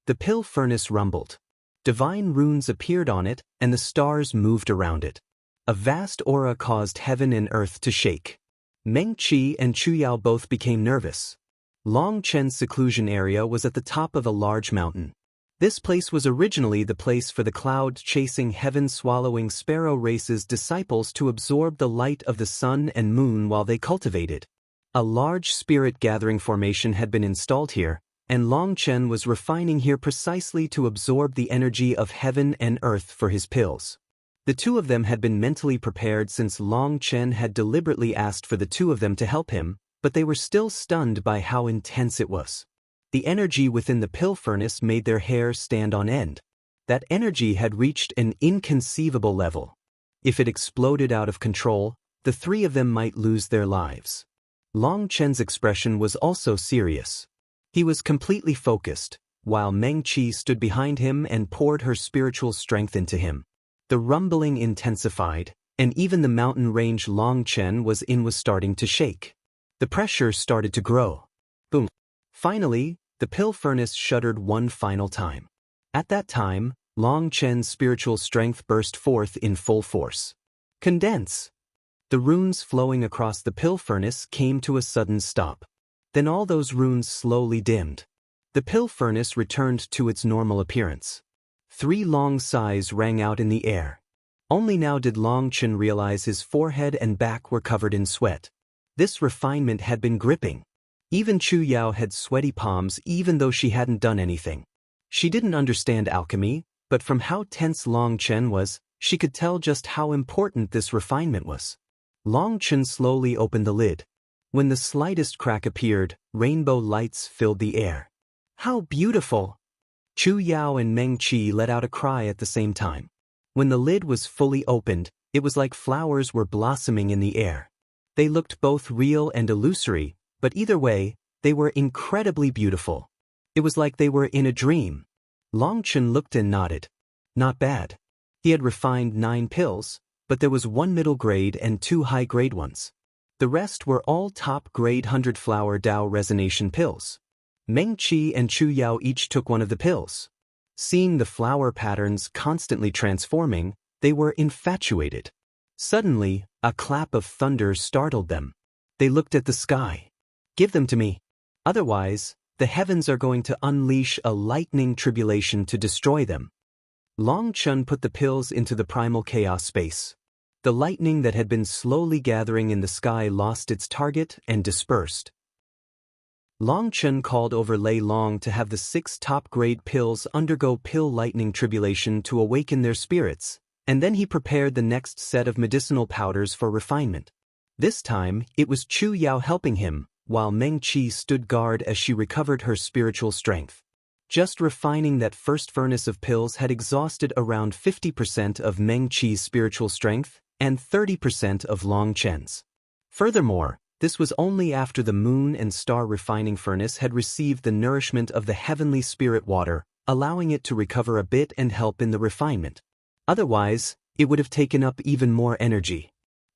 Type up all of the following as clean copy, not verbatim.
The pill furnace rumbled. Divine runes appeared on it, and the stars moved around it. A vast aura caused heaven and earth to shake. Meng Qi and Chu Yao both became nervous. Long Chen's seclusion area was at the top of a large mountain. This place was originally the place for the cloud-chasing, heaven-swallowing sparrow race's disciples to absorb the light of the sun and moon while they cultivated. A large spirit-gathering formation had been installed here, and Long Chen was refining here precisely to absorb the energy of heaven and earth for his pills. The two of them had been mentally prepared since Long Chen had deliberately asked for the two of them to help him, but they were still stunned by how intense it was. The energy within the pill furnace made their hair stand on end. That energy had reached an inconceivable level. If it exploded out of control, the three of them might lose their lives. Long Chen's expression was also serious. He was completely focused, while Meng Qi stood behind him and poured her spiritual strength into him. The rumbling intensified, and even the mountain range Long Chen was in was starting to shake. The pressure started to grow. Boom. Finally, the pill furnace shuddered one final time. At that time, Long Chen's spiritual strength burst forth in full force. Condense! The runes flowing across the pill furnace came to a sudden stop. Then all those runes slowly dimmed. The pill furnace returned to its normal appearance. 3 long sighs rang out in the air. Only now did Long Chen realize his forehead and back were covered in sweat. This refinement had been gripping. Even Chu Yao had sweaty palms even though she hadn't done anything. She didn't understand alchemy, but from how tense Long Chen was, she could tell just how important this refinement was. Long Chen slowly opened the lid. When the slightest crack appeared, rainbow lights filled the air. How beautiful! Chu Yao and Meng Qi let out a cry at the same time. When the lid was fully opened, it was like flowers were blossoming in the air. They looked both real and illusory, but either way, they were incredibly beautiful. It was like they were in a dream. Long Chen looked and nodded. Not bad. He had refined 9 pills, but there was 1 middle grade and 2 high grade ones. The rest were all top grade 100-flower Dao resonation pills. Meng Qi and Chu Yao each took one of the pills. Seeing the flower patterns constantly transforming, they were infatuated. Suddenly, a clap of thunder startled them. They looked at the sky. Give them to me. Otherwise, the heavens are going to unleash a lightning tribulation to destroy them. Long Chen put the pills into the primal chaos space. The lightning that had been slowly gathering in the sky lost its target and dispersed. Long Chen called over Lei Long to have the 6 top-grade pills undergo pill lightning tribulation to awaken their spirits, and then he prepared the next set of medicinal powders for refinement. This time, it was Chu Yao helping him, while Meng Qi stood guard as she recovered her spiritual strength. Just refining that first furnace of pills had exhausted around 50% of Meng Qi's spiritual strength and 30% of Long Chen's. Furthermore, this was only after the moon and star refining furnace had received the nourishment of the heavenly spirit water, allowing it to recover a bit and help in the refinement. Otherwise, it would have taken up even more energy.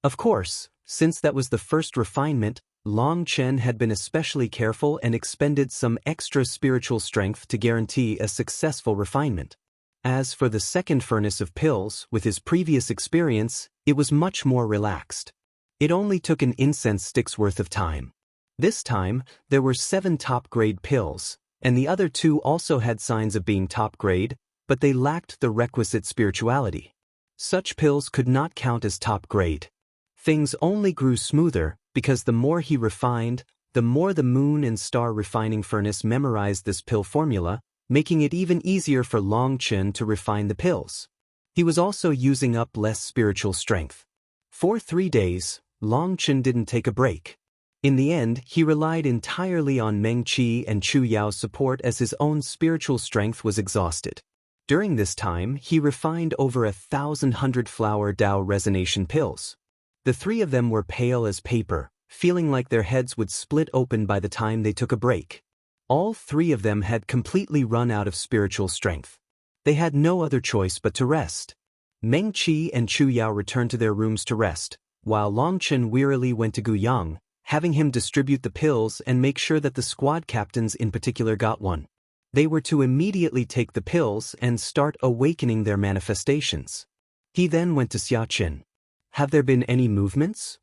Of course, since that was the first refinement, Long Chen had been especially careful and expended some extra spiritual strength to guarantee a successful refinement. As for the second furnace of pills, with his previous experience, it was much more relaxed. It only took an incense stick's worth of time. This time, there were 7 top-grade pills, and the other 2 also had signs of being top-grade, but they lacked the requisite spirituality. Such pills could not count as top-grade. Things only grew smoother, because the more he refined, the more the moon and star refining furnace memorized this pill formula, making it even easier for Long Chen to refine the pills. He was also using up less spiritual strength. For 3 days, Long Chen didn't take a break. In the end, he relied entirely on Meng Qi and Chu Yao's support as his own spiritual strength was exhausted. During this time, he refined over 1,000 100-flower Dao resonation pills. The 3 of them were pale as paper, feeling like their heads would split open by the time they took a break. All 3 of them had completely run out of spiritual strength. They had no other choice but to rest. Meng Qi and Chu Yao returned to their rooms to rest, while Long Chen wearily went to Guiyang, having him distribute the pills and make sure that the squad captains in particular got one. They were to immediately take the pills and start awakening their manifestations. He then went to Chen. Have there been any movements?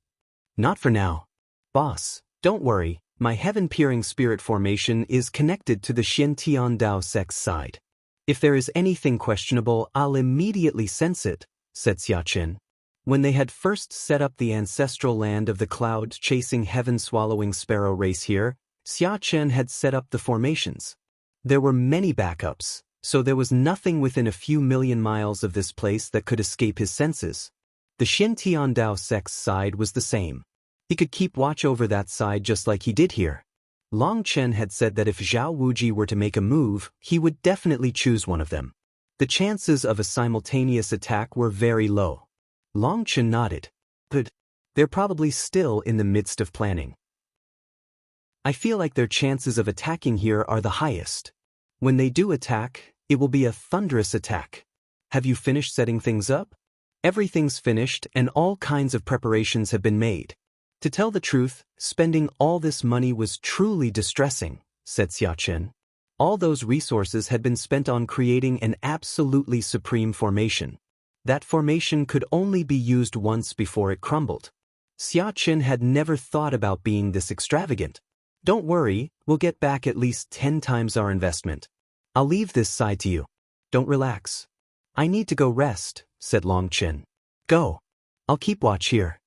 Not for now. Boss, don't worry, my heaven-peering spirit formation is connected to the Xian Dao Sect's side. If there is anything questionable, I'll immediately sense it, said Chen. When they had first set up the ancestral land of the cloud-chasing heaven-swallowing sparrow race here, Chen had set up the formations. There were many backups, so there was nothing within a few million miles of this place that could escape his senses. The Xian Dao Sect's side was the same. He could keep watch over that side just like he did here. Chen had said that if Zhao Wuji were to make a move, he would definitely choose one of them. The chances of a simultaneous attack were very low. Chen nodded. But they're probably still in the midst of planning. I feel like their chances of attacking here are the highest. When they do attack, it will be a thunderous attack. Have you finished setting things up? Everything's finished and all kinds of preparations have been made. To tell the truth, spending all this money was truly distressing, said Chen. All those resources had been spent on creating an absolutely supreme formation. That formation could only be used once before it crumbled. Chen had never thought about being this extravagant. Don't worry, we'll get back at least 10 times our investment. I'll leave this side to you. Don't relax. I need to go rest, said Chen. Go. I'll keep watch here.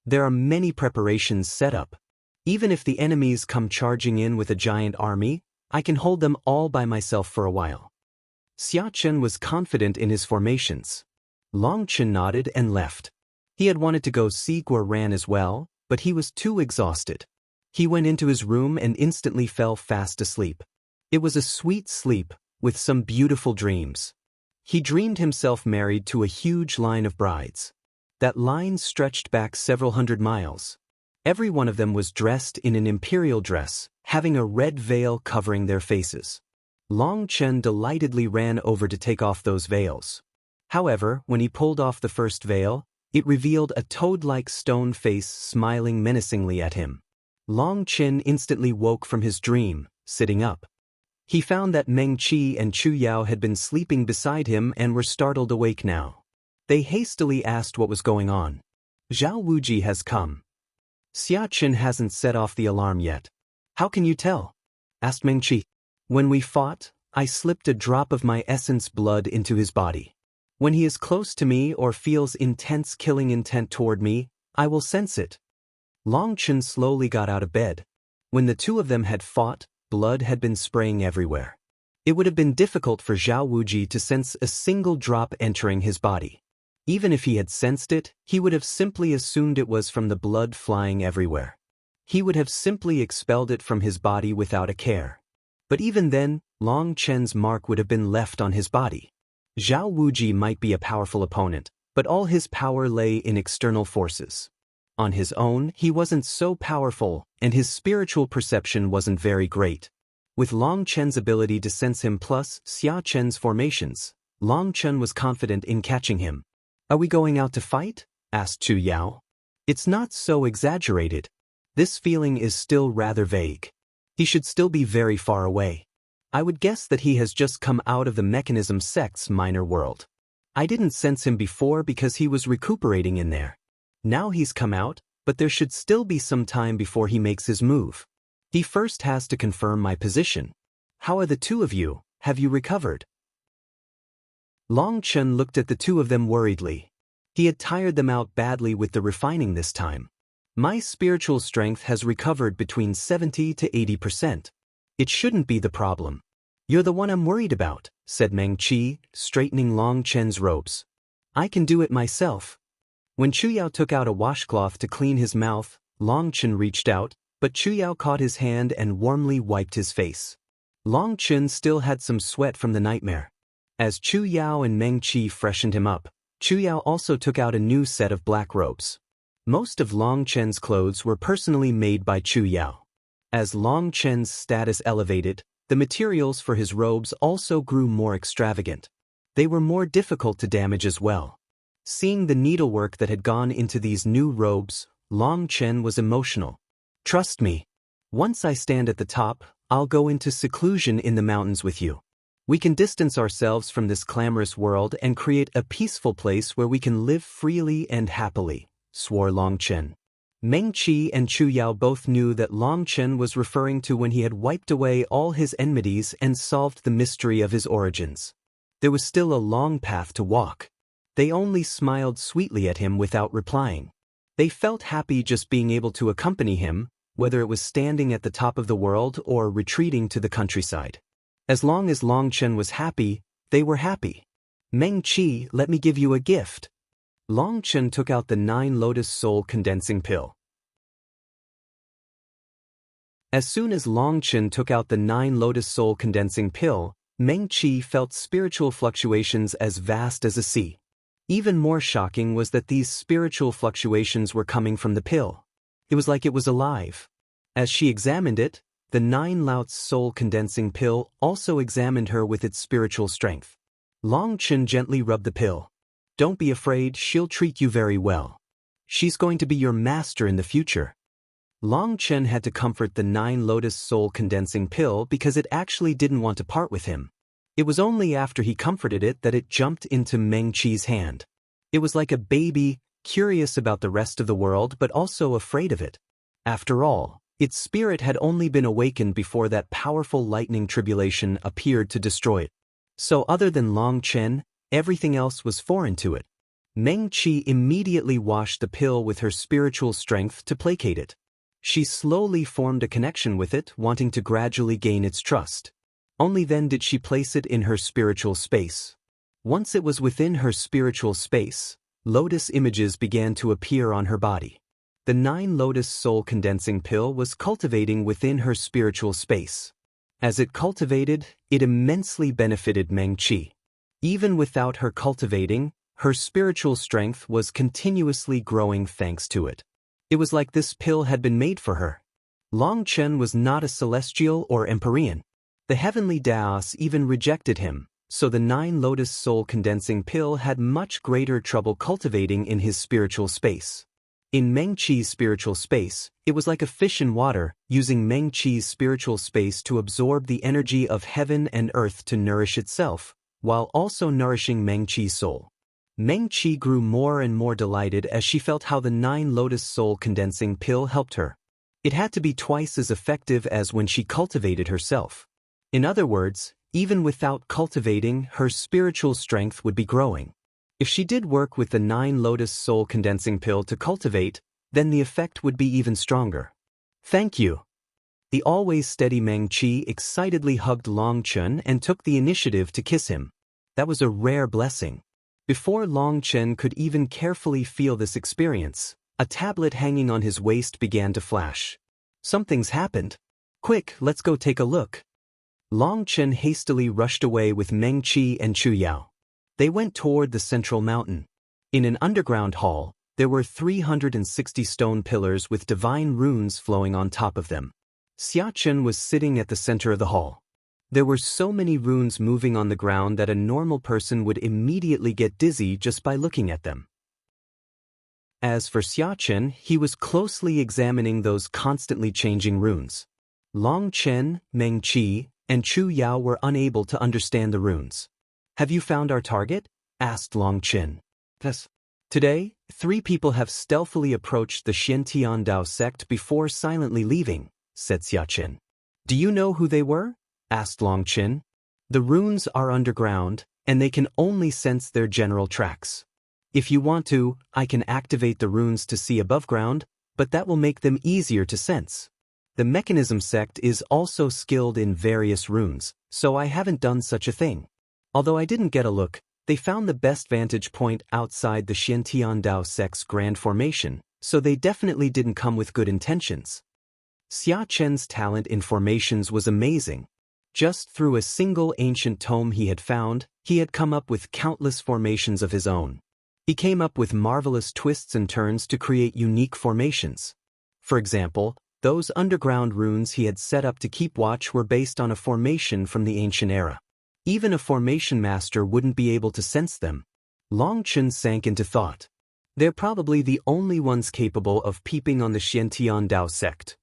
There are many preparations set up. Even if the enemies come charging in with a giant army, I can hold them all by myself for a while. Chen was confident in his formations. Chen nodded and left. He had wanted to go see Guoran as well, but he was too exhausted. He went into his room and instantly fell fast asleep. It was a sweet sleep, with some beautiful dreams. He dreamed himself married to a huge line of brides. That line stretched back several hundred miles. Every one of them was dressed in an imperial dress, having a red veil covering their faces. Chen delightedly ran over to take off those veils. However, when he pulled off the first veil, it revealed a toad-like stone face smiling menacingly at him. Chen instantly woke from his dream, sitting up. He found that Meng Qi and Chu Yao had been sleeping beside him and were startled awake now. They hastily asked what was going on. Zhao Wuji has come. Chen hasn't set off the alarm yet. How can you tell? Asked Meng Qi. When we fought, I slipped a drop of my essence blood into his body. When he is close to me or feels intense killing intent toward me, I will sense it. Chen slowly got out of bed. When the two of them had fought, blood had been spraying everywhere. It would have been difficult for Zhao Wuji to sense a single drop entering his body. Even if he had sensed it, he would have simply assumed it was from the blood flying everywhere. He would have simply expelled it from his body without a care. But even then, Chen's mark would have been left on his body. Zhao Wuji might be a powerful opponent, but all his power lay in external forces. On his own, he wasn't so powerful, and his spiritual perception wasn't very great. With Chen's ability to sense him plus Chen's formations, Chen was confident in catching him. Are we going out to fight? Asked Chu Yao. It's not so exaggerated. This feeling is still rather vague. He should still be very far away. I would guess that he has just come out of the Mechanism Sect's minor world. I didn't sense him before because he was recuperating in there. Now he's come out, but there should still be some time before he makes his move. He first has to confirm my position. How are the two of you? Have you recovered? Chen looked at the two of them worriedly. He had tired them out badly with the refining this time. My spiritual strength has recovered between 70 to 80%. It shouldn't be the problem. You're the one I'm worried about, said Meng Qi, straightening Chen's robes. I can do it myself. When Chu Yao took out a washcloth to clean his mouth, Chen reached out, but Chu Yao caught his hand and warmly wiped his face. Chen still had some sweat from the nightmare. As Chu Yao and Meng Qi freshened him up, Chu Yao also took out a new set of black robes. Most of Chen's clothes were personally made by Chu Yao. As Chen's status elevated, the materials for his robes also grew more extravagant. They were more difficult to damage as well. Seeing the needlework that had gone into these new robes, Chen was emotional. Trust me. Once I stand at the top, I'll go into seclusion in the mountains with you. We can distance ourselves from this clamorous world and create a peaceful place where we can live freely and happily, swore Long Chen. Meng Qi and Chu Yao both knew that Long Chen was referring to when he had wiped away all his enmities and solved the mystery of his origins. There was still a long path to walk. They only smiled sweetly at him without replying. They felt happy just being able to accompany him, whether it was standing at the top of the world or retreating to the countryside. As long as Long Chen was happy, they were happy. Meng Qi, let me give you a gift. Long Chen took out the 9 Lotus Soul condensing pill. As soon as Long Chen took out the 9 Lotus Soul condensing pill, Meng Qi felt spiritual fluctuations as vast as a sea. Even more shocking was that these spiritual fluctuations were coming from the pill. It was like it was alive. As she examined it, the 9 Lotus Soul condensing pill also examined her with its spiritual strength. Long Chen gently rubbed the pill. Don't be afraid, she'll treat you very well. She's going to be your master in the future. Long Chen had to comfort the 9 Lotus Soul condensing pill because it actually didn't want to part with him. It was only after he comforted it that it jumped into Meng Qi's hand. It was like a baby, curious about the rest of the world but also afraid of it. After all, its spirit had only been awakened before that powerful lightning tribulation appeared to destroy it. So other than Long Chen, everything else was foreign to it. Meng Qi immediately washed the pill with her spiritual strength to placate it. She slowly formed a connection with it, wanting to gradually gain its trust. Only then did she place it in her spiritual space. Once it was within her spiritual space, lotus images began to appear on her body. The 9 Lotus Soul condensing pill was cultivating within her spiritual space. As it cultivated, it immensely benefited Meng Qi. Even without her cultivating, her spiritual strength was continuously growing thanks to it. It was like this pill had been made for her. Long Chen was not a celestial or empyrean. The heavenly Daos even rejected him, so the 9 Lotus Soul condensing pill had much greater trouble cultivating in his spiritual space. In Meng Qi's spiritual space, it was like a fish in water, using Meng Qi's spiritual space to absorb the energy of heaven and earth to nourish itself, while also nourishing Meng Qi's soul. Meng Qi grew more and more delighted as she felt how the 9 Lotus Soul condensing pill helped her. It had to be twice as effective as when she cultivated herself. In other words, even without cultivating, her spiritual strength would be growing. If she did work with the 9 Lotus Soul condensing pill to cultivate, then the effect would be even stronger. Thank you. The always steady Meng Qi excitedly hugged Long Chen and took the initiative to kiss him. That was a rare blessing. Before Long Chen could even carefully feel this experience, a tablet hanging on his waist began to flash. Something's happened. Quick, let's go take a look. Long Chen hastily rushed away with Meng Qi and Chu Yao. They went toward the central mountain. In an underground hall, there were 360 stone pillars with divine runes flowing on top of them. Xia Chen was sitting at the center of the hall. There were so many runes moving on the ground that a normal person would immediately get dizzy just by looking at them. As for Xia Chen, he was closely examining those constantly changing runes. Long Chen, Meng Qi, and Chu Yao were unable to understand the runes. Have you found our target? Asked Long Chen. Yes. Today, 3 people have stealthily approached the Xiantiandao sect before silently leaving, said Xia Chen. Do you know who they were? Asked Long Chen. The runes are underground, and they can only sense their general tracks. If you want to, I can activate the runes to see above ground, but that will make them easier to sense. The Mechanism sect is also skilled in various runes, so I haven't done such a thing. Although I didn't get a look, they found the best vantage point outside the Xiantiandao sect's grand formation, so they definitely didn't come with good intentions. Xia Chen's talent in formations was amazing. Just through a single ancient tome he had found, he had come up with countless formations of his own. He came up with marvelous twists and turns to create unique formations. For example, those underground runes he had set up to keep watch were based on a formation from the ancient era. Even a formation master wouldn't be able to sense them. Long Chen sank into thought. They're probably the only ones capable of peeping on the Xiantiandao sect.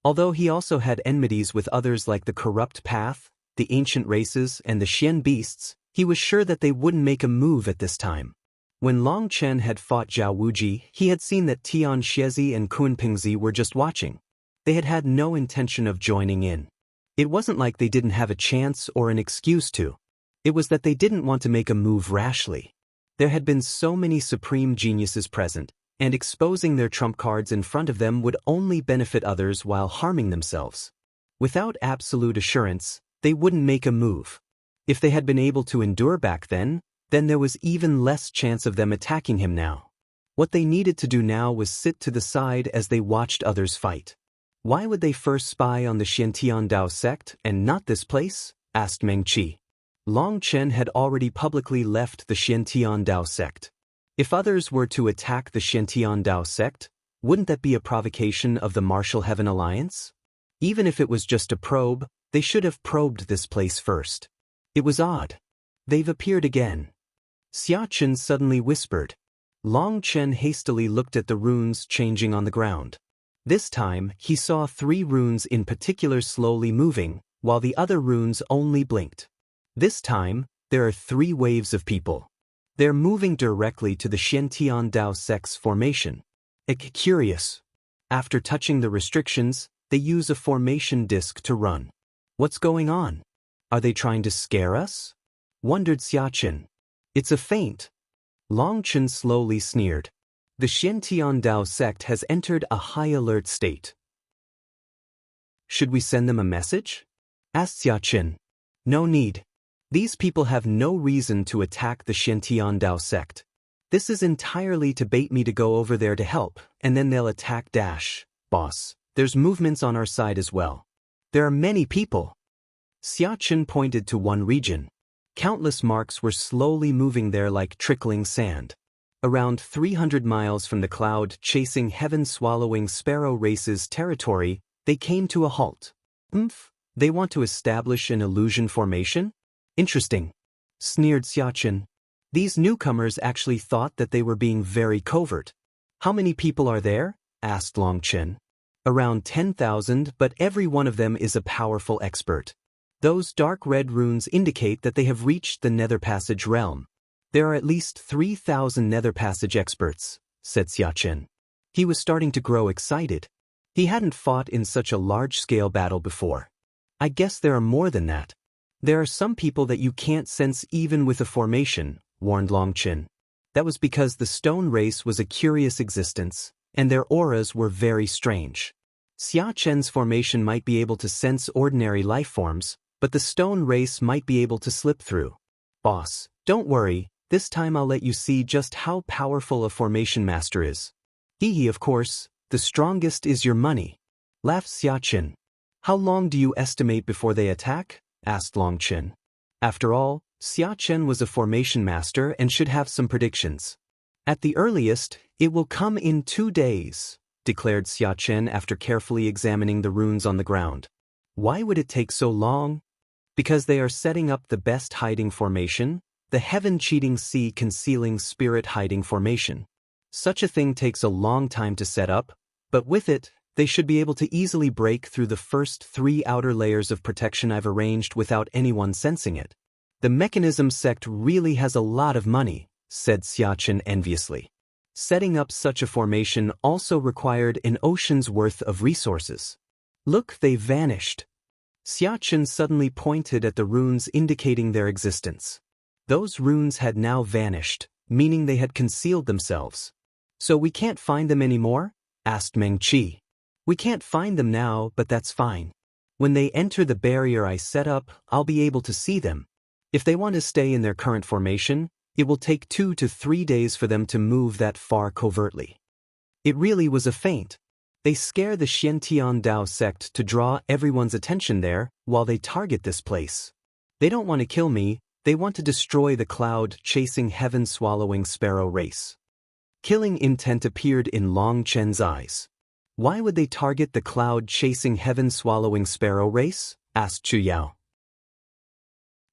Although he also had enmities with others like the Corrupt Path, the Ancient Races, and the Xian Beasts, he was sure that they wouldn't make a move at this time. When Long Chen had fought Zhao Wuji, he had seen that Tian Xiezi and Kun Pingzi were just watching. They had had no intention of joining in. It wasn't like they didn't have a chance or an excuse to. It was that they didn't want to make a move rashly. There had been so many supreme geniuses present, and exposing their trump cards in front of them would only benefit others while harming themselves. Without absolute assurance, they wouldn't make a move. If they had been able to endure back then there was even less chance of them attacking him now. What they needed to do now was sit to the side as they watched others fight. Why would they first spy on the Xiantian Dao sect and not this place? Asked Meng Qi. Long Chen had already publicly left the Xiantian Dao sect. If others were to attack the Xiantian Dao sect, wouldn't that be a provocation of the Martial Heaven Alliance? Even if it was just a probe, they should have probed this place first. It was odd. They've appeared again. Xia Chen suddenly whispered. Long Chen hastily looked at the runes changing on the ground. This time, he saw 3 runes in particular slowly moving, while the other runes only blinked. This time, there are 3 waves of people. They're moving directly to the Xiantian Dao sect's formation. Curious. After touching the restrictions, they use a formation disc to run. What's going on? Are they trying to scare us? Wondered Xia Chen. It's a feint. Long Chen slowly sneered. The Xiantian Dao sect has entered a high alert state. Should we send them a message? Asked Xia Chen. No need. These people have no reason to attack the Xiantian Dao sect. This is entirely to bait me to go over there to help, and then they'll attack Boss. There's movements on our side as well. There are many people. Xia Chen pointed to one region. Countless marks were slowly moving there like trickling sand. Around 300 miles from the cloud-chasing heaven-swallowing sparrow race's territory, they came to a halt. They want to establish an illusion formation? Interesting. Sneered Xia Chen. These newcomers actually thought that they were being very covert. How many people are there? Asked Long Chen. Around 10,000, but every one of them is a powerful expert. Those dark red runes indicate that they have reached the Nether Passage realm. There are at least 3,000 Nether Passage experts, said Xia Chen. He was starting to grow excited. He hadn't fought in such a large-scale battle before. I guess there are more than that. There are some people that you can't sense even with a formation, warned Long Chen. That was because the stone race was a curious existence, and their auras were very strange. Xia Chen's formation might be able to sense ordinary life forms, but the stone race might be able to slip through. Boss, don't worry, this time I'll let you see just how powerful a formation master is. Hee, of course, the strongest is your money. Laughed Xia Chen. How long do you estimate before they attack? Asked Long Chen. After all, Xia Chen was a formation master and should have some predictions. At the earliest, it will come in 2 days, declared Xia Chen after carefully examining the runes on the ground. Why would it take so long? Because they are setting up the best hiding formation, the heaven-cheating sea concealing spirit hiding formation. Such a thing takes a long time to set up, but with it, they should be able to easily break through the first 3 outer layers of protection I've arranged without anyone sensing it. The mechanism sect really has a lot of money, said Xia Chen enviously. Setting up such a formation also required an ocean's worth of resources. Look, they vanished. Xia Chen suddenly pointed at the runes indicating their existence. Those runes had now vanished, meaning they had concealed themselves. So we can't find them anymore? Asked Meng Qi. We can't find them now, but that's fine. When they enter the barrier I set up, I'll be able to see them. If they want to stay in their current formation, it will take 2 to 3 days for them to move that far covertly. It really was a feint. They scare the Xiantian Dao sect to draw everyone's attention there while they target this place. They don't want to kill me, they want to destroy the cloud-chasing heaven-swallowing sparrow race. Killing intent appeared in Long Chen's eyes. Why would they target the cloud-chasing heaven-swallowing sparrow race? Asked Chu Yao.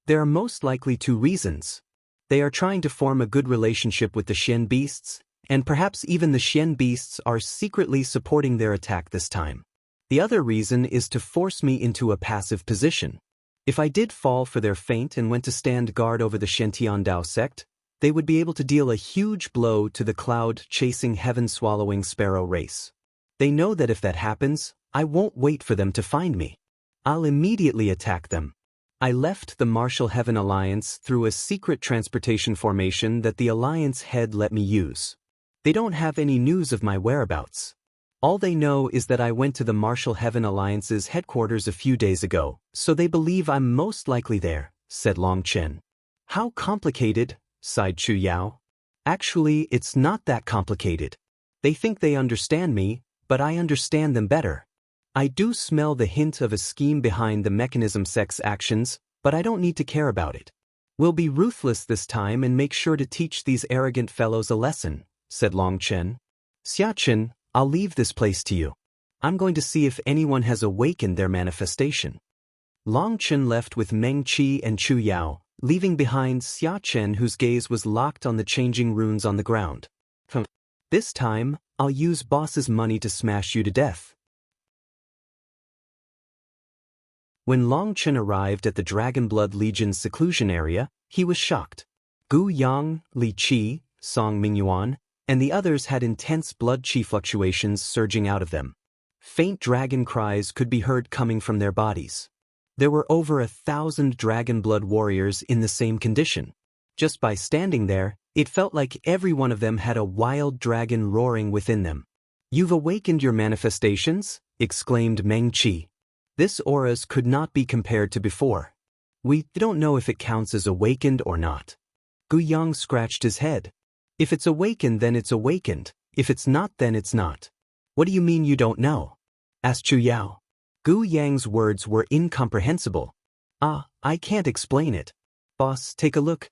There are most likely 2 reasons. They are trying to form a good relationship with the Xian beasts, and perhaps even the Xian beasts are secretly supporting their attack this time. The other reason is to force me into a passive position. If I did fall for their feint and went to stand guard over the Shentiandao sect, they would be able to deal a huge blow to the cloud-chasing heaven-swallowing sparrow race. They know that if that happens, I won't wait for them to find me. I'll immediately attack them. I left the Martial Heaven Alliance through a secret transportation formation that the Alliance head let me use. They don't have any news of my whereabouts. All they know is that I went to the Martial Heaven Alliance's headquarters a few days ago, so they believe I'm most likely there, said Long Chen. How complicated, sighed Chu Yao. Actually, it's not that complicated. They think they understand me, but I understand them better. I do smell the hint of a scheme behind the Mechanism Sect's actions, but I don't need to care about it. We'll be ruthless this time and make sure to teach these arrogant fellows a lesson, said Long Chen. Xia Chen, I'll leave this place to you. I'm going to see if anyone has awakened their manifestation. Long Chen left with Meng Qi and Chu Yao, leaving behind Xia Chen, whose gaze was locked on the changing runes on the ground. This time, I'll use boss's money to smash you to death. When Long Chen arrived at the Dragonblood Legion's seclusion area, he was shocked. Gu Yang, Li Qi, Song Mingyuan, and the others had intense blood qi fluctuations surging out of them. Faint dragon cries could be heard coming from their bodies. There were over 1,000 Dragonblood warriors in the same condition. Just by standing there, it felt like every one of them had a wild dragon roaring within them. You've awakened your manifestations, exclaimed Meng Qi. This auras could not be compared to before. We don't know if it counts as awakened or not. Gu Yang scratched his head. If it's awakened, then it's awakened. If it's not, then it's not. What do you mean you don't know? Asked Chu Yao. Gu Yang's words were incomprehensible. I can't explain it. Boss, take a look.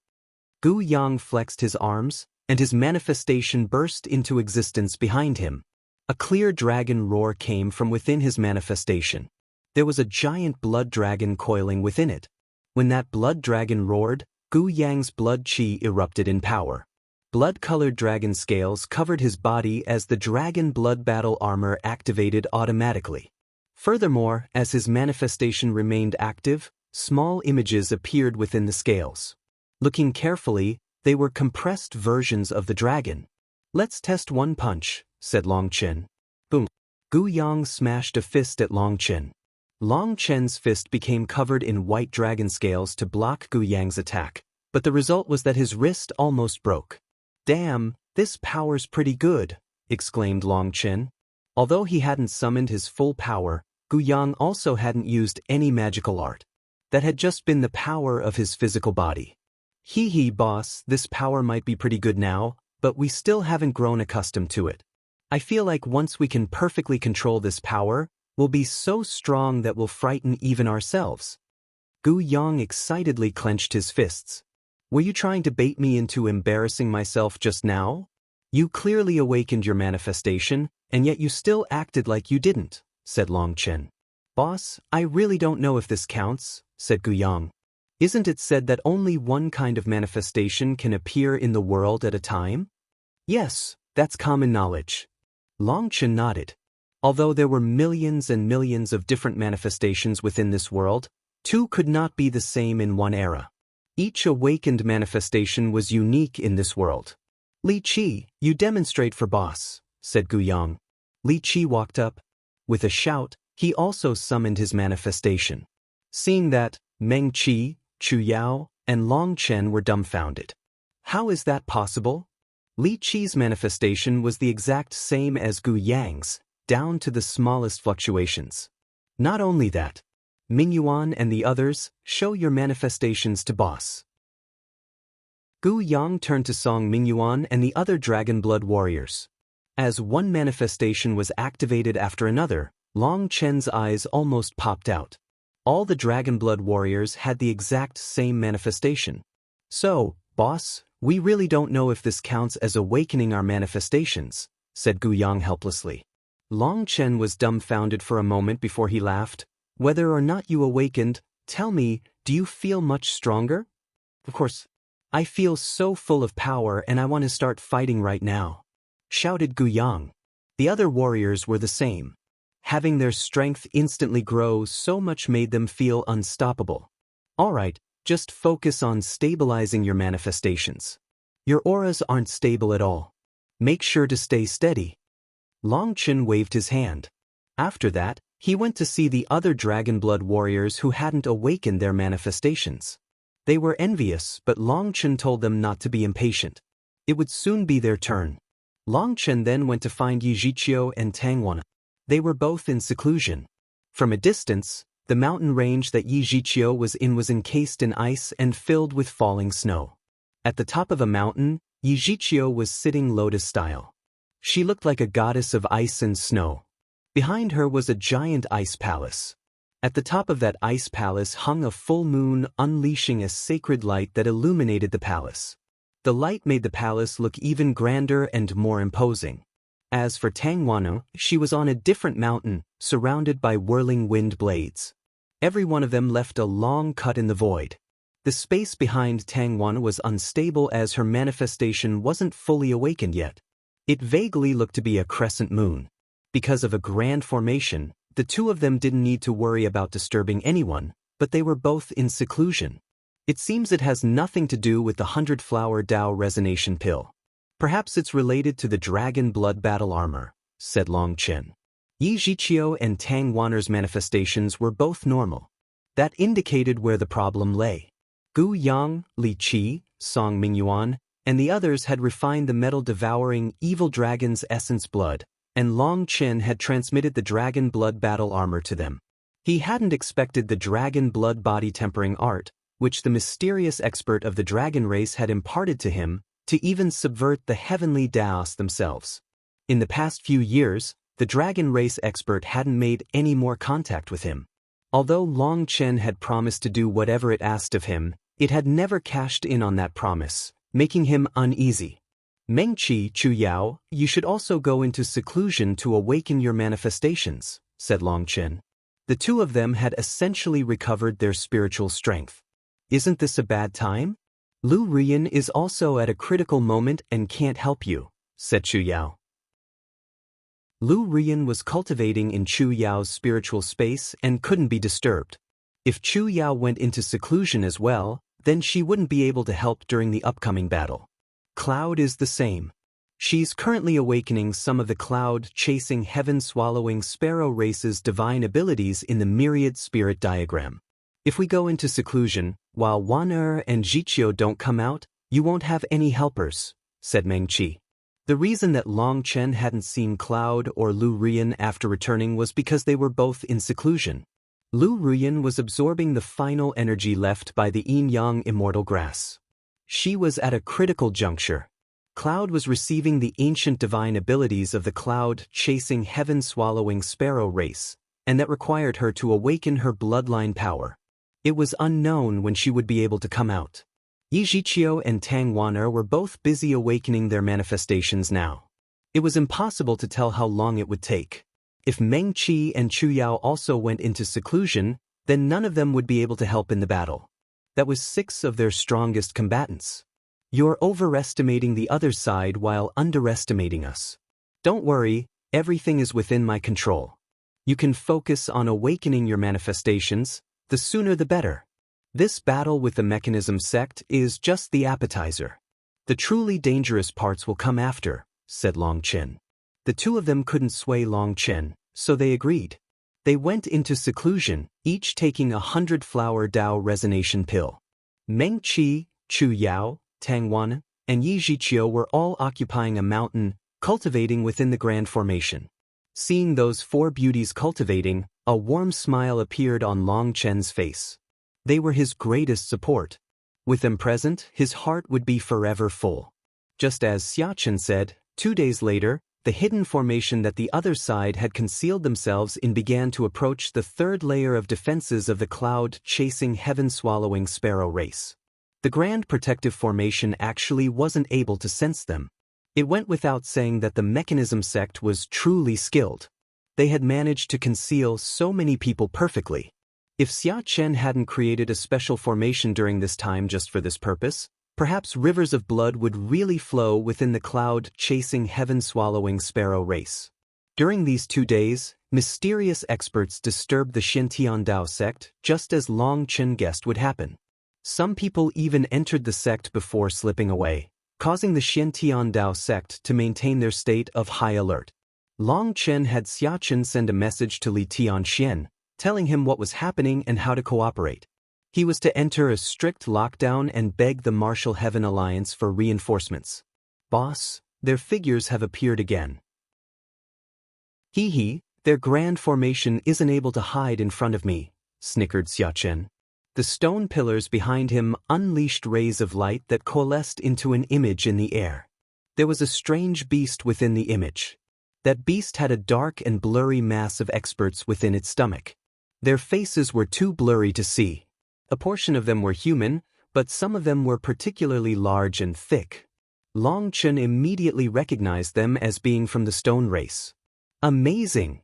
Gu Yang flexed his arms, and his manifestation burst into existence behind him. A clear dragon roar came from within his manifestation. There was a giant blood dragon coiling within it. When that blood dragon roared, Gu Yang's blood qi erupted in power. Blood-colored dragon scales covered his body as the dragon blood battle armor activated automatically. Furthermore, as his manifestation remained active, small images appeared within the scales. Looking carefully, they were compressed versions of the dragon. Let's test one punch, said Long Chen. Boom. Gu Yang smashed a fist at Long Chen. Long Chen's fist became covered in white dragon scales to block Gu Yang's attack, but the result was that his wrist almost broke. Damn, this power's pretty good, exclaimed Long Chen. Although he hadn't summoned his full power, Gu Yang also hadn't used any magical art. That had just been the power of his physical body. Hee boss, this power might be pretty good now, but we still haven't grown accustomed to it. I feel like once we can perfectly control this power, we'll be so strong that we'll frighten even ourselves. Gu Yang excitedly clenched his fists. Were you trying to bait me into embarrassing myself just now? You clearly awakened your manifestation, and yet you still acted like you didn't, said Long Chen. Boss, I really don't know if this counts, said Gu Yang. Isn't it said that only one kind of manifestation can appear in the world at a time? Yes, that's common knowledge. Long Chen nodded. Although there were millions and millions of different manifestations within this world, two could not be the same in one era. Each awakened manifestation was unique in this world. Li Qi, you demonstrate for boss, said Gu Yang. Li Qi walked up. With a shout, he also summoned his manifestation. Seeing that, Meng Qi, Chu Yao, and Long Chen were dumbfounded. How is that possible? Li Qi's manifestation was the exact same as Gu Yang's, down to the smallest fluctuations. Not only that, Mingyuan and the others, show your manifestations to boss. Gu Yang turned to Song Mingyuan and the other Dragonblood warriors. As one manifestation was activated after another, Long Chen's eyes almost popped out. All the Dragonblood warriors had the exact same manifestation. So, boss, we really don't know if this counts as awakening our manifestations, said Gu Yang helplessly. Long Chen was dumbfounded for a moment before he laughed. Whether or not you awakened, tell me, do you feel much stronger? Of course. I feel so full of power and I want to start fighting right now, shouted Gu Yang. The other warriors were the same. having their strength instantly grow so much made them feel unstoppable. Alright, just focus on stabilizing your manifestations. Your auras aren't stable at all. Make sure to stay steady. Chen waved his hand. After that, he went to see the other Dragonblood warriors who hadn't awakened their manifestations. They were envious, but Chen told them not to be impatient. It would soon be their turn. Chen then went to find Yijiqiu and Tangwan. They were both in seclusion. From a distance, the mountain range that Yijiqiu was encased in ice and filled with falling snow. At the top of a mountain, Yijiqiu was sitting lotus-style. She looked like a goddess of ice and snow. Behind her was a giant ice palace. At the top of that ice palace hung a full moon, unleashing a sacred light that illuminated the palace. The light made the palace look even grander and more imposing. As for Tangwano, she was on a different mountain, surrounded by whirling wind blades. Every one of them left a long cut in the void. The space behind Tangwano was unstable as her manifestation wasn't fully awakened yet. It vaguely looked to be a crescent moon. Because of a grand formation, the two of them didn't need to worry about disturbing anyone, but they were both in seclusion. It seems it has nothing to do with the 100-flower Dao resonation pill. Perhaps it's related to the Dragonblood battle armor, said Chen. Yijiqiu and Tangwaner's manifestations were both normal. That indicated where the problem lay. Gu Yang, Li Qi, Song Mingyuan, and the others had refined the metal-devouring evil dragon's essence blood, and Chen had transmitted the Dragonblood battle armor to them. He hadn't expected the Dragonblood body-tempering art, which the mysterious expert of the dragon race had imparted to him, to even subvert the heavenly Daos themselves. In the past few years, the dragon race expert hadn't made any more contact with him. Although Chen had promised to do whatever it asked of him, it had never cashed in on that promise, making him uneasy. Mengqi, Chu Yao, you should also go into seclusion to awaken your manifestations, said Chen. The two of them had essentially recovered their spiritual strength. Isn't this a bad time? Lu Rian is also at a critical moment and can't help you, said Chu Yao. Lu Rian was cultivating in Chu Yao's spiritual space and couldn't be disturbed. If Chu Yao went into seclusion as well, then she wouldn't be able to help during the upcoming battle. Cloud is the same. She's currently awakening some of the cloud-chasing heaven-swallowing sparrow race's divine abilities in the myriad spirit diagram. If we go into seclusion, while Wan and Jiqiu don't come out, you won't have any helpers, said Mengqi. The reason that Chen hadn't seen Cloud or Lu Rian after returning was because they were both in seclusion. Lu Rian was absorbing the final energy left by the yin-yang immortal grass. She was at a critical juncture. Cloud was receiving the ancient divine abilities of the cloud-chasing heaven-swallowing sparrow race, and that required her to awaken her bloodline power. It was unknown when she would be able to come out. Yijiqiu and Tangwaner were both busy awakening their manifestations now. It was impossible to tell how long it would take. If Mengqi and Chu Yao also went into seclusion, then none of them would be able to help in the battle. That was 6 of their strongest combatants. You're overestimating the other side while underestimating us. Don't worry, everything is within my control. You can focus on awakening your manifestations, the sooner the better. This battle with the mechanism sect is just the appetizer. The truly dangerous parts will come after, said Chen. The two of them couldn't sway Chen, so they agreed. They went into seclusion, each taking a 100-flower Dao resonation pill. Mengqi, Chu Yao, Tangwan, and Yijiqiu were all occupying a mountain, cultivating within the grand formation. Seeing those 4 beauties cultivating, a warm smile appeared on Chen's face. They were his greatest support. With them present, his heart would be forever full. Just as Chen said, 2 days later, the hidden formation that the other side had concealed themselves in began to approach the 3rd layer of defenses of the cloud-chasing heaven-swallowing sparrow race. The grand protective formation actually wasn't able to sense them. It went without saying that the mechanism sect was truly skilled. They had managed to conceal so many people perfectly. If Chen hadn't created a special formation during this time just for this purpose, perhaps rivers of blood would really flow within the cloud-chasing heaven-swallowing sparrow race. During these 2 days, Mysterious experts disturbed the Xintiandao sect just as Long Chen guessed would happen. Some people even entered the sect before slipping away, causing the Xintiandao sect to maintain their state of high alert. Long Chen had Xia Chen send a message to Li Tianxian, telling him what was happening and how to cooperate. He was to enter a strict lockdown and beg the Martial Heaven Alliance for reinforcements. Boss, their figures have appeared again. Hee, their grand formation isn't able to hide in front of me, snickered Xia Chen. The stone pillars behind him unleashed rays of light that coalesced into an image in the air. There was a strange beast within the image. That beast had a dark and blurry mass of experts within its stomach. Their faces were too blurry to see. A portion of them were human, but some of them were particularly large and thick. Long Chen immediately recognized them as being from the stone race. Amazing!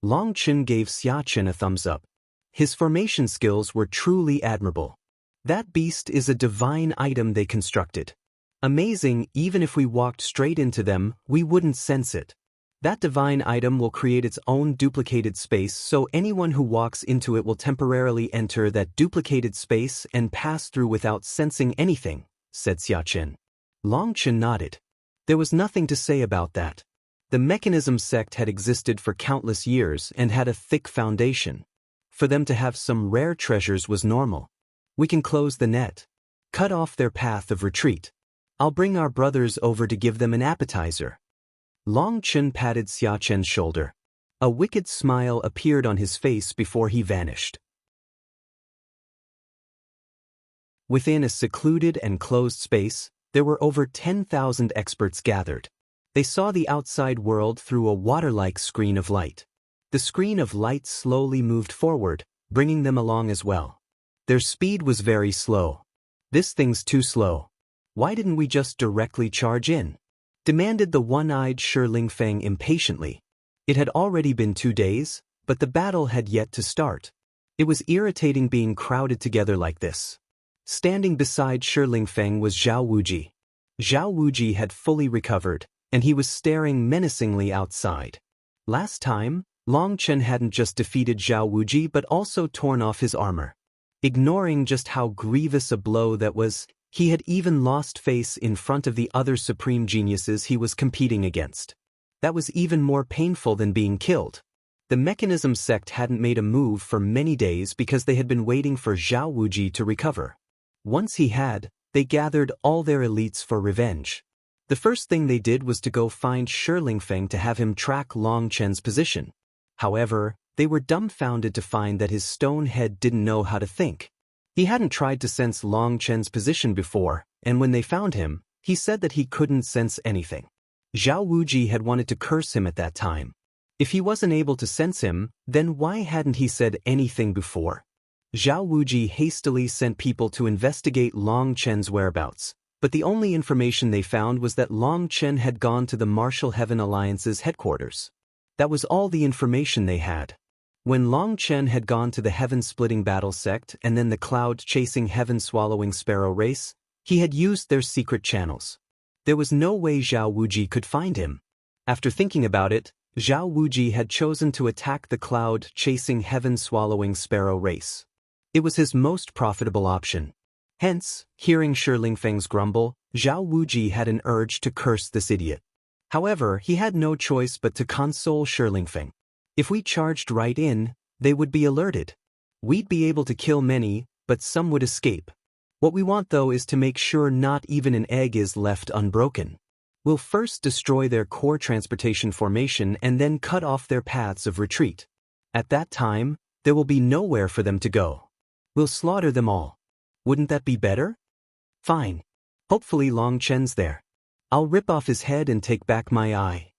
Long Chen gave Xia Chen a thumbs up. His formation skills were truly admirable. That beast is a divine item they constructed. Amazing, even if we walked straight into them, we wouldn't sense it. That divine item will create its own duplicated space, so anyone who walks into it will temporarily enter that duplicated space and pass through without sensing anything, said Xia Chen. Long Chen nodded. There was nothing to say about that. The mechanism sect had existed for countless years and had a thick foundation. For them to have some rare treasures was normal. We can close the net. Cut off their path of retreat. I'll bring our brothers over to give them an appetizer. Long Chen patted Xia Chen's shoulder. A wicked smile appeared on his face before he vanished. Within a secluded and closed space, there were over 10,000 experts gathered. They saw the outside world through a water-like screen of light. The screen of light slowly moved forward, bringing them along as well. Their speed was very slow. This thing's too slow. Why didn't we just directly charge in? Demanded the one-eyed Shi Feng impatiently. It had already been 2 days, but the battle had yet to start. It was irritating being crowded together like this. Standing beside Shi Feng was Zhao Wuji. Zhao Wuji had fully recovered, and he was staring menacingly outside. Last time, Long Chen hadn't just defeated Zhao Wuji but also torn off his armor. Ignoring just how grievous a blow that was, he had even lost face in front of the other supreme geniuses he was competing against. That was even more painful than being killed. The mechanism sect hadn't made a move for many days because they had been waiting for Zhao Wuji to recover. Once he had, they gathered all their elites for revenge. The first thing they did was to go find Shi Feng to have him track Long Chen's position. However, they were dumbfounded to find that his stone head didn't know how to think. He hadn't tried to sense Long Chen's position before, and when they found him, he said that he couldn't sense anything. Zhao Wuji had wanted to curse him at that time. If he wasn't able to sense him, then why hadn't he said anything before? Zhao Wuji hastily sent people to investigate Long Chen's whereabouts, but the only information they found was that Long Chen had gone to the Martial Heaven Alliance's headquarters. That was all the information they had. When Long Chen had gone to the Heaven-Splitting Battle Sect and then the Cloud-Chasing Heaven-Swallowing Sparrow race, he had used their secret channels. There was no way Zhao Wuji could find him. After thinking about it, Zhao Wuji had chosen to attack the Cloud-Chasing Heaven-Swallowing Sparrow race. It was his most profitable option. Hence, hearing Shi Feng's grumble, Zhao Wuji had an urge to curse this idiot. However, he had no choice but to console Shi Feng. If we charged right in, they would be alerted. We'd be able to kill many, but some would escape. What we want though is to make sure not even an egg is left unbroken. We'll first destroy their core transportation formation and then cut off their paths of retreat. At that time, there will be nowhere for them to go. We'll slaughter them all. Wouldn't that be better? Fine. Hopefully Long Chen's there. I'll rip off his head and take back my eye.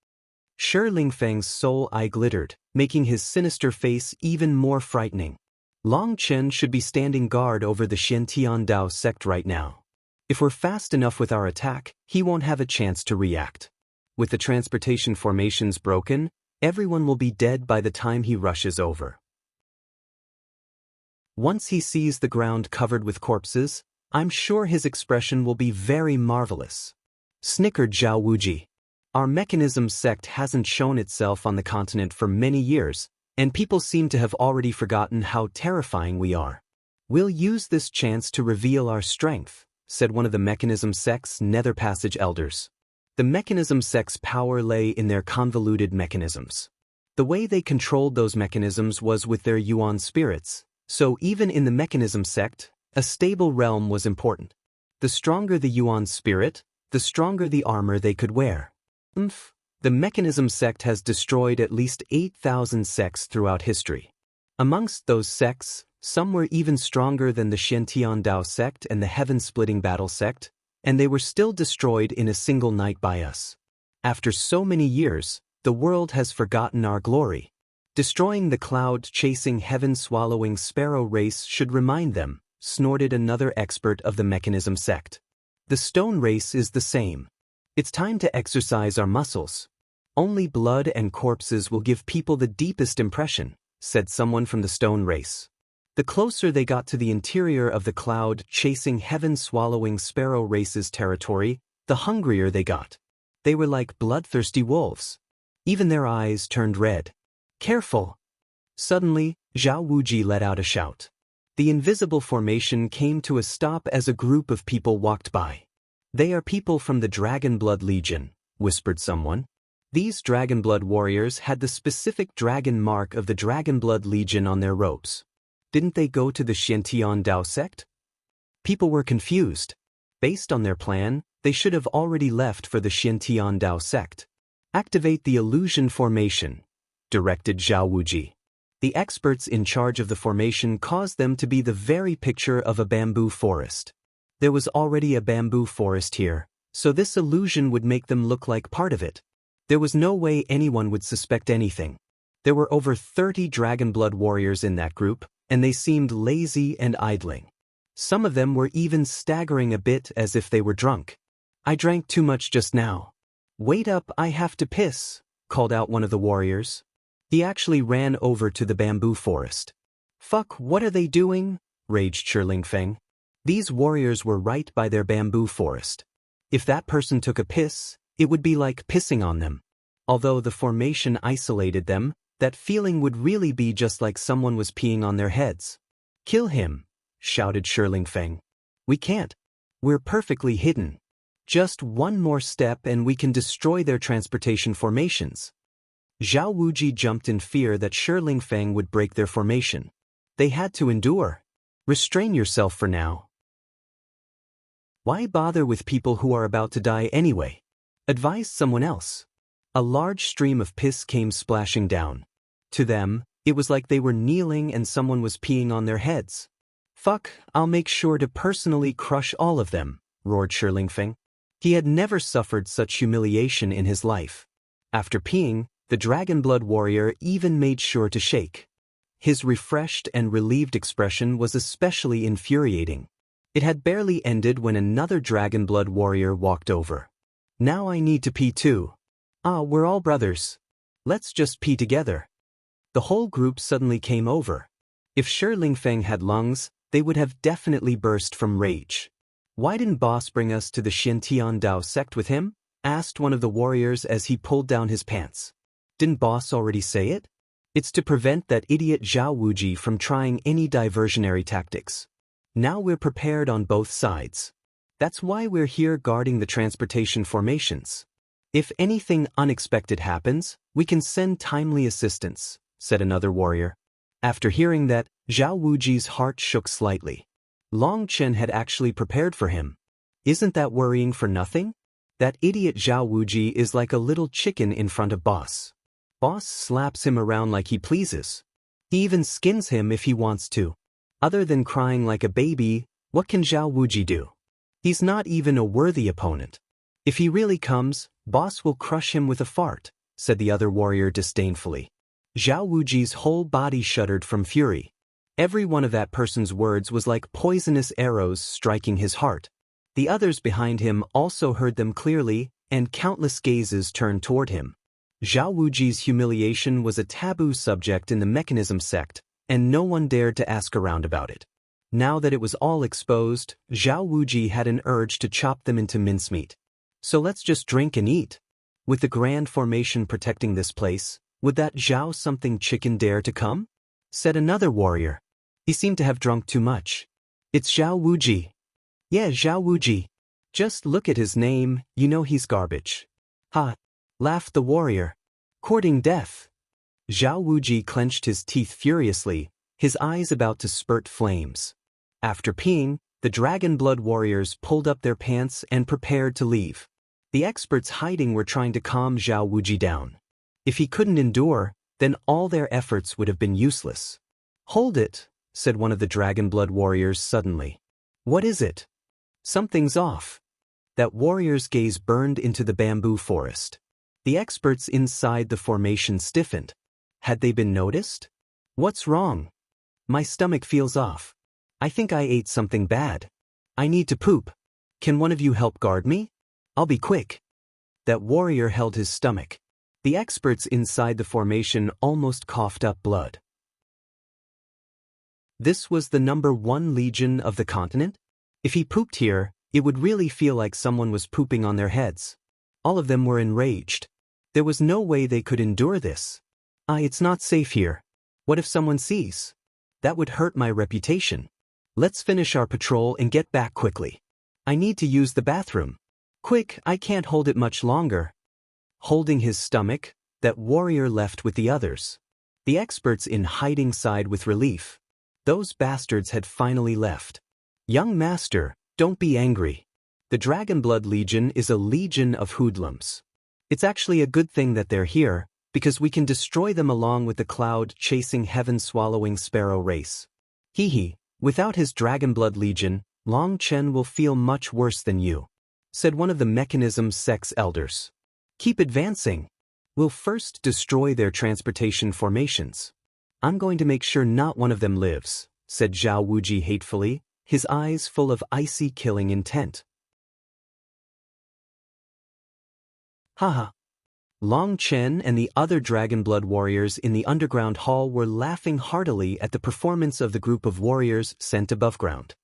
Shi Feng's soul eye glittered, making his sinister face even more frightening. Long Chen should be standing guard over the Xintiandao sect right now. If we're fast enough with our attack, he won't have a chance to react. With the transportation formations broken, everyone will be dead by the time he rushes over. Once he sees the ground covered with corpses, I'm sure his expression will be very marvelous. Snickered Zhao Wuji. Our mechanism sect hasn't shown itself on the continent for many years, and people seem to have already forgotten how terrifying we are. We'll use this chance to reveal our strength, said one of the mechanism sect's Nether Passage elders. The mechanism sect's power lay in their convoluted mechanisms. The way they controlled those mechanisms was with their yuan spirits, so even in the mechanism sect, a stable realm was important. The stronger the yuan spirit, the stronger the armor they could wear. The mechanism sect has destroyed at least 8,000 sects throughout history. Amongst those sects, some were even stronger than the Shentian Dao sect and the Heaven-Splitting Battle sect, and they were still destroyed in a single night by us. After so many years, the world has forgotten our glory. Destroying the cloud-chasing heaven-swallowing sparrow race should remind them, snorted another expert of the mechanism sect. The stone race is the same. It's time to exercise our muscles. Only blood and corpses will give people the deepest impression, said someone from the stone race. The closer they got to the interior of the cloud-chasing heaven-swallowing sparrow race's territory, the hungrier they got. They were like bloodthirsty wolves. Even their eyes turned red. Careful! Suddenly, Zhao Wuji let out a shout. The invisible formation came to a stop as a group of people walked by. They are people from the Dragonblood Legion, whispered someone. These Dragonblood warriors had the specific dragon mark of the Dragonblood Legion on their robes. Didn't they go to the Shentian Dao sect? People were confused. Based on their plan, they should have already left for the Shentian Dao sect. Activate the illusion formation, directed Zhao Wuji. The experts in charge of the formation caused them to be the very picture of a bamboo forest. There was already a bamboo forest here, so this illusion would make them look like part of it. There was no way anyone would suspect anything. There were over 30 Dragonblood warriors in that group, and they seemed lazy and idling. Some of them were even staggering a bit as if they were drunk. I drank too much just now. Wait up, I have to piss, called out one of the warriors. He actually ran over to the bamboo forest. Fuck, what are they doing? Raged Shirling Feng. These warriors were right by their bamboo forest. If that person took a piss, it would be like pissing on them. Although the formation isolated them, that feeling would really be just like someone was peeing on their heads. Kill him, shouted Shirling Feng. We can't. We're perfectly hidden. Just one more step and we can destroy their transportation formations. Zhao Wuji jumped in fear that Shirling Feng would break their formation. They had to endure. Restrain yourself for now. Why bother with people who are about to die anyway? Advise someone else. A large stream of piss came splashing down. To them, it was like they were kneeling and someone was peeing on their heads. Fuck, I'll make sure to personally crush all of them, roared Shirling Feng. He had never suffered such humiliation in his life. After peeing, the Dragonblood warrior even made sure to shake. His refreshed and relieved expression was especially infuriating. It had barely ended when another Dragonblood warrior walked over. Now I need to pee too. Ah, we're all brothers. Let's just pee together. The whole group suddenly came over. If Shirling Feng had lungs, they would have definitely burst from rage. Why didn't boss bring us to the Shentian Dao sect with him? Asked one of the warriors as he pulled down his pants. Didn't boss already say it? It's to prevent that idiot Zhao Wuji from trying any diversionary tactics. Now we're prepared on both sides. That's why we're here guarding the transportation formations. If anything unexpected happens, we can send timely assistance, said another warrior. After hearing that, Zhao Wuji's heart shook slightly. Long Chen had actually prepared for him. Isn't that worrying for nothing? That idiot Zhao Wuji is like a little chicken in front of boss. Boss slaps him around like he pleases. He even skins him if he wants to. Other than crying like a baby, what can Zhao Wuji do? He's not even a worthy opponent. If he really comes, boss will crush him with a fart, said the other warrior disdainfully. Zhao Wuji's whole body shuddered from fury. Every one of that person's words was like poisonous arrows striking his heart. The others behind him also heard them clearly, and countless gazes turned toward him. Zhao Wuji's humiliation was a taboo subject in the mechanism sect, and no one dared to ask around about it. Now that it was all exposed, Zhao Wuji had an urge to chop them into mincemeat. So let's just drink and eat. With the grand formation protecting this place, would that Zhao something chicken dare to come? Said another warrior. He seemed to have drunk too much. It's Zhao Wuji. Yeah, Zhao Wuji. Just look at his name, you know he's garbage. Ha! Laughed the warrior. Courting death. Zhao Wuji clenched his teeth furiously, his eyes about to spurt flames. After peeing, the Dragonblood warriors pulled up their pants and prepared to leave. The experts hiding were trying to calm Zhao Wuji down. If he couldn't endure, then all their efforts would have been useless. Hold it, said one of the Dragonblood warriors suddenly. What is it? Something's off. That warrior's gaze burned into the bamboo forest. The experts inside the formation stiffened. Had they been noticed? What's wrong? My stomach feels off. I think I ate something bad. I need to poop. Can one of you help guard me? I'll be quick. That warrior held his stomach. The experts inside the formation almost coughed up blood. This was the #1 legion of the continent? If he pooped here, it would really feel like someone was pooping on their heads. All of them were enraged. There was no way they could endure this. It's not safe here. What if someone sees? That would hurt my reputation. Let's finish our patrol and get back quickly. I need to use the bathroom. Quick, I can't hold it much longer. Holding his stomach, that warrior left with the others. The experts in hiding sighed with relief. Those bastards had finally left. Young master, don't be angry. The Dragonblood Legion is a legion of hoodlums. It's actually a good thing that they're here, because we can destroy them along with the cloud-chasing heaven-swallowing sparrow race. Hee, without his Dragonblood Legion, Long Chen will feel much worse than you, said one of the Mechanism Sect's elders. Keep advancing. We'll first destroy their transportation formations. I'm going to make sure not one of them lives, said Zhao Wuji hatefully, his eyes full of icy killing intent. Haha. Long Chen and the other Dragonblood warriors in the underground hall were laughing heartily at the performance of the group of warriors sent above ground.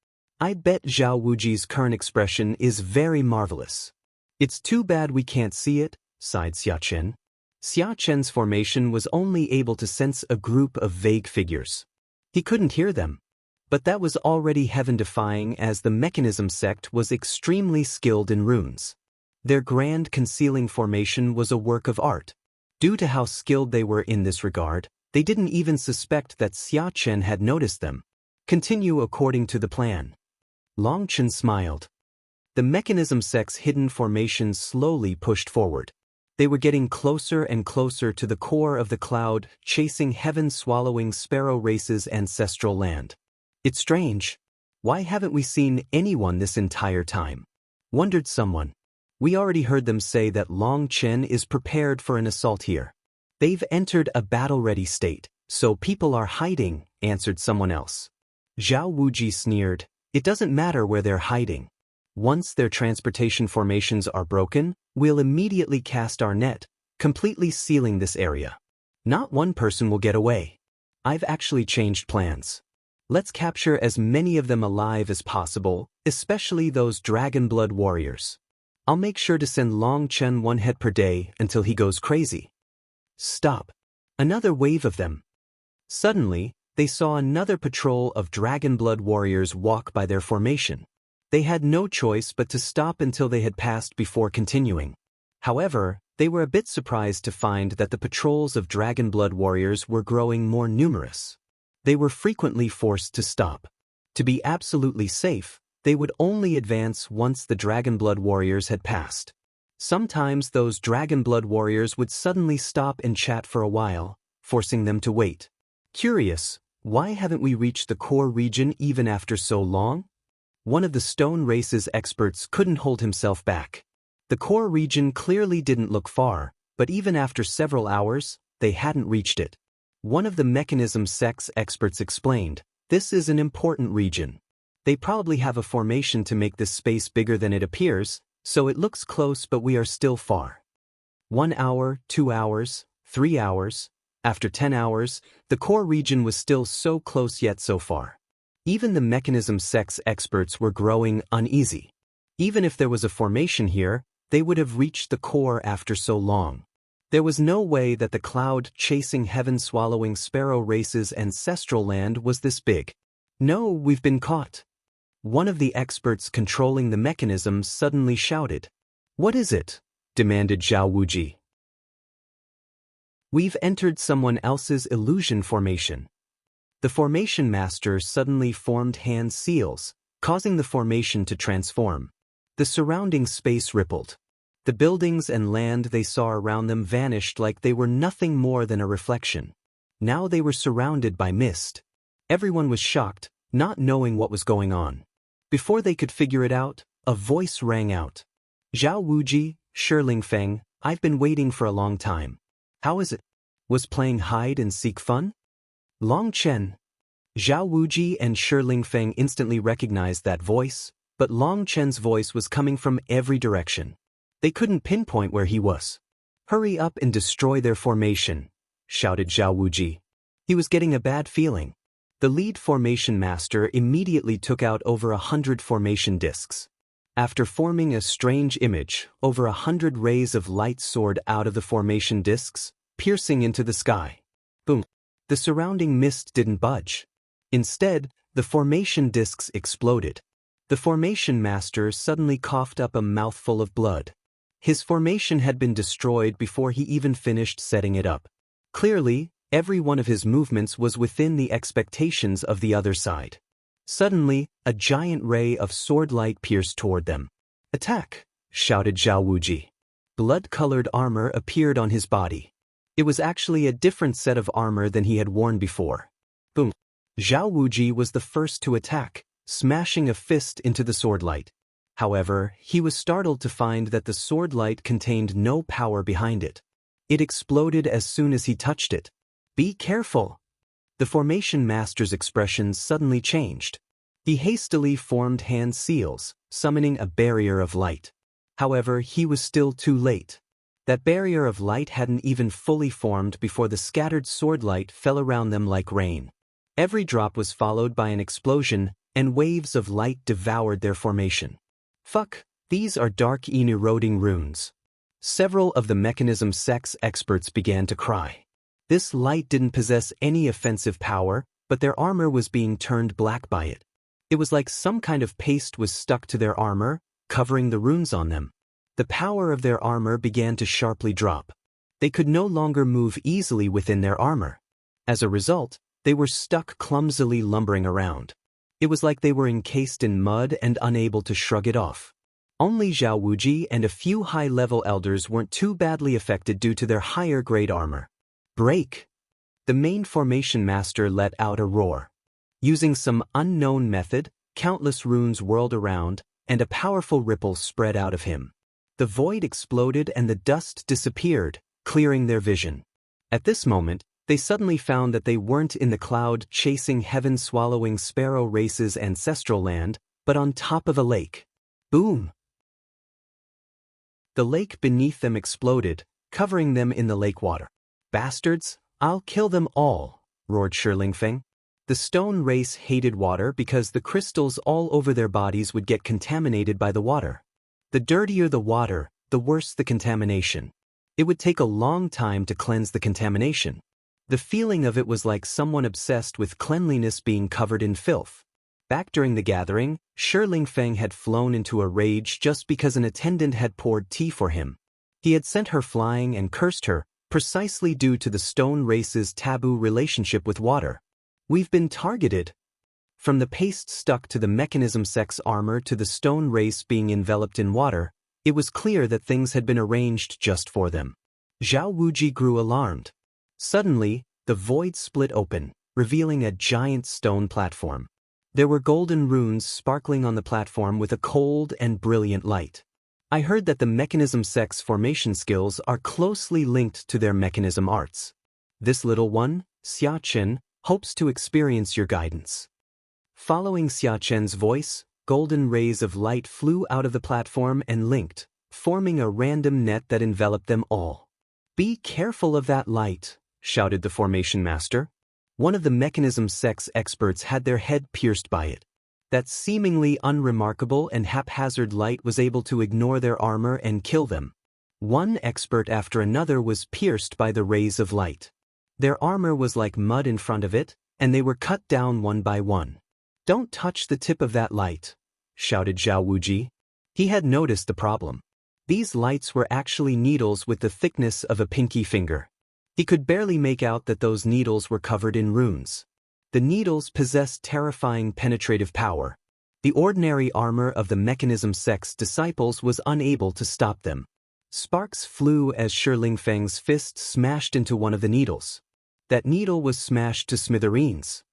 I bet Zhao Wuji's current expression is very marvelous. It's too bad we can't see it, sighed Xia Chen. Xia Chen's formation was only able to sense a group of vague figures. He couldn't hear them. But that was already heaven-defying, as the Mechanism Sect was extremely skilled in runes. Their grand concealing formation was a work of art. Due to how skilled they were in this regard, they didn't even suspect that Xia Chen had noticed them. Continue according to the plan. Long Chen smiled. The Mechanism Sect's hidden formation slowly pushed forward. They were getting closer and closer to the core of the cloud, chasing heaven-swallowing sparrow race's ancestral land. It's strange. Why haven't we seen anyone this entire time? Wondered someone. We already heard them say that Long Chen is prepared for an assault here. They've entered a battle-ready state, so people are hiding, answered someone else. Zhao Wuji sneered. It doesn't matter where they're hiding. Once their transportation formations are broken, we'll immediately cast our net, completely sealing this area. Not one person will get away. I've actually changed plans. Let's capture as many of them alive as possible, especially those Dragonblood warriors. I'll make sure to send Long Chen one head per day until he goes crazy. Stop. Another wave of them. Suddenly, they saw another patrol of Dragonblood warriors walk by their formation. They had no choice but to stop until they had passed before continuing. However, they were a bit surprised to find that the patrols of Dragonblood warriors were growing more numerous. They were frequently forced to stop. To be absolutely safe, they would only advance once the Dragonblood warriors had passed. Sometimes those Dragonblood warriors would suddenly stop and chat for a while, forcing them to wait. Curious, why haven't we reached the core region even after so long? One of the Stone Race's experts couldn't hold himself back. The core region clearly didn't look far, but even after several hours, they hadn't reached it. One of the Mechanism Sect's experts explained, this is an important region. They probably have a formation to make this space bigger than it appears, so it looks close but we are still far. 1 hour, 2 hours, 3 hours. After 10 hours, the core region was still so close yet so far. Even the Mechanism Sect's experts were growing uneasy. Even if there was a formation here, they would have reached the core after so long. There was no way that the cloud-chasing heaven-swallowing sparrow race's ancestral land was this big. No, we've been caught. One of the experts controlling the mechanism suddenly shouted. What is it? Demanded Zhao Wuji. We've entered someone else's illusion formation. The formation master suddenly formed hand seals, causing the formation to transform. The surrounding space rippled. The buildings and land they saw around them vanished like they were nothing more than a reflection. Now they were surrounded by mist. Everyone was shocked, not knowing what was going on. Before they could figure it out, a voice rang out. Zhao Wuji, Shiling Feng, I've been waiting for a long time. How is it? Was playing hide and seek fun? Long Chen. Zhao Wuji and Shiling Feng instantly recognized that voice, but Long Chen's voice was coming from every direction. They couldn't pinpoint where he was. Hurry up and destroy their formation, shouted Zhao Wuji. He was getting a bad feeling. The lead formation master immediately took out over 100 formation discs. After forming a strange image, over 100 rays of light soared out of the formation discs, piercing into the sky. Boom! The surrounding mist didn't budge. Instead, the formation discs exploded. The formation master suddenly coughed up a mouthful of blood. His formation had been destroyed before he even finished setting it up. Clearly, every one of his movements was within the expectations of the other side. Suddenly, a giant ray of sword light pierced toward them. Attack! Shouted Zhao Wuji. Blood-colored armor appeared on his body. It was actually a different set of armor than he had worn before. Boom! Zhao Wuji was the first to attack, smashing a fist into the sword light. However, he was startled to find that the sword light contained no power behind it. It exploded as soon as he touched it. Be careful! The formation master's expression suddenly changed. He hastily formed hand seals, summoning a barrier of light. However, he was still too late. That barrier of light hadn't even fully formed before the scattered sword light fell around them like rain. Every drop was followed by an explosion, and waves of light devoured their formation. Fuck, these are dark eroding runes. Several of the mechanism sect's experts began to cry. This light didn't possess any offensive power, but their armor was being turned black by it. It was like some kind of paste was stuck to their armor, covering the runes on them. The power of their armor began to sharply drop. They could no longer move easily within their armor. As a result, they were stuck clumsily lumbering around. It was like they were encased in mud and unable to shrug it off. Only Zhao Wuji and a few high-level elders weren't too badly affected due to their higher-grade armor. Break! The main formation master let out a roar. Using some unknown method, countless runes whirled around, and a powerful ripple spread out of him. The void exploded and the dust disappeared, clearing their vision. At this moment, they suddenly found that they weren't in the cloud-chasing heaven-swallowing sparrow race's ancestral land, but on top of a lake. Boom! The lake beneath them exploded, covering them in the lake water. Bastards, I'll kill them all, roared Shiling Feng. The stone race hated water because the crystals all over their bodies would get contaminated by the water. The dirtier the water, the worse the contamination. It would take a long time to cleanse the contamination. The feeling of it was like someone obsessed with cleanliness being covered in filth. Back during the gathering, Shiling Feng had flown into a rage just because an attendant had poured tea for him. He had sent her flying and cursed her, precisely due to the stone race's taboo relationship with water. We've been targeted. From the paste stuck to the mechanism sect's armor to the stone race being enveloped in water, it was clear that things had been arranged just for them. Zhao Wuji grew alarmed. Suddenly, the void split open, revealing a giant stone platform. There were golden runes sparkling on the platform with a cold and brilliant light. I heard that the mechanism sect's formation skills are closely linked to their mechanism arts. This little one, Xia Chen, hopes to experience your guidance. Following Xia Chen's voice, golden rays of light flew out of the platform and linked, forming a random net that enveloped them all. Be careful of that light, shouted the formation master. One of the mechanism sect's experts had their head pierced by it. That seemingly unremarkable and haphazard light was able to ignore their armor and kill them. One expert after another was pierced by the rays of light. Their armor was like mud in front of it, and they were cut down one by one. "Don't touch the tip of that light," shouted Zhao Wuji. He had noticed the problem. These lights were actually needles with the thickness of a pinky finger. He could barely make out that those needles were covered in runes. The needles possessed terrifying penetrative power. The ordinary armor of the Mechanism Sect's disciples was unable to stop them. Sparks flew as Shi Lingfeng's fist smashed into one of the needles. That needle was smashed to smithereens.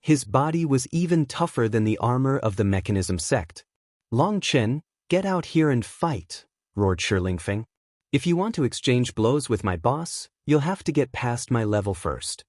His body was even tougher than the armor of the Mechanism Sect. "Long Chen, get out here and fight," roared Shi Lingfeng. "If you want to exchange blows with my boss, you'll have to get past my level first."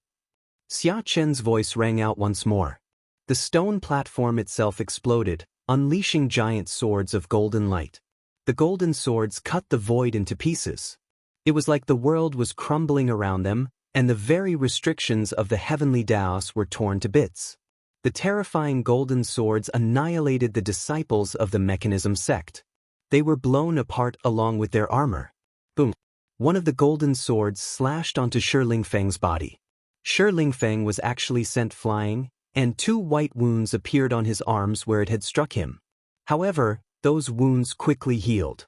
Xia Chen's voice rang out once more. The stone platform itself exploded, unleashing giant swords of golden light. The golden swords cut the void into pieces. It was like the world was crumbling around them, and the very restrictions of the heavenly Daos were torn to bits. The terrifying golden swords annihilated the disciples of the Mechanism Sect. They were blown apart along with their armor. Boom! One of the golden swords slashed onto Shi Lingfeng's body. Shi Lingfeng was actually sent flying, and 2 white wounds appeared on his arms where it had struck him. However, those wounds quickly healed.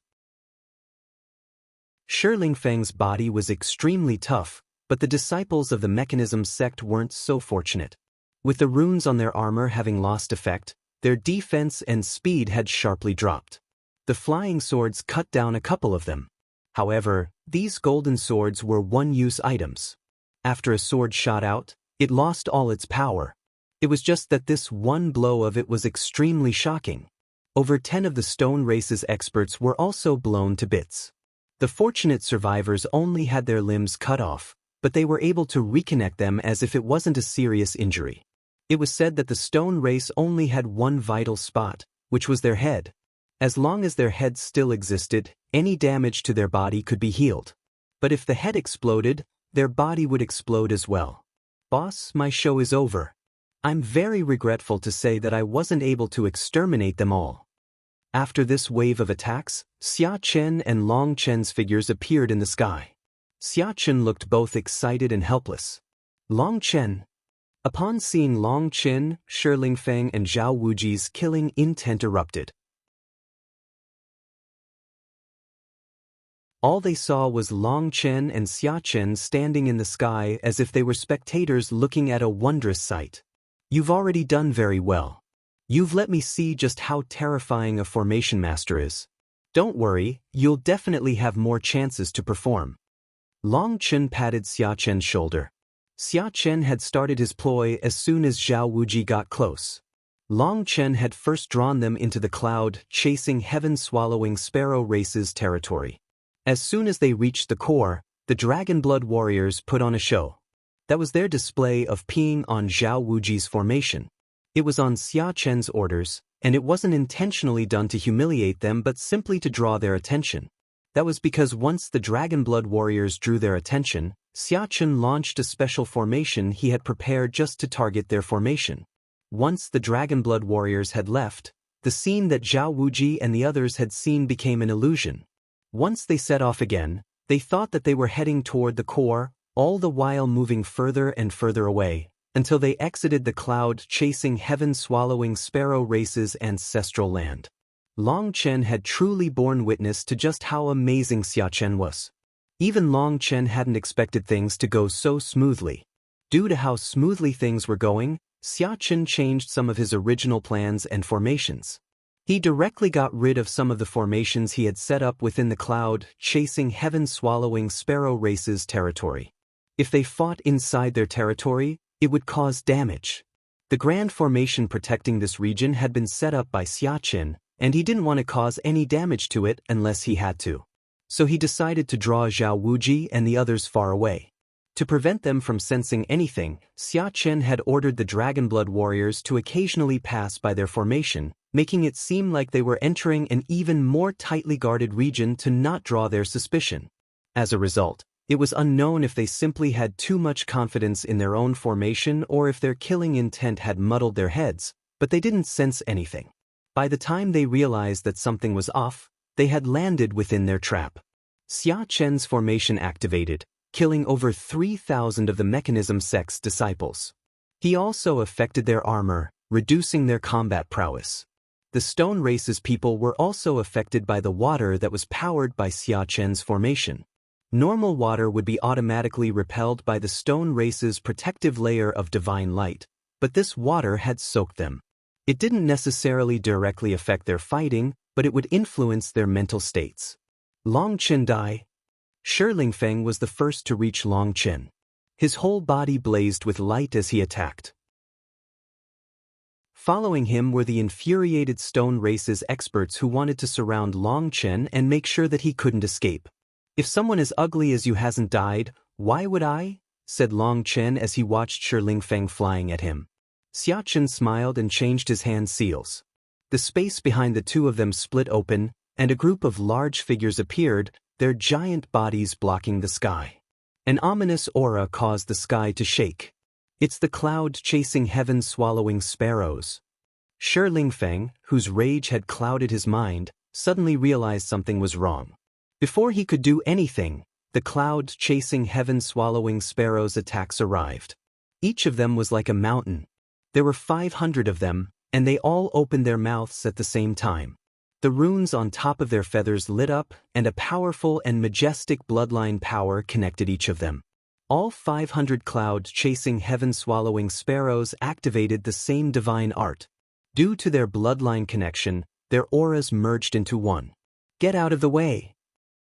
Shi Lingfeng's body was extremely tough, but the disciples of the Mechanism Sect weren't so fortunate. With the runes on their armor having lost effect, their defense and speed had sharply dropped. The flying swords cut down a couple of them. However, these golden swords were one-use items. After a sword shot out, it lost all its power. It was just that this one blow of it was extremely shocking. Over 10 of the Stone Race's experts were also blown to bits. The fortunate survivors only had their limbs cut off, but they were able to reconnect them as if it wasn't a serious injury. It was said that the Stone Race only had one vital spot, which was their head. As long as their head still existed, any damage to their body could be healed. But if the head exploded, their body would explode as well. "Boss, my show is over. I'm very regretful to say that I wasn't able to exterminate them all." After this wave of attacks, Xia Chen and Long Chen's figures appeared in the sky. Xia Chen looked both excited and helpless. Long Chen. Upon seeing Long Chen, Shi Lingfeng and Zhao Wuji's killing intent erupted. All they saw was Long Chen and Xia Chen standing in the sky as if they were spectators looking at a wondrous sight. "You've already done very well. You've let me see just how terrifying a formation master is. Don't worry, you'll definitely have more chances to perform." Long Chen patted Xia Chen's shoulder. Xia Chen had started his ploy as soon as Zhao Wuji got close. Long Chen had first drawn them into the cloud, chasing heaven-swallowing sparrow race's territory. As soon as they reached the core, the Dragonblood warriors put on a show. That was their display of peeing on Zhao Wuji's formation. It was on Xia Chen's orders, and it wasn't intentionally done to humiliate them but simply to draw their attention. That was because once the Dragonblood warriors drew their attention, Xia Chen launched a special formation he had prepared just to target their formation. Once the Dragonblood warriors had left, the scene that Zhao Wuji and the others had seen became an illusion. Once they set off again, they thought that they were heading toward the core, all the while moving further and further away, until they exited the cloud chasing heaven-swallowing sparrow race's ancestral land. Long Chen had truly borne witness to just how amazing Xia Chen was. Even Long Chen hadn't expected things to go so smoothly. Due to how smoothly things were going, Xia Chen changed some of his original plans and formations. He directly got rid of some of the formations he had set up within the cloud, chasing heaven-swallowing sparrow race's territory. If they fought inside their territory, it would cause damage. The grand formation protecting this region had been set up by Xia Chen, and he didn't want to cause any damage to it unless he had to. So he decided to draw Zhao Wuji and the others far away. To prevent them from sensing anything, Xia Chen had ordered the Dragonblood warriors to occasionally pass by their formation, making it seem like they were entering an even more tightly guarded region to not draw their suspicion. As a result, it was unknown if they simply had too much confidence in their own formation or if their killing intent had muddled their heads, but they didn't sense anything. By the time they realized that something was off, they had landed within their trap. Chen's formation activated, killing over 3,000 of the Mechanism Sect's disciples. He also affected their armor, reducing their combat prowess. The Stone Race's people were also affected by the water that was powered by Chen's formation. Normal water would be automatically repelled by the Stone Race's protective layer of divine light, but this water had soaked them. It didn't necessarily directly affect their fighting, but it would influence their mental states. Long Chen died. Shi Lingfeng was the first to reach Long Chen. His whole body blazed with light as he attacked. Following him were the infuriated Stone Race's experts who wanted to surround Long Chen and make sure that he couldn't escape. "If someone as ugly as you hasn't died, why would I?" said Long Chen as he watched Shi Lingfeng flying at him. Xia Chen smiled and changed his hand seals. The space behind the two of them split open, and a group of large figures appeared, their giant bodies blocking the sky. An ominous aura caused the sky to shake. "It's the cloud chasing heaven swallowing sparrows." Shi Lingfeng, whose rage had clouded his mind, suddenly realized something was wrong. Before he could do anything, the cloud chasing heaven swallowing sparrows' attacks arrived. Each of them was like a mountain. There were 500 of them, and they all opened their mouths at the same time. The runes on top of their feathers lit up, and a powerful and majestic bloodline power connected each of them. All 500 cloud-chasing heaven-swallowing sparrows activated the same divine art. Due to their bloodline connection, their auras merged into one. "Get out of the way!"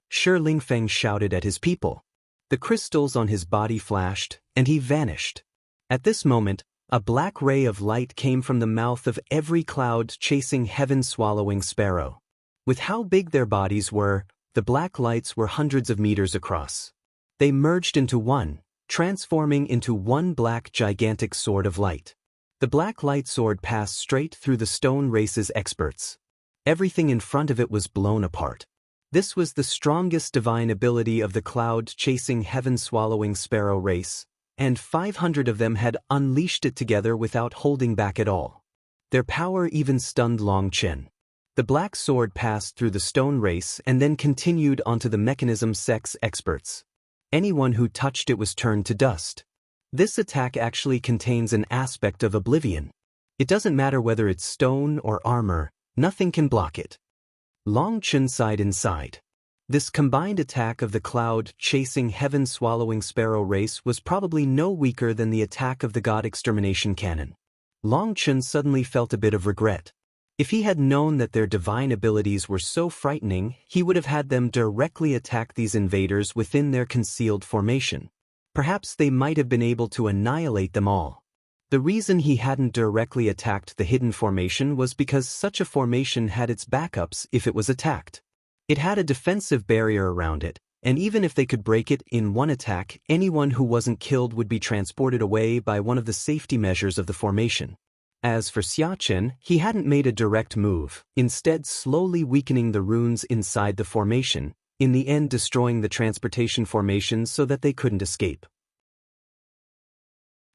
Shi Lingfeng shouted at his people. The crystals on his body flashed, and he vanished. At this moment, a black ray of light came from the mouth of every cloud-chasing heaven-swallowing sparrow. With how big their bodies were, the black lights were hundreds of meters across. They merged into one, transforming into one black gigantic sword of light. The black light sword passed straight through the Stone Race's experts. Everything in front of it was blown apart. This was the strongest divine ability of the cloud-chasing heaven-swallowing sparrow race, and 500 of them had unleashed it together without holding back at all. Their power even stunned Long Chen. The black sword passed through the Stone Race and then continued onto the Mechanism Sect's experts. Anyone who touched it was turned to dust. This attack actually contains an aspect of oblivion. It doesn't matter whether it's stone or armor, nothing can block it. Long Chen sighed inside. This combined attack of the cloud-chasing heaven-swallowing sparrow race was probably no weaker than the attack of the god extermination cannon. Long Chen suddenly felt a bit of regret. If he had known that their divine abilities were so frightening, he would have had them directly attack these invaders within their concealed formation. Perhaps they might have been able to annihilate them all. The reason he hadn't directly attacked the hidden formation was because such a formation had its backups if it was attacked. It had a defensive barrier around it, and even if they could break it in one attack, anyone who wasn't killed would be transported away by one of the safety measures of the formation. As for Xia Chen, he hadn't made a direct move, instead slowly weakening the runes inside the formation, in the end destroying the transportation formations so that they couldn't escape.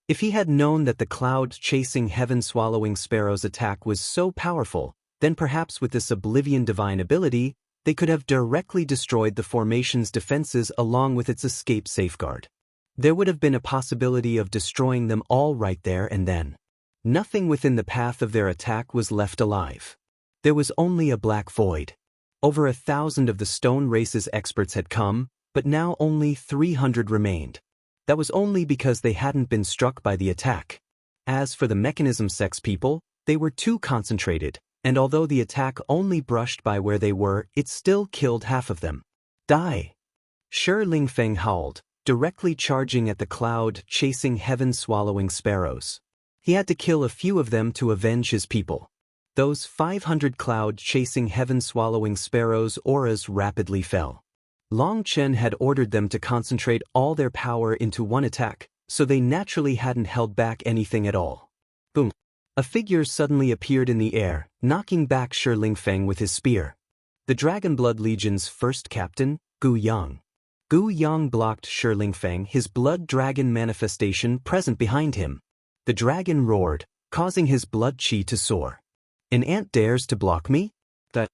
If he had known that the cloud-chasing heaven-swallowing sparrow's attack was so powerful, then perhaps with this oblivion divine ability, they could have directly destroyed the formation's defenses along with its escape safeguard. There would have been a possibility of destroying them all right there and then. Nothing within the path of their attack was left alive. There was only a black void. Over 1,000 of the Stone Race's experts had come, but now only 300 remained. That was only because they hadn't been struck by the attack. As for the Mechanism Sect's people, they were too concentrated, and although the attack only brushed by where they were, it still killed half of them. "Die!" Shi Lingfeng howled, directly charging at the cloud-chasing heaven-swallowing sparrows. He had to kill a few of them to avenge his people. Those 500 cloud-chasing heaven-swallowing sparrows' auras rapidly fell. Long Chen had ordered them to concentrate all their power into one attack, so they naturally hadn't held back anything at all. Boom! A figure suddenly appeared in the air, knocking back Shi Lingfeng with his spear. The Dragonblood Legion's first captain, Gu Yang. Gu Yang blocked Shi Lingfeng, his blood dragon manifestation present behind him. The dragon roared, causing his blood chi to soar. An ant dares to block me? That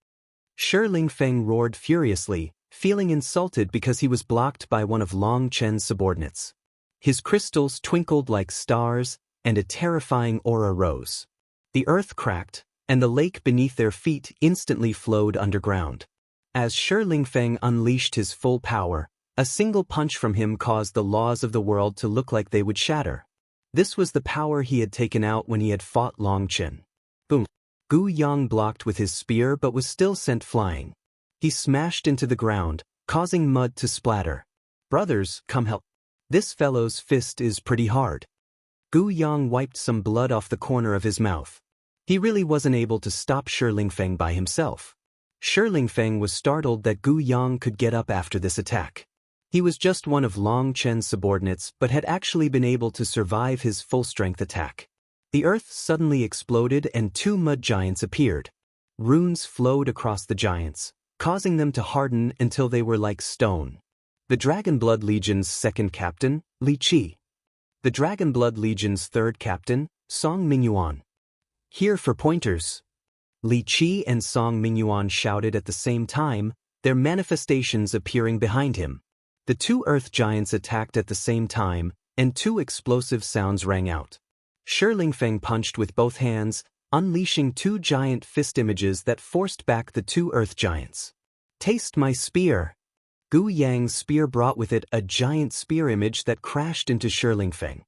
Shi Lingfeng roared furiously, feeling insulted because he was blocked by one of Long Chen's subordinates. His crystals twinkled like stars, and a terrifying aura rose. The earth cracked, and the lake beneath their feet instantly flowed underground. As Shi Lingfeng unleashed his full power, a single punch from him caused the laws of the world to look like they would shatter. This was the power he had taken out when he had fought Long Chen. Boom! Gu Yang blocked with his spear but was still sent flying. He smashed into the ground, causing mud to splatter. "Brothers, come help. This fellow's fist is pretty hard." Gu Yang wiped some blood off the corner of his mouth. He really wasn't able to stop Shi Lingfeng by himself. Shi Lingfeng was startled that Gu Yang could get up after this attack. He was just one of Long Chen's subordinates but had actually been able to survive his full-strength attack. The earth suddenly exploded and two mud giants appeared. Runes flowed across the giants, causing them to harden until they were like stone. The Dragonblood Legion's second captain, Li Qi. The Dragonblood Legion's third captain, Song Mingyuan. "Here for pointers." Li Qi and Song Mingyuan shouted at the same time, their manifestations appearing behind him. The two earth giants attacked at the same time, and two explosive sounds rang out. Shi Lingfeng punched with both hands, unleashing two giant fist images that forced back the two earth giants. "Taste my spear." Gu Yang's spear brought with it a giant spear image that crashed into Shi Lingfeng.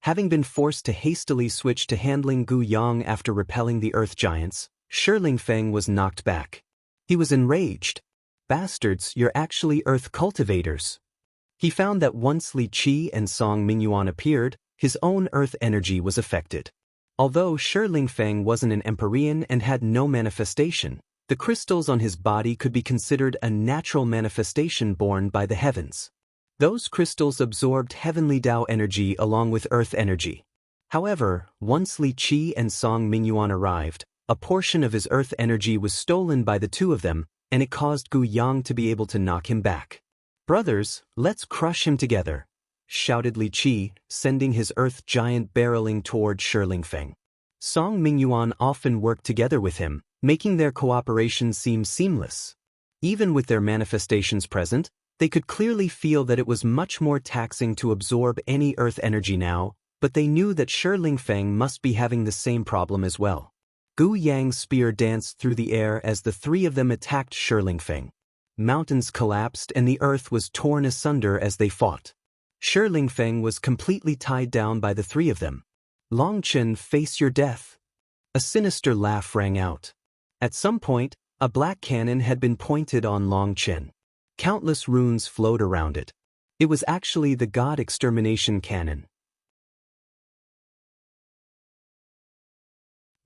Having been forced to hastily switch to handling Gu Yang after repelling the earth giants, Shi Lingfeng was knocked back. He was enraged. "Bastards, you're actually earth cultivators." He found that once Li Qi and Song Mingyuan appeared, his own earth energy was affected. Although Shi Lingfeng wasn't an Empyrean and had no manifestation, the crystals on his body could be considered a natural manifestation born by the heavens. Those crystals absorbed heavenly Tao energy along with earth energy. However, once Li Qi and Song Mingyuan arrived, a portion of his earth energy was stolen by the two of them, and it caused Gu Yang to be able to knock him back. "Brothers, let's crush him together," shouted Li Qi, sending his earth giant barreling toward Shi Lingfeng. Song Mingyuan often worked together with him, making their cooperation seem seamless. Even with their manifestations present, they could clearly feel that it was much more taxing to absorb any earth energy now, but they knew that Shi Lingfeng must be having the same problem as well. Gu Yang's spear danced through the air as the three of them attacked Shi Lingfeng. Mountains collapsed and the earth was torn asunder as they fought. Shi Lingfeng was completely tied down by the three of them. "Long Chen, face your death." A sinister laugh rang out. At some point, a black cannon had been pointed on Long Chen. Countless runes flowed around it. It was actually the God Extermination cannon.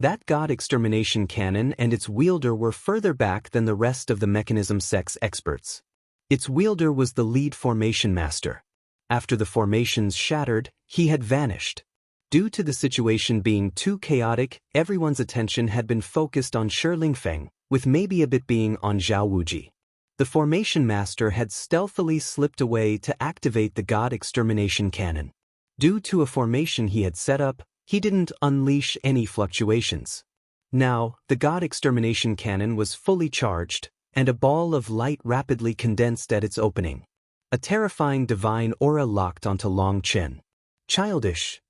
That God Extermination cannon and its wielder were further back than the rest of the Mechanism Sect's experts. Its wielder was the lead formation master. After the formations shattered, he had vanished. Due to the situation being too chaotic, everyone's attention had been focused on Shi Lingfeng, with maybe a bit being on Zhao Wuji. The formation master had stealthily slipped away to activate the God Extermination cannon. Due to a formation he had set up, he didn't unleash any fluctuations. Now, the God Extermination cannon was fully charged, and a ball of light rapidly condensed at its opening. A terrifying divine aura locked onto Long Chen. "Childish."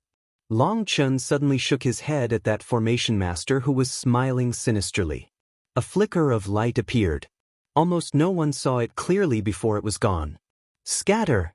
Long Chen suddenly shook his head at that formation master who was smiling sinisterly. A flicker of light appeared. Almost no one saw it clearly before it was gone. "Scatter!"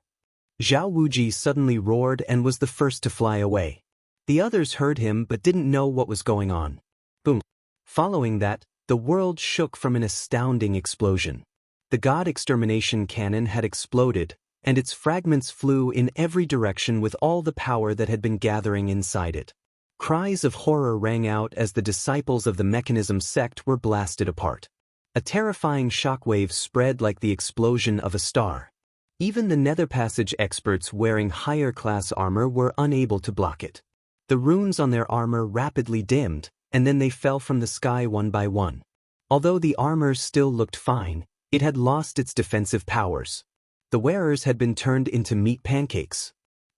Zhao Wuji suddenly roared and was the first to fly away. The others heard him but didn't know what was going on. Boom. Following that, the world shook from an astounding explosion. The God Extermination cannon had exploded, and its fragments flew in every direction with all the power that had been gathering inside it. Cries of horror rang out as the disciples of the Mechanism Sect were blasted apart. A terrifying shockwave spread like the explosion of a star. Even the Nether Passage experts wearing higher-class armor were unable to block it. The runes on their armor rapidly dimmed, and then they fell from the sky one by one. Although the armor still looked fine, it had lost its defensive powers. The wearers had been turned into meat pancakes.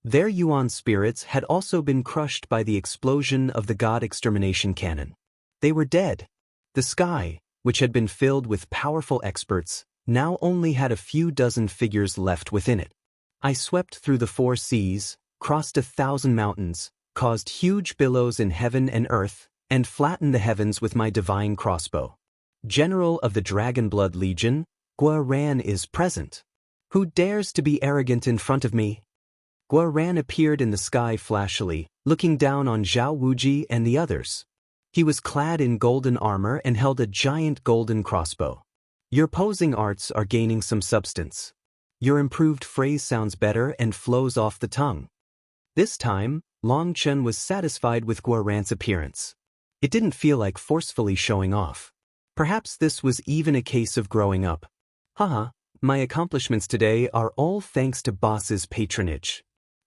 Their Yuan spirits had also been crushed by the explosion of the god extermination cannon. They were dead. The sky, which had been filled with powerful experts, now only had a few dozen figures left within it. I swept through the 4 seas, crossed 1,000 mountains, caused huge billows in heaven and earth, and flattened the heavens with my divine crossbow. General of the Dragonblood Legion, Guoran is present. Who dares to be arrogant in front of me? Guoran appeared in the sky flashily, looking down on Zhao Wuji and the others. He was clad in golden armor and held a giant golden crossbow. Your posing arts are gaining some substance. Your improved phrase sounds better and flows off the tongue. This time, Chen was satisfied with Guoran's appearance. It didn't feel like forcefully showing off. Perhaps this was even a case of growing up. Haha, my accomplishments today are all thanks to boss's patronage.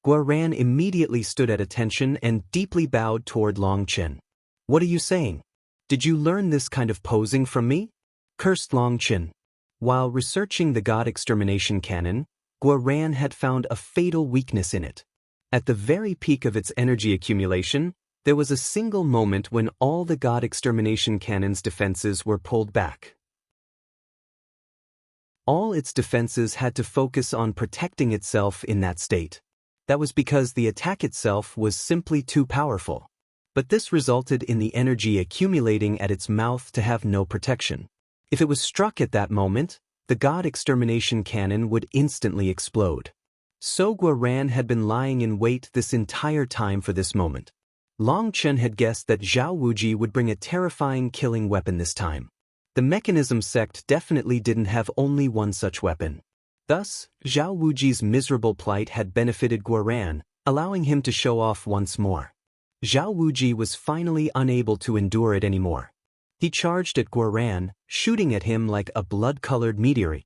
Guoran immediately stood at attention and deeply bowed toward Chen. What are you saying? Did you learn this kind of posing from me? Cursed Chen. While researching the god extermination cannon, Guoran had found a fatal weakness in it. At the very peak of its energy accumulation, there was a single moment when all the god extermination cannon's defenses were pulled back. All its defenses had to focus on protecting itself in that state. That was because the attack itself was simply too powerful. But this resulted in the energy accumulating at its mouth to have no protection. If it was struck at that moment, the god extermination cannon would instantly explode. So Guoran had been lying in wait this entire time for this moment. Chen had guessed that Zhao Wuji would bring a terrifying killing weapon this time. The mechanism sect definitely didn't have only one such weapon. Thus, Zhao Wuji's miserable plight had benefited Guoran, allowing him to show off once more. Zhao Wuji was finally unable to endure it anymore. He charged at Guoran, shooting at him like a blood-colored meteor.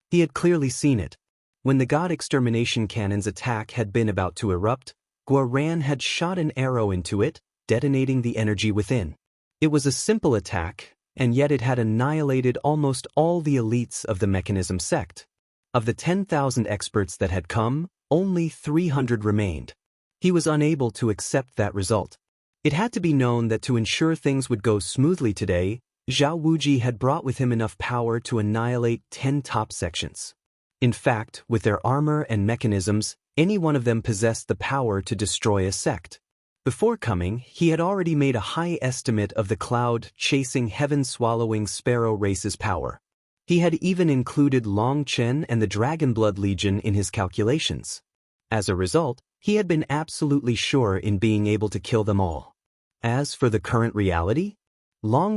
He had clearly seen it. When the god extermination cannon's attack had been about to erupt, Guoran had shot an arrow into it, detonating the energy within. It was a simple attack, and yet it had annihilated almost all the elites of the mechanism sect. Of the 10,000 experts that had come, only 300 remained. He was unable to accept that result. It had to be known that to ensure things would go smoothly today, Zhao Wuji had brought with him enough power to annihilate 10 top sections. In fact, with their armor and mechanisms, any one of them possessed the power to destroy a sect. Before coming, he had already made a high estimate of the cloud-chasing, heaven-swallowing sparrow race's power. He had even included Chen and the Dragonblood Legion in his calculations. As a result, he had been absolutely sure in being able to kill them all. As for the current reality,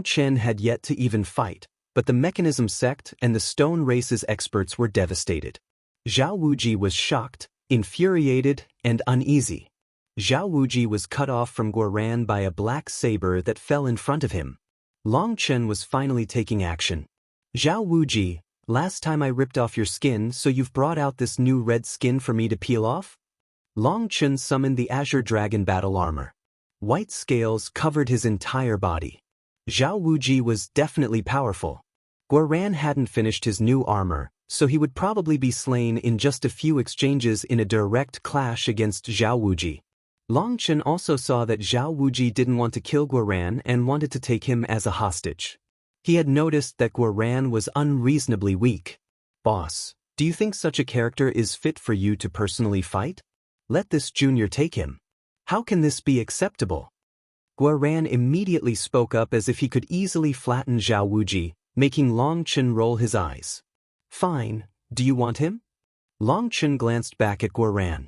Chen had yet to even fight, but the mechanism sect and the stone race's experts were devastated. Zhao Wuji was shocked, infuriated, and uneasy. Zhao Wuji was cut off from Guoran by a black saber that fell in front of him. Chen was finally taking action. Zhao Wuji, last time I ripped off your skin, so you've brought out this new red skin for me to peel off? Chen summoned the Azure Dragon battle armor. White scales covered his entire body. Zhao Wuji was definitely powerful. Guoran hadn't finished his new armor, so he would probably be slain in just a few exchanges in a direct clash against Zhao Wuji. Chen also saw that Zhao Wuji didn't want to kill Guoran and wanted to take him as a hostage. He had noticed that Guoran was unreasonably weak. Boss, do you think such a character is fit for you to personally fight? Let this junior take him. How can this be acceptable? Guoran immediately spoke up as if he could easily flatten Zhao Wuji, making Chen roll his eyes. Fine, do you want him? Chen glanced back at Guoran.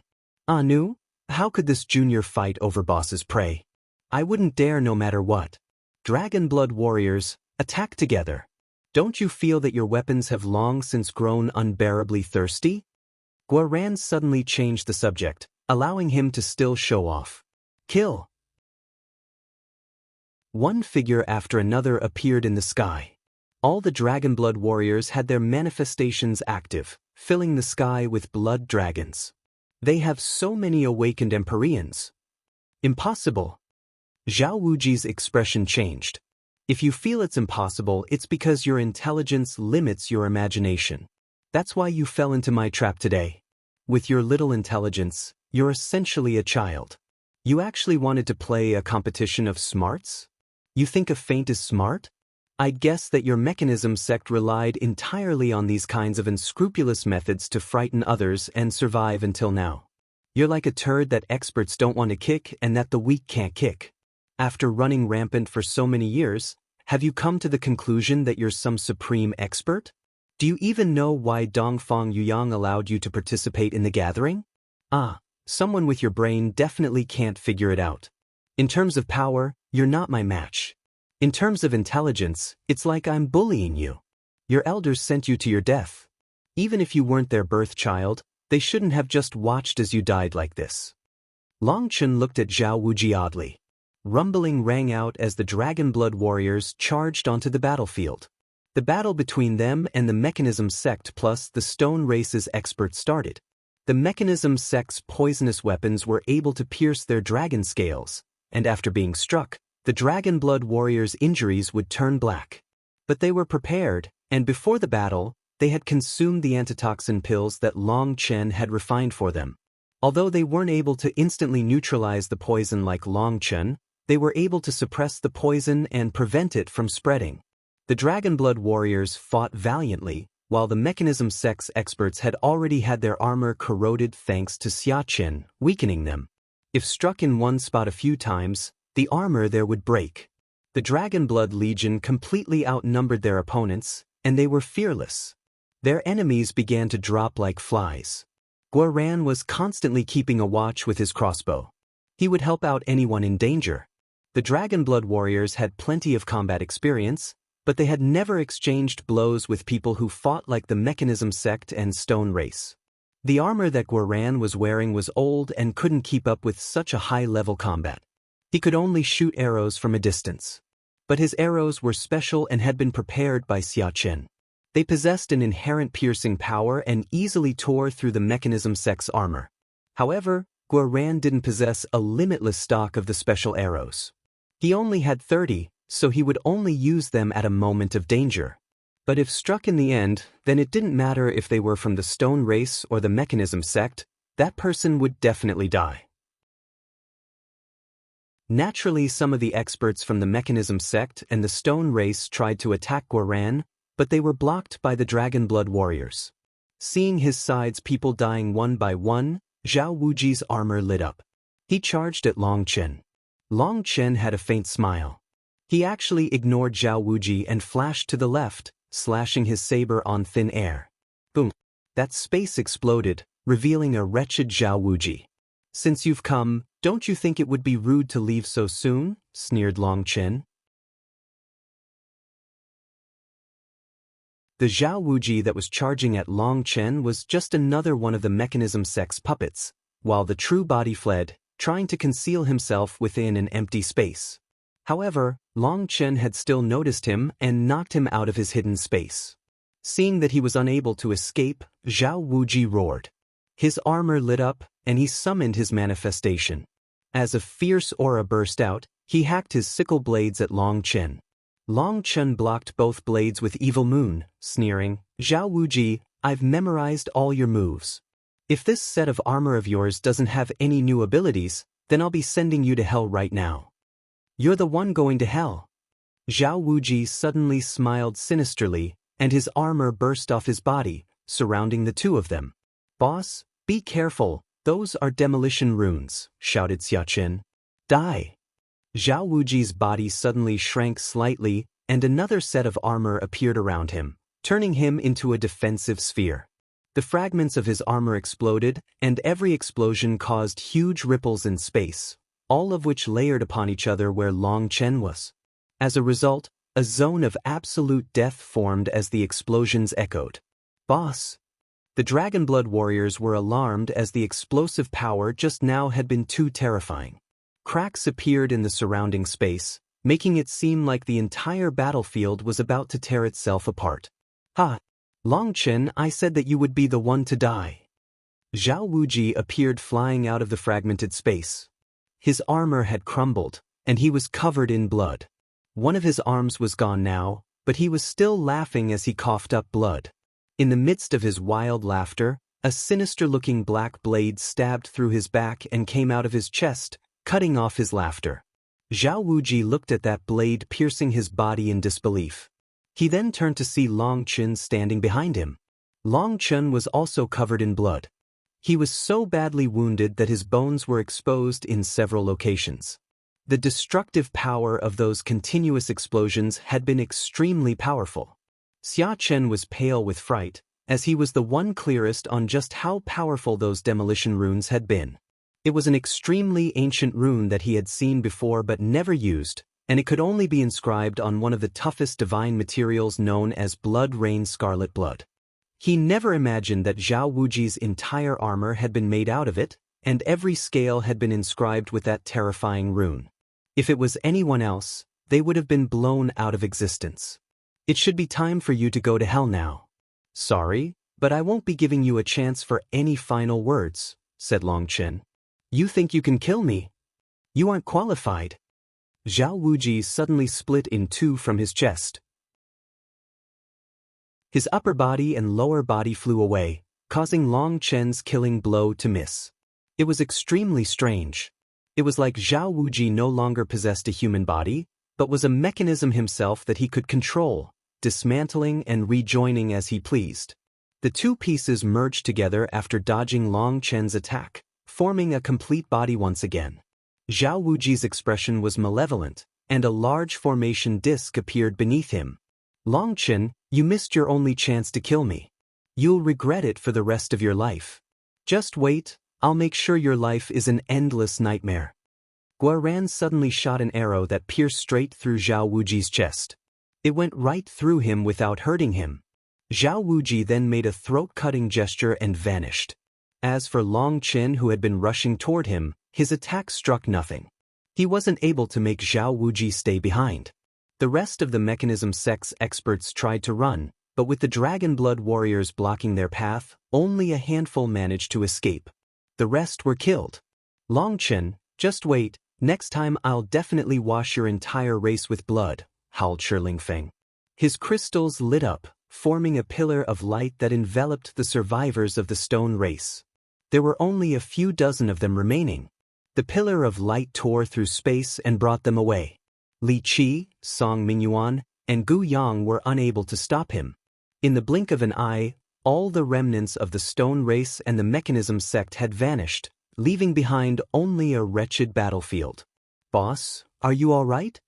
Nu? How could this junior fight over boss's prey? I wouldn't dare no matter what. Dragonblood warriors, attack together. Don't you feel that your weapons have long since grown unbearably thirsty? Guoran suddenly changed the subject, allowing him to still show off. Kill! One figure after another appeared in the sky. All the Dragonblood warriors had their manifestations active, filling the sky with blood dragons. They have so many awakened Empyreans. Impossible. Zhao Wuji's expression changed. If you feel it's impossible, it's because your intelligence limits your imagination. That's why you fell into my trap today. With your little intelligence, You're essentially a child. You actually wanted to play a competition of smarts? You think a feint is smart? I'd guess that your mechanism sect relied entirely on these kinds of unscrupulous methods to frighten others and survive until now. You're like a turd that experts don't want to kick and that the weak can't kick. After running rampant for so many years, have you come to the conclusion that you're some supreme expert? Do you even know why Dongfang Yuyang allowed you to participate in the gathering? Someone with your brain definitely can't figure it out. In terms of power, you're not my match. In terms of intelligence, it's like I'm bullying you. Your elders sent you to your death. Even if you weren't their birth child, they shouldn't have just watched as you died like this. Long Chen looked at Zhao Wuji oddly. Rumbling rang out as the Dragonblood warriors charged onto the battlefield. The battle between them and the Mechanism Sect plus the Stone Race's experts started. The Mechanism Sect's poisonous weapons were able to pierce their dragon scales, and after being struck, the Dragonblood warriors' injuries would turn black. But they were prepared, and before the battle, they had consumed the antitoxin pills that Long Chen had refined for them. Although they weren't able to instantly neutralize the poison like Long Chen, they were able to suppress the poison and prevent it from spreading. The Dragonblood warriors fought valiantly, while the Mechanism Sect's experts had already had their armor corroded thanks to Xia Chen, weakening them. If struck in one spot a few times, the armor there would break. The Dragonblood Legion completely outnumbered their opponents, and they were fearless. Their enemies began to drop like flies. Guoran was constantly keeping a watch with his crossbow. He would help out anyone in danger. The Dragonblood warriors had plenty of combat experience, but they had never exchanged blows with people who fought like the Mechanism Sect and Stone Race. The armor that Guoran was wearing was old and couldn't keep up with such a high-level combat. He could only shoot arrows from a distance. But his arrows were special and had been prepared by Xia Chen. They possessed an inherent piercing power and easily tore through the Mechanism Sect's armor. However, Guoran didn't possess a limitless stock of the special arrows. He only had 30, so he would only use them at a moment of danger. But if struck in the end, then it didn't matter if they were from the Stone Race or the Mechanism Sect, that person would definitely die. Naturally, some of the experts from the Mechanism Sect and the Stone Race tried to attack Guoran, but they were blocked by the Dragonblood warriors. Seeing his side's people dying one by one, Zhao Wuji's armor lit up. He charged at Long Chen. Long Chen had a faint smile. He actually ignored Zhao Wuji and flashed to the left, slashing his saber on thin air. Boom! That space exploded, revealing a wretched Zhao Wuji. "Since you've come, don't you think it would be rude to leave so soon?" sneered Long Chen. The Zhao Wuji that was charging at Long Chen was just another one of the Mechanism Sect's puppets, while the true body fled, trying to conceal himself within an empty space. However, Long Chen had still noticed him and knocked him out of his hidden space. Seeing that he was unable to escape, Zhao Wuji roared. His armor lit up, and he summoned his manifestation. As a fierce aura burst out, he hacked his sickle blades at Long Chen. Long Chen blocked both blades with Evil Moon, sneering, "Zhao Wuji, I've memorized all your moves. If this set of armor of yours doesn't have any new abilities, then I'll be sending you to hell right now." "You're the one going to hell." Zhao Wuji suddenly smiled sinisterly, and his armor burst off his body, surrounding the two of them. "Boss, be careful, those are demolition runes," shouted Xia Chen. "Die." Zhao Wuji's body suddenly shrank slightly, and another set of armor appeared around him, turning him into a defensive sphere. The fragments of his armor exploded, and every explosion caused huge ripples in space, all of which layered upon each other where Long Chen was. As a result, a zone of absolute death formed as the explosions echoed. "Boss!" The Dragonblood warriors were alarmed as the explosive power just now had been too terrifying. Cracks appeared in the surrounding space, making it seem like the entire battlefield was about to tear itself apart. "Ha! Long Chen, I said that you would be the one to die." Zhao Wuji appeared flying out of the fragmented space. His armor had crumbled, and he was covered in blood. One of his arms was gone now, but he was still laughing as he coughed up blood. In the midst of his wild laughter, A sinister-looking black blade stabbed through his back and came out of his chest, cutting off his laughter. Zhao Wuji looked at that blade piercing his body in disbelief. He then turned to see Long Chen standing behind him. Long Chen was also covered in blood. He was so badly wounded that his bones were exposed in several locations. The destructive power of those continuous explosions had been extremely powerful. Xia Chen was pale with fright, as he was the one clearest on just how powerful those demolition runes had been. It was an extremely ancient rune that he had seen before but never used, and it could only be inscribed on one of the toughest divine materials known as Blood Rain Scarlet Blood. He never imagined that Zhao Wuji's entire armor had been made out of it, and every scale had been inscribed with that terrifying rune. If it was anyone else, they would have been blown out of existence. It should be time for you to go to hell now. Sorry, but I won't be giving you a chance for any final words, said Long Chen. You think you can kill me? You aren't qualified. Zhao Wuji suddenly split in two from his chest. His upper body and lower body flew away, causing Long Chen's killing blow to miss. It was extremely strange. It was like Zhao Wuji no longer possessed a human body, but was a mechanism himself that he could control, dismantling and rejoining as he pleased. The two pieces merged together after dodging Long Chen's attack, forming a complete body once again. Zhao Wuji's expression was malevolent, and a large formation disc appeared beneath him. Long Chen, you missed your only chance to kill me. You'll regret it for the rest of your life. Just wait, I'll make sure your life is an endless nightmare. Guoran suddenly shot an arrow that pierced straight through Zhao Wuji's chest. It went right through him without hurting him. Zhao Wuji then made a throat-cutting gesture and vanished. As for Long Chen, who had been rushing toward him, his attack struck nothing. He wasn't able to make Zhao Wuji stay behind. The rest of the Mechanism Sect's experts tried to run, but with the Dragonblood warriors blocking their path, only a handful managed to escape. The rest were killed. Long Chen, just wait, next time I'll definitely wash your entire race with blood, howled Shi Feng. His crystals lit up, forming a pillar of light that enveloped the survivors of the stone race. There were only a few dozen of them remaining. The pillar of light tore through space and brought them away. Li Qi, Song Mingyuan, and Gu Yang were unable to stop him. In the blink of an eye, all the remnants of the stone race and the Mechanism Sect had vanished, leaving behind only a wretched battlefield. Boss, are you all right?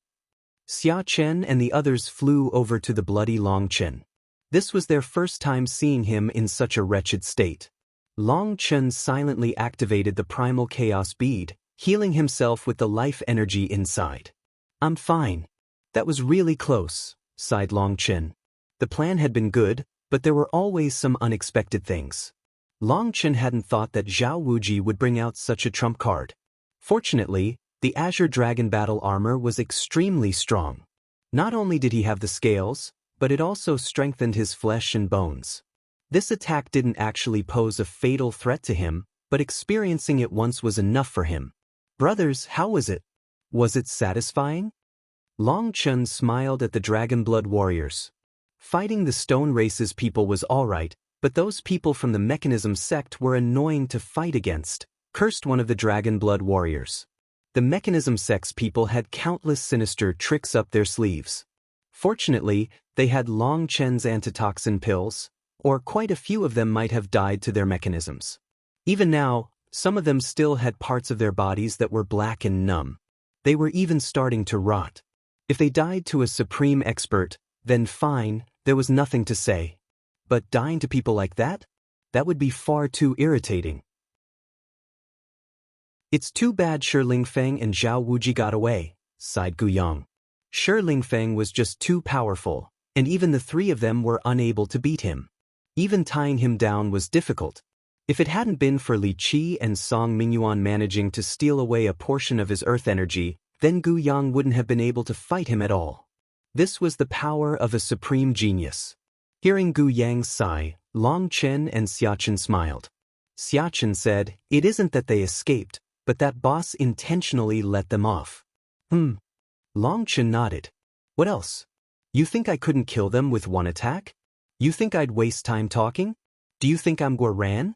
Xia Chen and the others flew over to the bloody Long Chen. This was their first time seeing him in such a wretched state. Long Chen silently activated the primal chaos bead, healing himself with the life energy inside. I'm fine. That was really close, sighed Long Chen. The plan had been good, but there were always some unexpected things. Long Chen hadn't thought that Zhao Wuji would bring out such a trump card. Fortunately, the Azure Dragon battle armor was extremely strong. Not only did he have the scales, but it also strengthened his flesh and bones. This attack didn't actually pose a fatal threat to him, but experiencing it once was enough for him. Brothers, how was it? Was it satisfying? Long Chen smiled at the Dragonblood warriors. Fighting the Stone Race's people was alright, but those people from the Mechanism Sect were annoying to fight against, cursed one of the Dragonblood warriors. The Mechanism Sect's people had countless sinister tricks up their sleeves. Fortunately, they had Long Chen's antitoxin pills, or quite a few of them might have died to their mechanisms. Even now, some of them still had parts of their bodies that were black and numb. They were even starting to rot. If they died to a supreme expert, then fine, there was nothing to say. But dying to people like that? That would be far too irritating. It's too bad Shi Feng and Zhao Wuji got away, sighed Gu Yang. Shi Feng was just too powerful, and even the three of them were unable to beat him. Even tying him down was difficult. If it hadn't been for Li Qi and Song Mingyuan managing to steal away a portion of his earth energy, then Gu Yang wouldn't have been able to fight him at all. This was the power of a supreme genius. Hearing Gu Yang's sigh, Long Chen and Xia Chen smiled. Xia Chen said, "It isn't that they escaped, but that boss intentionally let them off." Long Chen nodded. "What else? You think I couldn't kill them with one attack? You think I'd waste time talking? Do you think I'm Guoran?"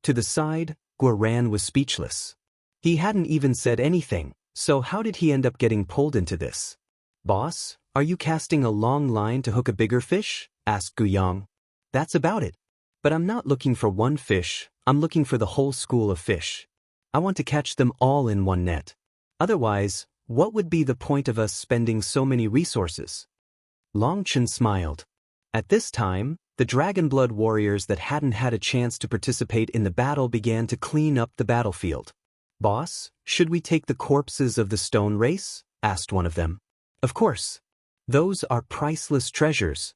To the side, Guoran was speechless. He hadn't even said anything, so how did he end up getting pulled into this? Boss, are you casting a long line to hook a bigger fish? Asked Guyang. That's about it. But I'm not looking for one fish, I'm looking for the whole school of fish. I want to catch them all in one net. Otherwise, what would be the point of us spending so many resources? Long Chen smiled. At this time, the Dragonblood warriors that hadn't had a chance to participate in the battle began to clean up the battlefield. Boss, should we take the corpses of the stone race? Asked one of them. Of course. Those are priceless treasures.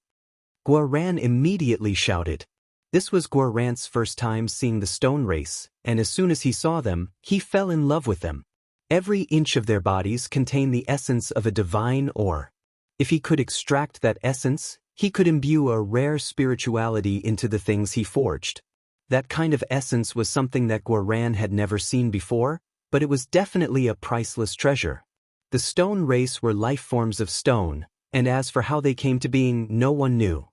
Guoran immediately shouted. This was Guoran's first time seeing the stone race, and as soon as he saw them, he fell in love with them. Every inch of their bodies contained the essence of a divine ore. If he could extract that essence, he could imbue a rare spirituality into the things he forged. That kind of essence was something that Guoran had never seen before, but it was definitely a priceless treasure. The stone race were life forms of stone, and as for how they came to being, no one knew.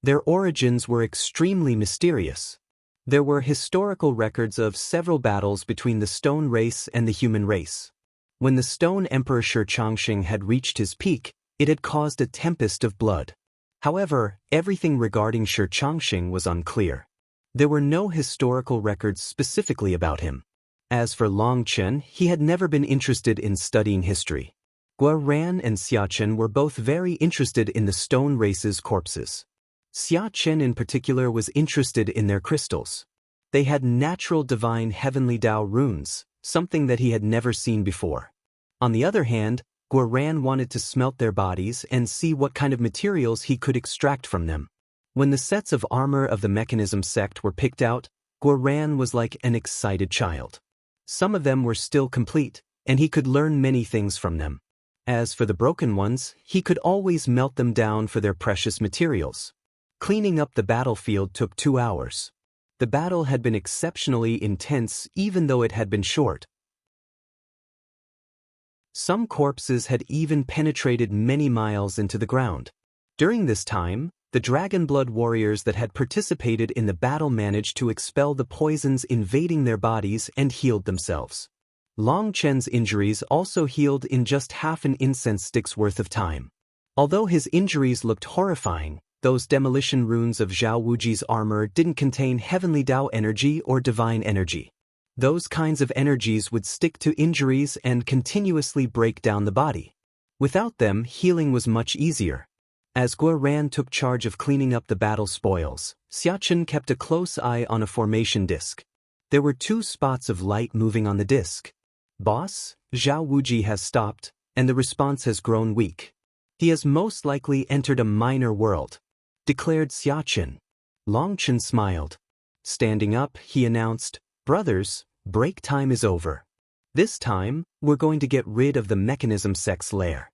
Their origins were extremely mysterious. There were historical records of several battles between the stone race and the human race. When the stone emperor Shi Changxing had reached his peak, it had caused a tempest of blood. However, everything regarding Shi Changxing was unclear. There were no historical records specifically about him. As for Long Chen, he had never been interested in studying history. Guoran and Xia Chen were both very interested in the stone race's corpses. Xia Chen in particular was interested in their crystals. They had natural divine heavenly Dao runes, something that he had never seen before. On the other hand, Guoran wanted to smelt their bodies and see what kind of materials he could extract from them. When the sets of armor of the mechanism sect were picked out, Guoran was like an excited child. Some of them were still complete, and he could learn many things from them. As for the broken ones, he could always melt them down for their precious materials. Cleaning up the battlefield took 2 hours. The battle had been exceptionally intense even though it had been short. Some corpses had even penetrated many miles into the ground. During this time, the Dragonblood warriors that had participated in the battle managed to expel the poisons invading their bodies and healed themselves. Long Chen's injuries also healed in just half an incense stick's worth of time. Although his injuries looked horrifying, those demolition runes of Zhao Wuji's armor didn't contain heavenly Dao energy or divine energy. Those kinds of energies would stick to injuries and continuously break down the body. Without them, healing was much easier. As Guoran took charge of cleaning up the battle spoils, Xia Chen kept a close eye on a formation disc. There were 2 spots of light moving on the disc. Boss, Zhao Wuji has stopped, and the response has grown weak. He has most likely entered a minor world, declared Xia Chen. Long Chen smiled. Standing up, he announced, "Brothers, break time is over. This time, we're going to get rid of the mechanism sect's lair."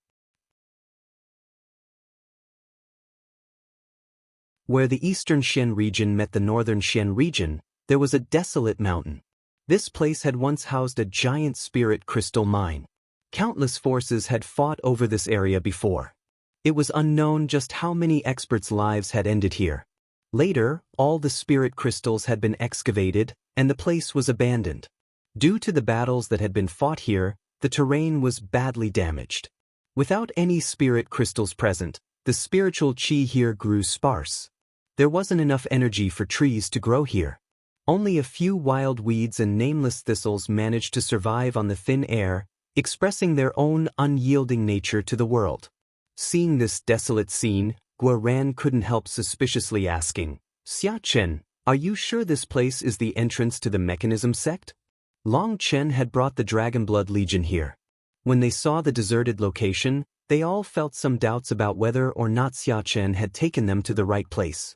Where the eastern Xian region met the northern Xian region, there was a desolate mountain. This place had once housed a giant spirit crystal mine. Countless forces had fought over this area before. It was unknown just how many experts' lives had ended here. Later, all the spirit crystals had been excavated, and the place was abandoned. Due to the battles that had been fought here, the terrain was badly damaged. Without any spirit crystals present, the spiritual qi here grew sparse. There wasn't enough energy for trees to grow here. Only a few wild weeds and nameless thistles managed to survive on the thin air, expressing their own unyielding nature to the world. Seeing this desolate scene, Guoran couldn't help suspiciously asking, "Xia Chen, are you sure this place is the entrance to the mechanism sect?" Long Chen had brought the Dragonblood Legion here. When they saw the deserted location, they all felt some doubts about whether or not Xia Chen had taken them to the right place.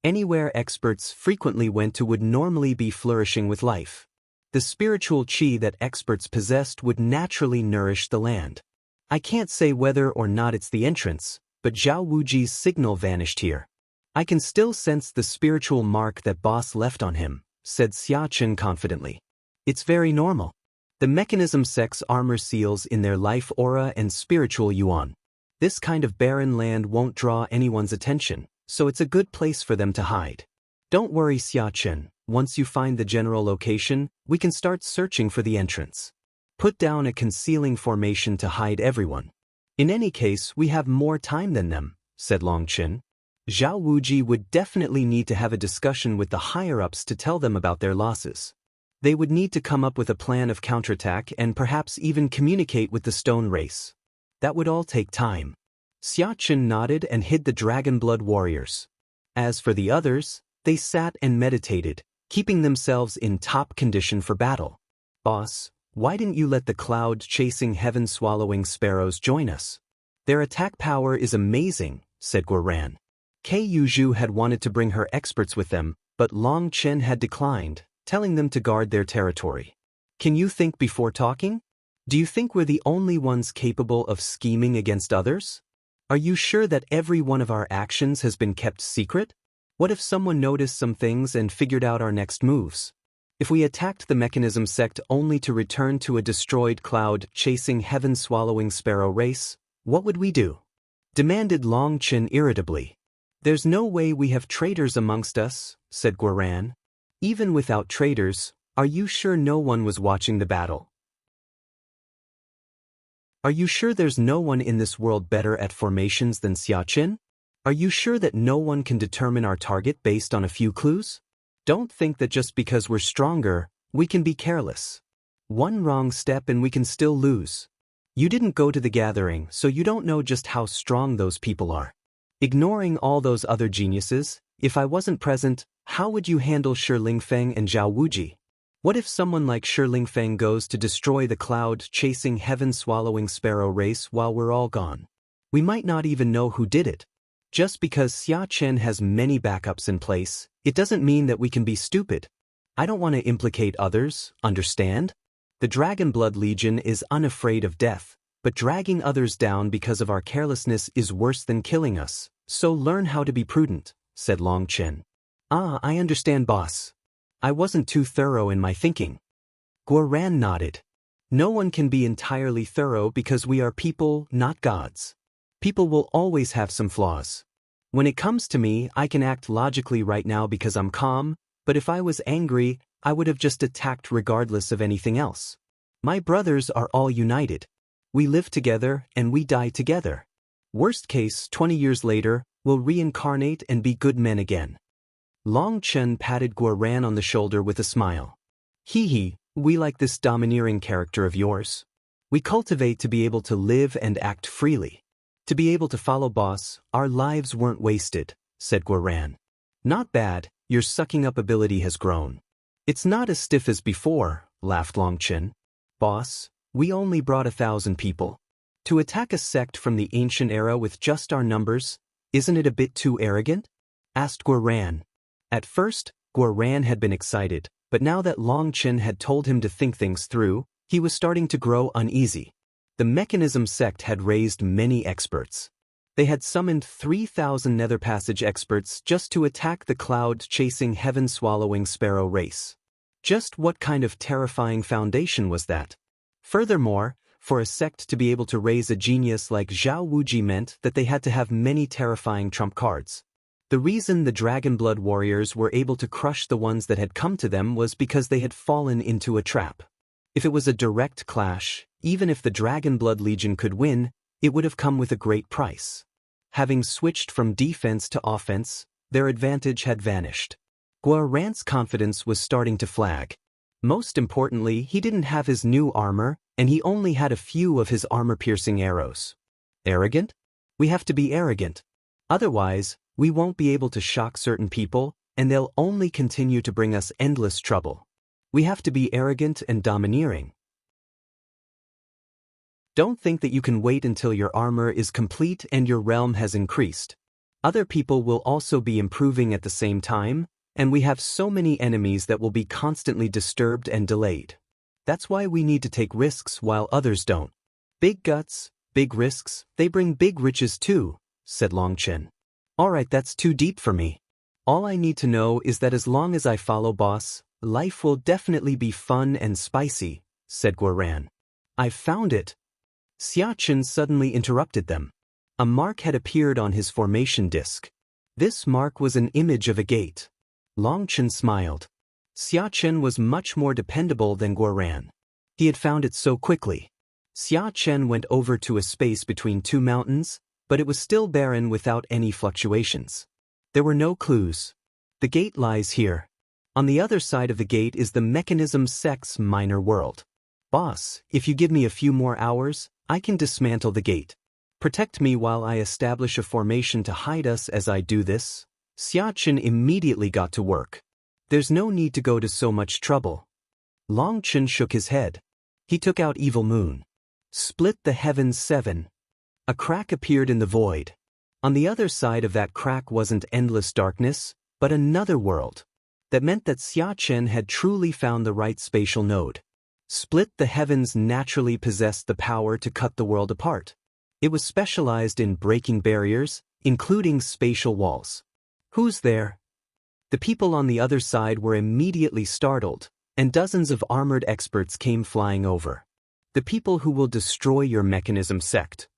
Anywhere experts frequently went to would normally be flourishing with life. The spiritual qi that experts possessed would naturally nourish the land. I can't say whether or not it's the entrance, but Zhao Wuji's signal vanished here. I can still sense the spiritual mark that boss left on him, said Xia Chen confidently. It's very normal. The mechanism sect's armor seals in their life aura and spiritual yuan. This kind of barren land won't draw anyone's attention, so it's a good place for them to hide. Don't worry, Xia Chen, Once you find the general location, we can start searching for the entrance. Put down a concealing formation to hide everyone. In any case, we have more time than them, said Long Chen. Zhao Wuji would definitely need to have a discussion with the higher-ups to tell them about their losses. They would need to come up with a plan of counterattack and perhaps even communicate with the stone race. That would all take time. Xia Chen nodded and hid the Dragonblood warriors. As for the others, they sat and meditated, keeping themselves in top condition for battle. Boss, why didn't you let the cloud-chasing heaven-swallowing sparrows join us? Their attack power is amazing, said Guoran. Kei Yuzhu had wanted to bring her experts with them, but Long Chen had declined, telling them to guard their territory. Can you think before talking? Do you think we're the only ones capable of scheming against others? Are you sure that every one of our actions has been kept secret? What if someone noticed some things and figured out our next moves? If we attacked the mechanism sect only to return to a destroyed cloud-chasing heaven-swallowing sparrow race, what would we do? Demanded Long Chen irritably. There's no way we have traitors amongst us, said Guoran. Even without traitors, are you sure no one was watching the battle? Are you sure there's no one in this world better at formations than Xia Chen? Are you sure that no one can determine our target based on a few clues? Don't think that just because we're stronger, we can be careless. One wrong step and we can still lose. You didn't go to the gathering, so you don't know just how strong those people are. Ignoring all those other geniuses, if I wasn't present, how would you handle Shi Lingfeng and Zhao Wuji? What if someone like Shi Lingfeng goes to destroy the cloud-chasing heaven-swallowing sparrow race while we're all gone? We might not even know who did it. Just because Xia Chen has many backups in place, it doesn't mean that we can be stupid. I don't want to implicate others, understand? The Dragonblood Legion is unafraid of death, but dragging others down because of our carelessness is worse than killing us, so learn how to be prudent, said Long Chen. Ah, I understand, boss. I wasn't too thorough in my thinking. Guoran nodded. No one can be entirely thorough because we are people, not gods. People will always have some flaws. When it comes to me, I can act logically right now because I'm calm, but if I was angry, I would have just attacked regardless of anything else. My brothers are all united. We live together and we die together. Worst case, 20 years later, we'll reincarnate and be good men again. Long Chen patted Guoran on the shoulder with a smile. Hee, we like this domineering character of yours. We cultivate to be able to live and act freely. To be able to follow boss, our lives weren't wasted, said Guoran. Not bad, your sucking up ability has grown. It's not as stiff as before, laughed Long Chen. Boss, we only brought 1,000 people. To attack a sect from the ancient era with just our numbers, isn't it a bit too arrogant? Asked Guoran. At first, Guoran had been excited, but now that Long Chen had told him to think things through, he was starting to grow uneasy. The mechanism sect had raised many experts. They had summoned 3,000 Nether Passage experts just to attack the cloud-chasing heaven-swallowing sparrow race. Just what kind of terrifying foundation was that? Furthermore, for a sect to be able to raise a genius like Zhao Wuji meant that they had to have many terrifying trump cards. The reason the Dragonblood warriors were able to crush the ones that had come to them was because they had fallen into a trap. If it was a direct clash, even if the Dragonblood Legion could win, it would have come with a great price. Having switched from defense to offense, their advantage had vanished. Guoran's confidence was starting to flag. Most importantly, he didn't have his new armor, and he only had a few of his armor-piercing arrows. Arrogant? We have to be arrogant. Otherwise, we won't be able to shock certain people, and they'll only continue to bring us endless trouble. We have to be arrogant and domineering. Don't think that you can wait until your armor is complete and your realm has increased. Other people will also be improving at the same time, and we have so many enemies that will be constantly disturbed and delayed. That's why we need to take risks while others don't. Big guts, big risks, they bring big riches too, said Long Chen. Alright, that's too deep for me. All I need to know is that as long as I follow boss, life will definitely be fun and spicy, said Guoran. I've found it. Xia Chen suddenly interrupted them. A mark had appeared on his formation disc. This mark was an image of a gate. Long Chen smiled. Chen was much more dependable than Guoran. He had found it so quickly. Chen went over to a space between two mountains, but it was still barren without any fluctuations. There were no clues. The gate lies here. On the other side of the gate is the Mechanism Sect's minor world. Boss, if you give me a few more hours, I can dismantle the gate. Protect me while I establish a formation to hide us as I do this. Chen immediately got to work. There's no need to go to so much trouble. Chen shook his head. He took out Evil Moon. Split the heavens 7. A crack appeared in the void. On the other side of that crack wasn't endless darkness, but another world. That meant that Chen had truly found the right spatial node. Split the heavens naturally possessed the power to cut the world apart. It was specialized in breaking barriers, including spatial walls. Who's there? The people on the other side were immediately startled, and dozens of armored experts came flying over. The people who will destroy your Mechanism Sect.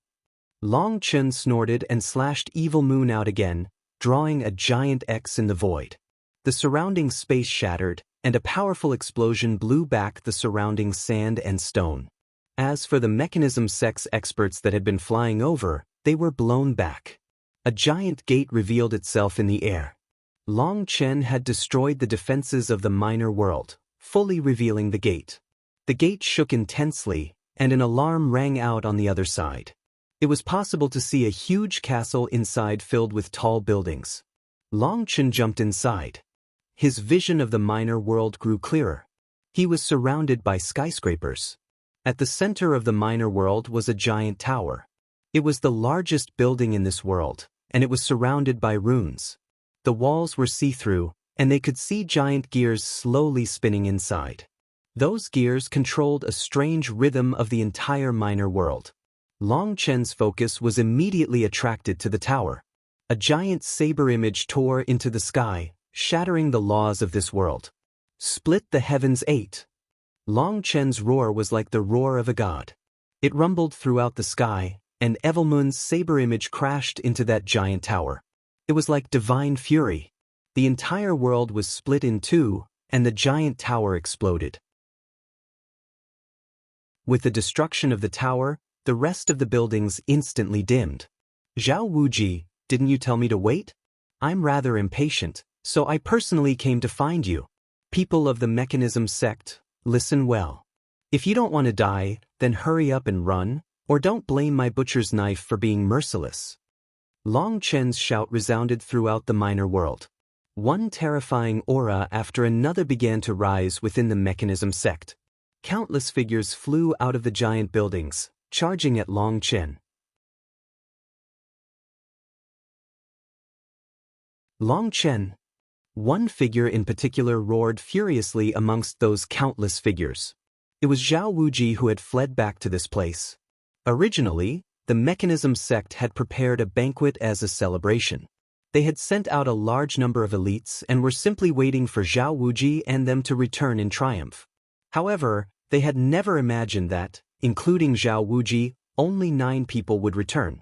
Chen snorted and slashed Evil Moon out again, drawing a giant X in the void. The surrounding space shattered, and a powerful explosion blew back the surrounding sand and stone. As for the Mechanism Sect's experts that had been flying over, they were blown back. A giant gate revealed itself in the air. Chen had destroyed the defenses of the minor world, fully revealing the gate. The gate shook intensely, and an alarm rang out on the other side. It was possible to see a huge castle inside filled with tall buildings. Chen jumped inside. His vision of the minor world grew clearer. He was surrounded by skyscrapers. At the center of the minor world was a giant tower. It was the largest building in this world, and it was surrounded by runes. The walls were see-through, and they could see giant gears slowly spinning inside. Those gears controlled a strange rhythm of the entire minor world. Chen's focus was immediately attracted to the tower. A giant saber image tore into the sky, shattering the laws of this world. Split the heavens 8. Chen's roar was like the roar of a god. It rumbled throughout the sky, and Evilmoon's saber image crashed into that giant tower. It was like divine fury. The entire world was split in two, and the giant tower exploded. With the destruction of the tower, the rest of the buildings instantly dimmed. Zhao Wuji, didn't you tell me to wait? I'm rather impatient, so I personally came to find you. People of the Mechanism Sect, listen well. If you don't want to die, then hurry up and run, or don't blame my butcher's knife for being merciless. Chen's shout resounded throughout the minor world. One terrifying aura after another began to rise within the Mechanism Sect. Countless figures flew out of the giant buildings, charging at Chen. Chen. One figure in particular roared furiously amongst those countless figures. It was Zhao Wuji who had fled back to this place. Originally, the Mechanism Sect had prepared a banquet as a celebration. They had sent out a large number of elites and were simply waiting for Zhao Wuji and them to return in triumph. However, they had never imagined that, including Zhao Wuji, only 9 people would return.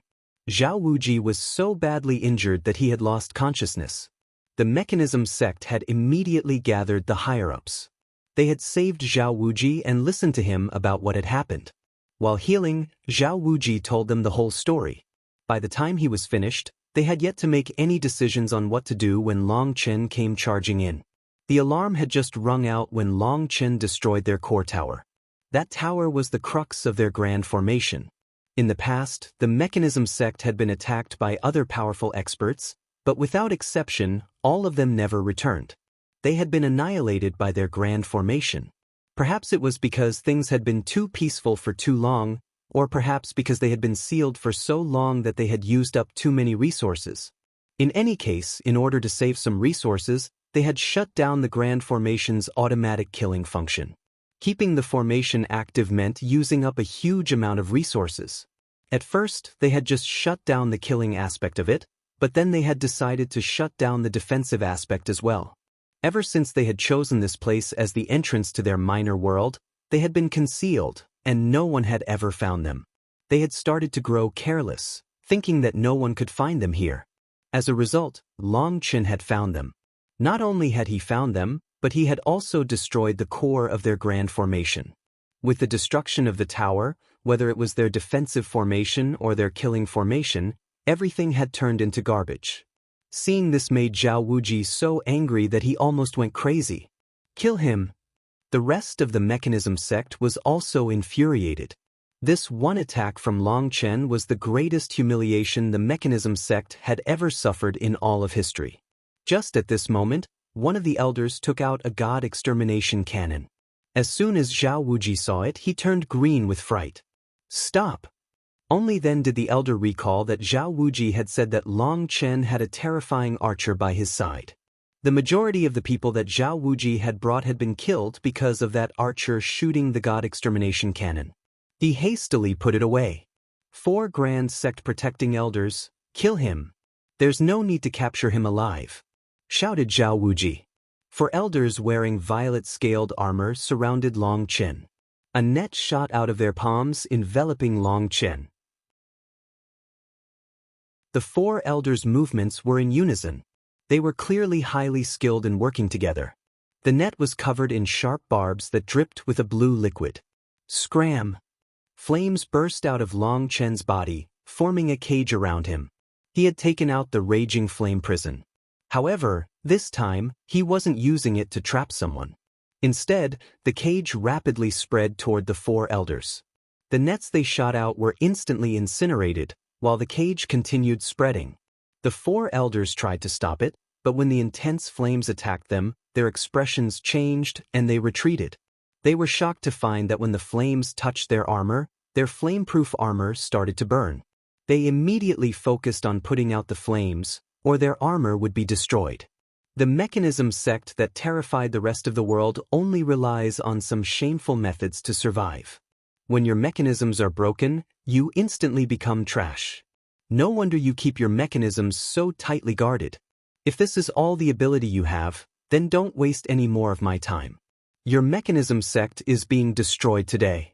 Zhao Wuji was so badly injured that he had lost consciousness. The Mechanism Sect had immediately gathered the higher-ups. They had saved Zhao Wuji and listened to him about what had happened. While healing, Zhao Wuji told them the whole story. By the time he was finished, they had yet to make any decisions on what to do when Chen came charging in. The alarm had just rung out when Chen destroyed their core tower. That tower was the crux of their grand formation. In the past, the Mechanism Sect had been attacked by other powerful experts, but without exception, all of them never returned. They had been annihilated by their grand formation. Perhaps it was because things had been too peaceful for too long, or perhaps because they had been sealed for so long that they had used up too many resources. In any case, in order to save some resources, they had shut down the Grand Formation's automatic killing function. Keeping the formation active meant using up a huge amount of resources. At first, they had just shut down the killing aspect of it, but then they had decided to shut down the defensive aspect as well. Ever since they had chosen this place as the entrance to their minor world, they had been concealed, and no one had ever found them. They had started to grow careless, thinking that no one could find them here. As a result, Chen had found them. Not only had he found them, but he had also destroyed the core of their grand formation. With the destruction of the tower, whether it was their defensive formation or their killing formation, everything had turned into garbage. Seeing this made Zhao Wuji so angry that he almost went crazy. Kill him! The rest of the Mechanism Sect was also infuriated. This one attack from Long Chen was the greatest humiliation the Mechanism Sect had ever suffered in all of history. Just at this moment, one of the elders took out a god extermination cannon. As soon as Zhao Wuji saw it, he turned green with fright. Stop! Only then did the elder recall that Zhao Wuji had said that Long Chen had a terrifying archer by his side. The majority of the people that Zhao Wuji had brought had been killed because of that archer shooting the god extermination cannon. He hastily put it away. 4 Grand Sect protecting elders, kill him. There's no need to capture him alive, shouted Zhao Wuji. 4 elders wearing violet-scaled armor surrounded Long Chen. A net shot out of their palms, enveloping Long Chen. The 4 elders' movements were in unison. They were clearly highly skilled in working together. The net was covered in sharp barbs that dripped with a blue liquid. Scram! Flames burst out of Long Chen's body, forming a cage around him. He had taken out the raging flame prison. However, this time, he wasn't using it to trap someone. Instead, the cage rapidly spread toward the 4 elders. The nets they shot out were instantly incinerated, while the cage continued spreading. The 4 elders tried to stop it, but when the intense flames attacked them, their expressions changed and they retreated. They were shocked to find that when the flames touched their armor, their flame-proof armor started to burn. They immediately focused on putting out the flames, or their armor would be destroyed. The Mechanism Sect that terrified the rest of the world only relies on some shameful methods to survive. When your mechanisms are broken, you instantly become trash. No wonder you keep your mechanisms so tightly guarded. If this is all the ability you have, then don't waste any more of my time. Your Mechanism Sect is being destroyed today.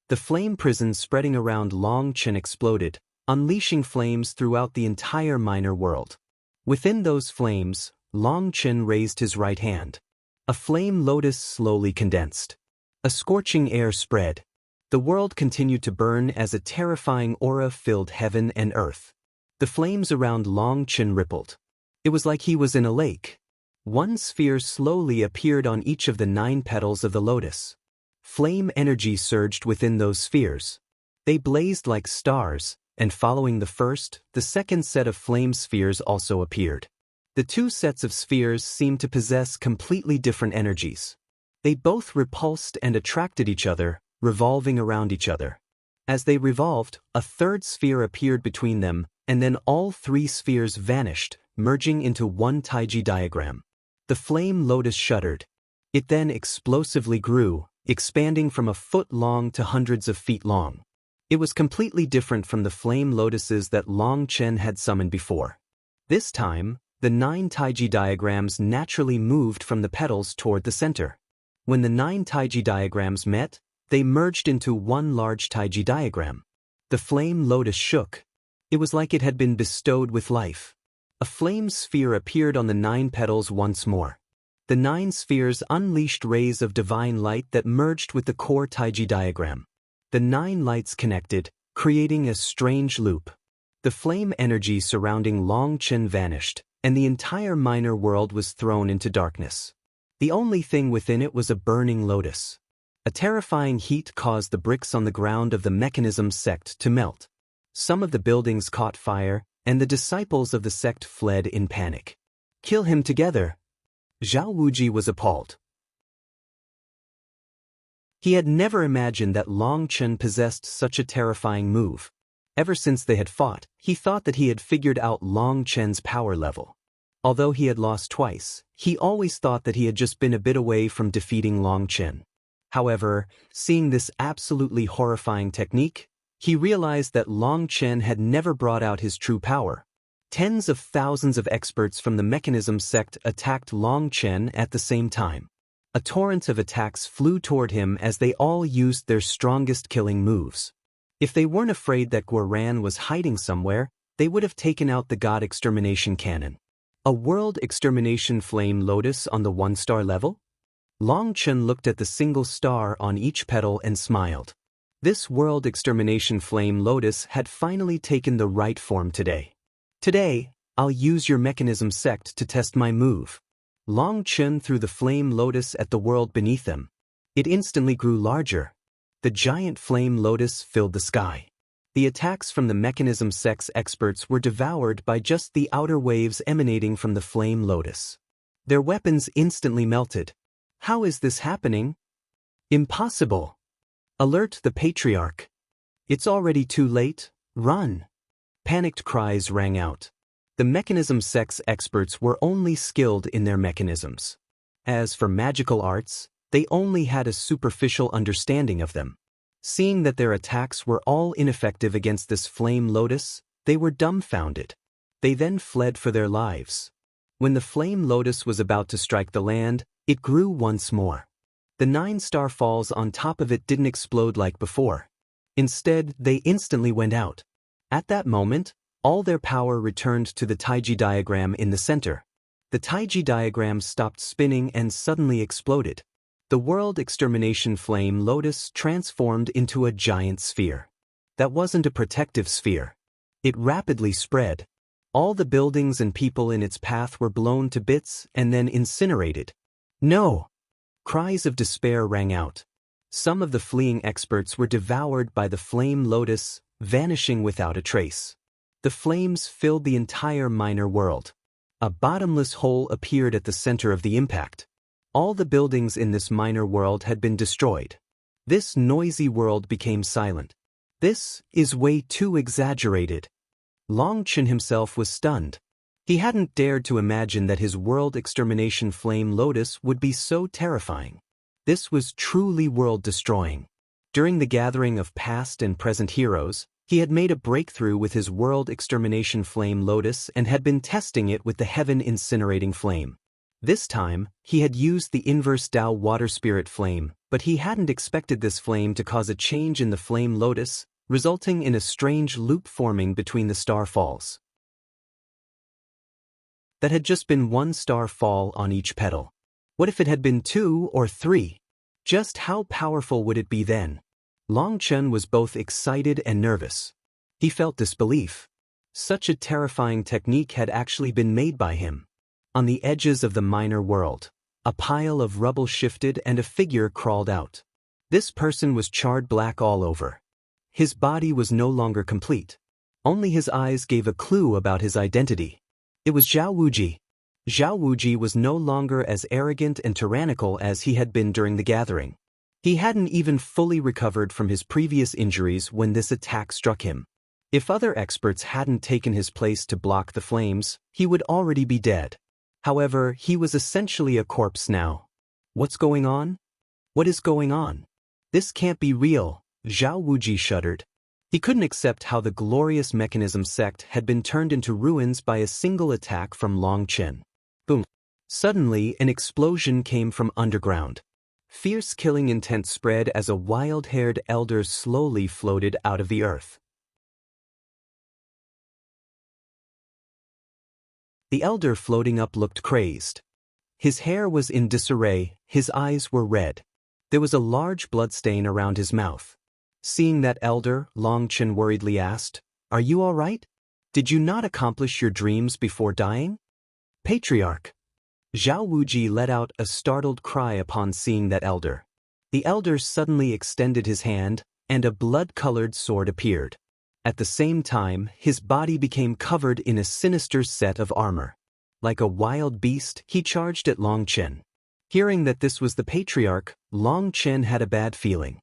The flame prison spreading around Long Chen exploded, unleashing flames throughout the entire minor world. Within those flames, Long Chen raised his right hand. A flame lotus slowly condensed. A scorching air spread. The world continued to burn as a terrifying aura filled heaven and earth. The flames around Long Chen rippled. It was like he was in a lake. One sphere slowly appeared on each of the 9 petals of the lotus. Flame energy surged within those spheres. They blazed like stars, and following the first, the second set of flame spheres also appeared. The 2 sets of spheres seemed to possess completely different energies. They both repulsed and attracted each other, revolving around each other. As they revolved, a 3rd sphere appeared between them, and then all 3 spheres vanished, merging into one Taiji diagram. The flame lotus shuddered. It then explosively grew, expanding from a foot long to hundreds of feet long. It was completely different from the flame lotuses that Long Chen had summoned before. This time, the 9 Taiji diagrams naturally moved from the petals toward the center. When the 9 Taiji diagrams met, they merged into one large Taiji diagram. The flame lotus shook. It was like it had been bestowed with life. A flame sphere appeared on the 9 petals once more. The 9 spheres unleashed rays of divine light that merged with the core Taiji diagram. The 9 lights connected, creating a strange loop. The flame energy surrounding Long Chen vanished, and the entire minor world was thrown into darkness. The only thing within it was a burning lotus. A terrifying heat caused the bricks on the ground of the Mechanism Sect to melt. Some of the buildings caught fire, and the disciples of the sect fled in panic. Kill him together! Zhao Wuji was appalled. He had never imagined that Long Chen possessed such a terrifying move. Ever since they had fought, he thought that he had figured out Long Chen's power level. Although he had lost twice, he always thought that he had just been a bit away from defeating Long Chen. However, seeing this absolutely horrifying technique, he realized that Long Chen had never brought out his true power. Tens of thousands of experts from the Mechanism Sect attacked Long Chen at the same time. A torrent of attacks flew toward him as they all used their strongest killing moves. If they weren't afraid that Guoran was hiding somewhere, they would have taken out the god extermination cannon. A world extermination flame lotus on the 1-star level? Long Chen looked at the single star on each petal and smiled. This world extermination flame lotus had finally taken the right form today. Today, I'll use your mechanism sect to test my move. Long Chen threw the flame lotus at the world beneath them. It instantly grew larger. The giant flame lotus filled the sky. The attacks from the mechanism sect's experts were devoured by just the outer waves emanating from the flame lotus. Their weapons instantly melted. How is this happening? Impossible! Alert the Patriarch. It's already too late, run! Panicked cries rang out. The mechanism sect's experts were only skilled in their mechanisms. As for magical arts, they only had a superficial understanding of them. Seeing that their attacks were all ineffective against this flame lotus, they were dumbfounded. They then fled for their lives. When the flame lotus was about to strike the land, it grew once more. The 9-star falls on top of it didn't explode like before. Instead, they instantly went out. At that moment, all their power returned to the Taiji diagram in the center. The Taiji diagram stopped spinning and suddenly exploded. The world extermination flame lotus transformed into a giant sphere. That wasn't a protective sphere. It rapidly spread. All the buildings and people in its path were blown to bits and then incinerated. No! Cries of despair rang out. Some of the fleeing experts were devoured by the flame lotus, vanishing without a trace. The flames filled the entire minor world. A bottomless hole appeared at the center of the impact. All the buildings in this minor world had been destroyed. This noisy world became silent. This is way too exaggerated. Long Chen himself was stunned. He hadn't dared to imagine that his world extermination flame lotus would be so terrifying. This was truly world-destroying. During the gathering of past and present heroes, he had made a breakthrough with his world extermination flame lotus and had been testing it with the heaven incinerating flame. This time, he had used the inverse Tao water spirit flame, but he hadn't expected this flame to cause a change in the flame lotus, resulting in a strange loop forming between the star falls. That had just been 1 star fall on each petal. What if it had been 2 or 3? Just how powerful would it be then? Long Chen was both excited and nervous. He felt disbelief. Such a terrifying technique had actually been made by him. On the edges of the minor world, a pile of rubble shifted and a figure crawled out. This person was charred black all over. His body was no longer complete. Only his eyes gave a clue about his identity. It was Zhao Wuji. Zhao Wuji was no longer as arrogant and tyrannical as he had been during the gathering. He hadn't even fully recovered from his previous injuries when this attack struck him. If other experts hadn't taken his place to block the flames, he would already be dead. However, he was essentially a corpse now. What's going on? What is going on? This can't be real, Zhao Wuji shuddered. He couldn't accept how the glorious mechanism sect had been turned into ruins by a single attack from Long Chen. Boom. Suddenly, an explosion came from underground. Fierce killing intent spread as a wild-haired elder slowly floated out of the earth. The elder floating up looked crazed. His hair was in disarray, his eyes were red. There was a large bloodstain around his mouth. Seeing that elder, Long Chen worriedly asked, "Are you all right? Did you not accomplish your dreams before dying?" Patriarch. Zhao Wuji let out a startled cry upon seeing that elder. The elder suddenly extended his hand, and a blood-colored sword appeared. At the same time, his body became covered in a sinister set of armor. Like a wild beast, he charged at Long Chen. Hearing that this was the Patriarch, Long Chen had a bad feeling.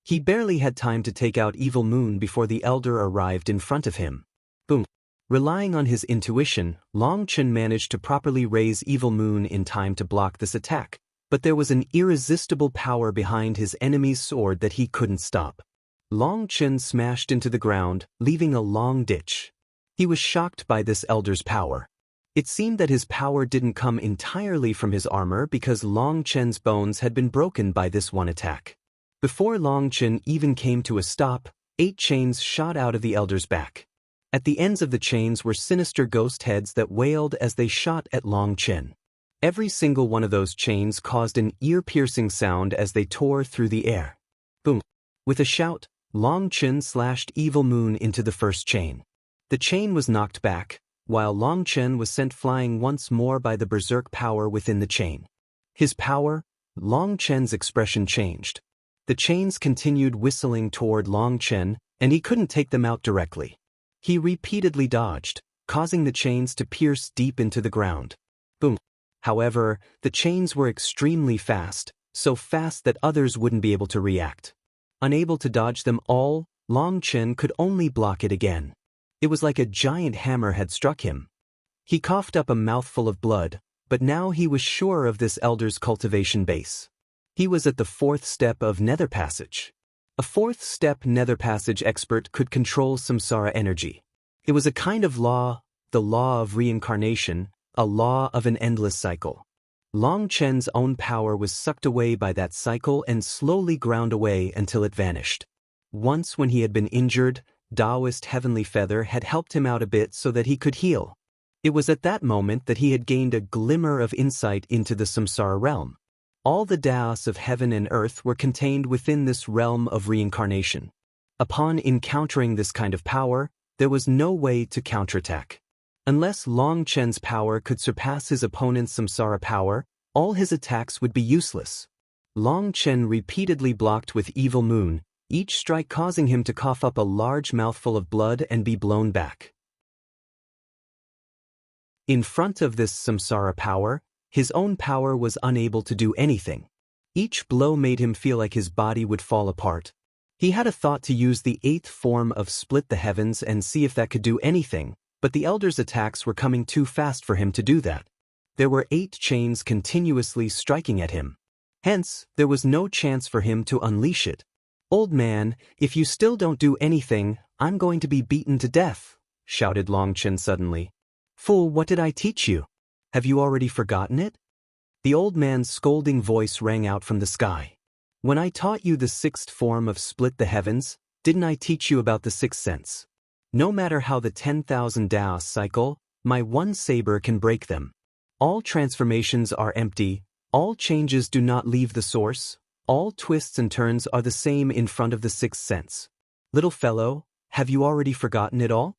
He barely had time to take out Evil Moon before the elder arrived in front of him. Boom. Relying on his intuition, Long Chen managed to properly raise Evil Moon in time to block this attack, but there was an irresistible power behind his enemy's sword that he couldn't stop. Long Chen smashed into the ground, leaving a long ditch. He was shocked by this elder's power. It seemed that his power didn't come entirely from his armor because Long Chen's bones had been broken by this one attack. Before Long Chen even came to a stop, 8 chains shot out of the elder's back. At the ends of the chains were sinister ghost heads that wailed as they shot at Long Chen. Every single one of those chains caused an ear-piercing sound as they tore through the air. Boom! With a shout, Long Chen slashed Evil Moon into the first chain. The chain was knocked back, while Long Chen was sent flying once more by the berserk power within the chain. His power, Long Chen's expression changed. The chains continued whistling toward Long Chen, and he couldn't take them out directly. He repeatedly dodged, causing the chains to pierce deep into the ground. Boom! However, the chains were extremely fast, so fast that others wouldn't be able to react. Unable to dodge them all, Long Chen could only block it again. It was like a giant hammer had struck him. He coughed up a mouthful of blood, but now he was sure of this elder's cultivation base. He was at the 4th step of Nether Passage. A 4th step Nether Passage expert could control samsara energy. It was a kind of law, the law of reincarnation, a law of an endless cycle. Long Chen's own power was sucked away by that cycle and slowly ground away until it vanished. Once when he had been injured, Taoist Heavenly Feather had helped him out a bit so that he could heal. It was at that moment that he had gained a glimmer of insight into the samsara realm. All the Taos of heaven and earth were contained within this realm of reincarnation. Upon encountering this kind of power, there was no way to counterattack. Unless Long Chen's power could surpass his opponent's samsara power, all his attacks would be useless. Long Chen repeatedly blocked with Evil Moon, each strike causing him to cough up a large mouthful of blood and be blown back. In front of this samsara power, his own power was unable to do anything. Each blow made him feel like his body would fall apart. He had a thought to use the 8th form of Split the Heavens and see if that could do anything, but the Elder's attacks were coming too fast for him to do that. There were 8 chains continuously striking at him. Hence, there was no chance for him to unleash it. "Old man, if you still don't do anything, I'm going to be beaten to death," shouted Long Chen suddenly. "Fool, what did I teach you? Have you already forgotten it?" The old man's scolding voice rang out from the sky. "When I taught you the 6th form of Split the Heavens, didn't I teach you about the 6th sense? No matter how the 10,000 Taos cycle, my one saber can break them. All transformations are empty, all changes do not leave the source, all twists and turns are the same in front of the 6th sense. Little fellow, have you already forgotten it all?"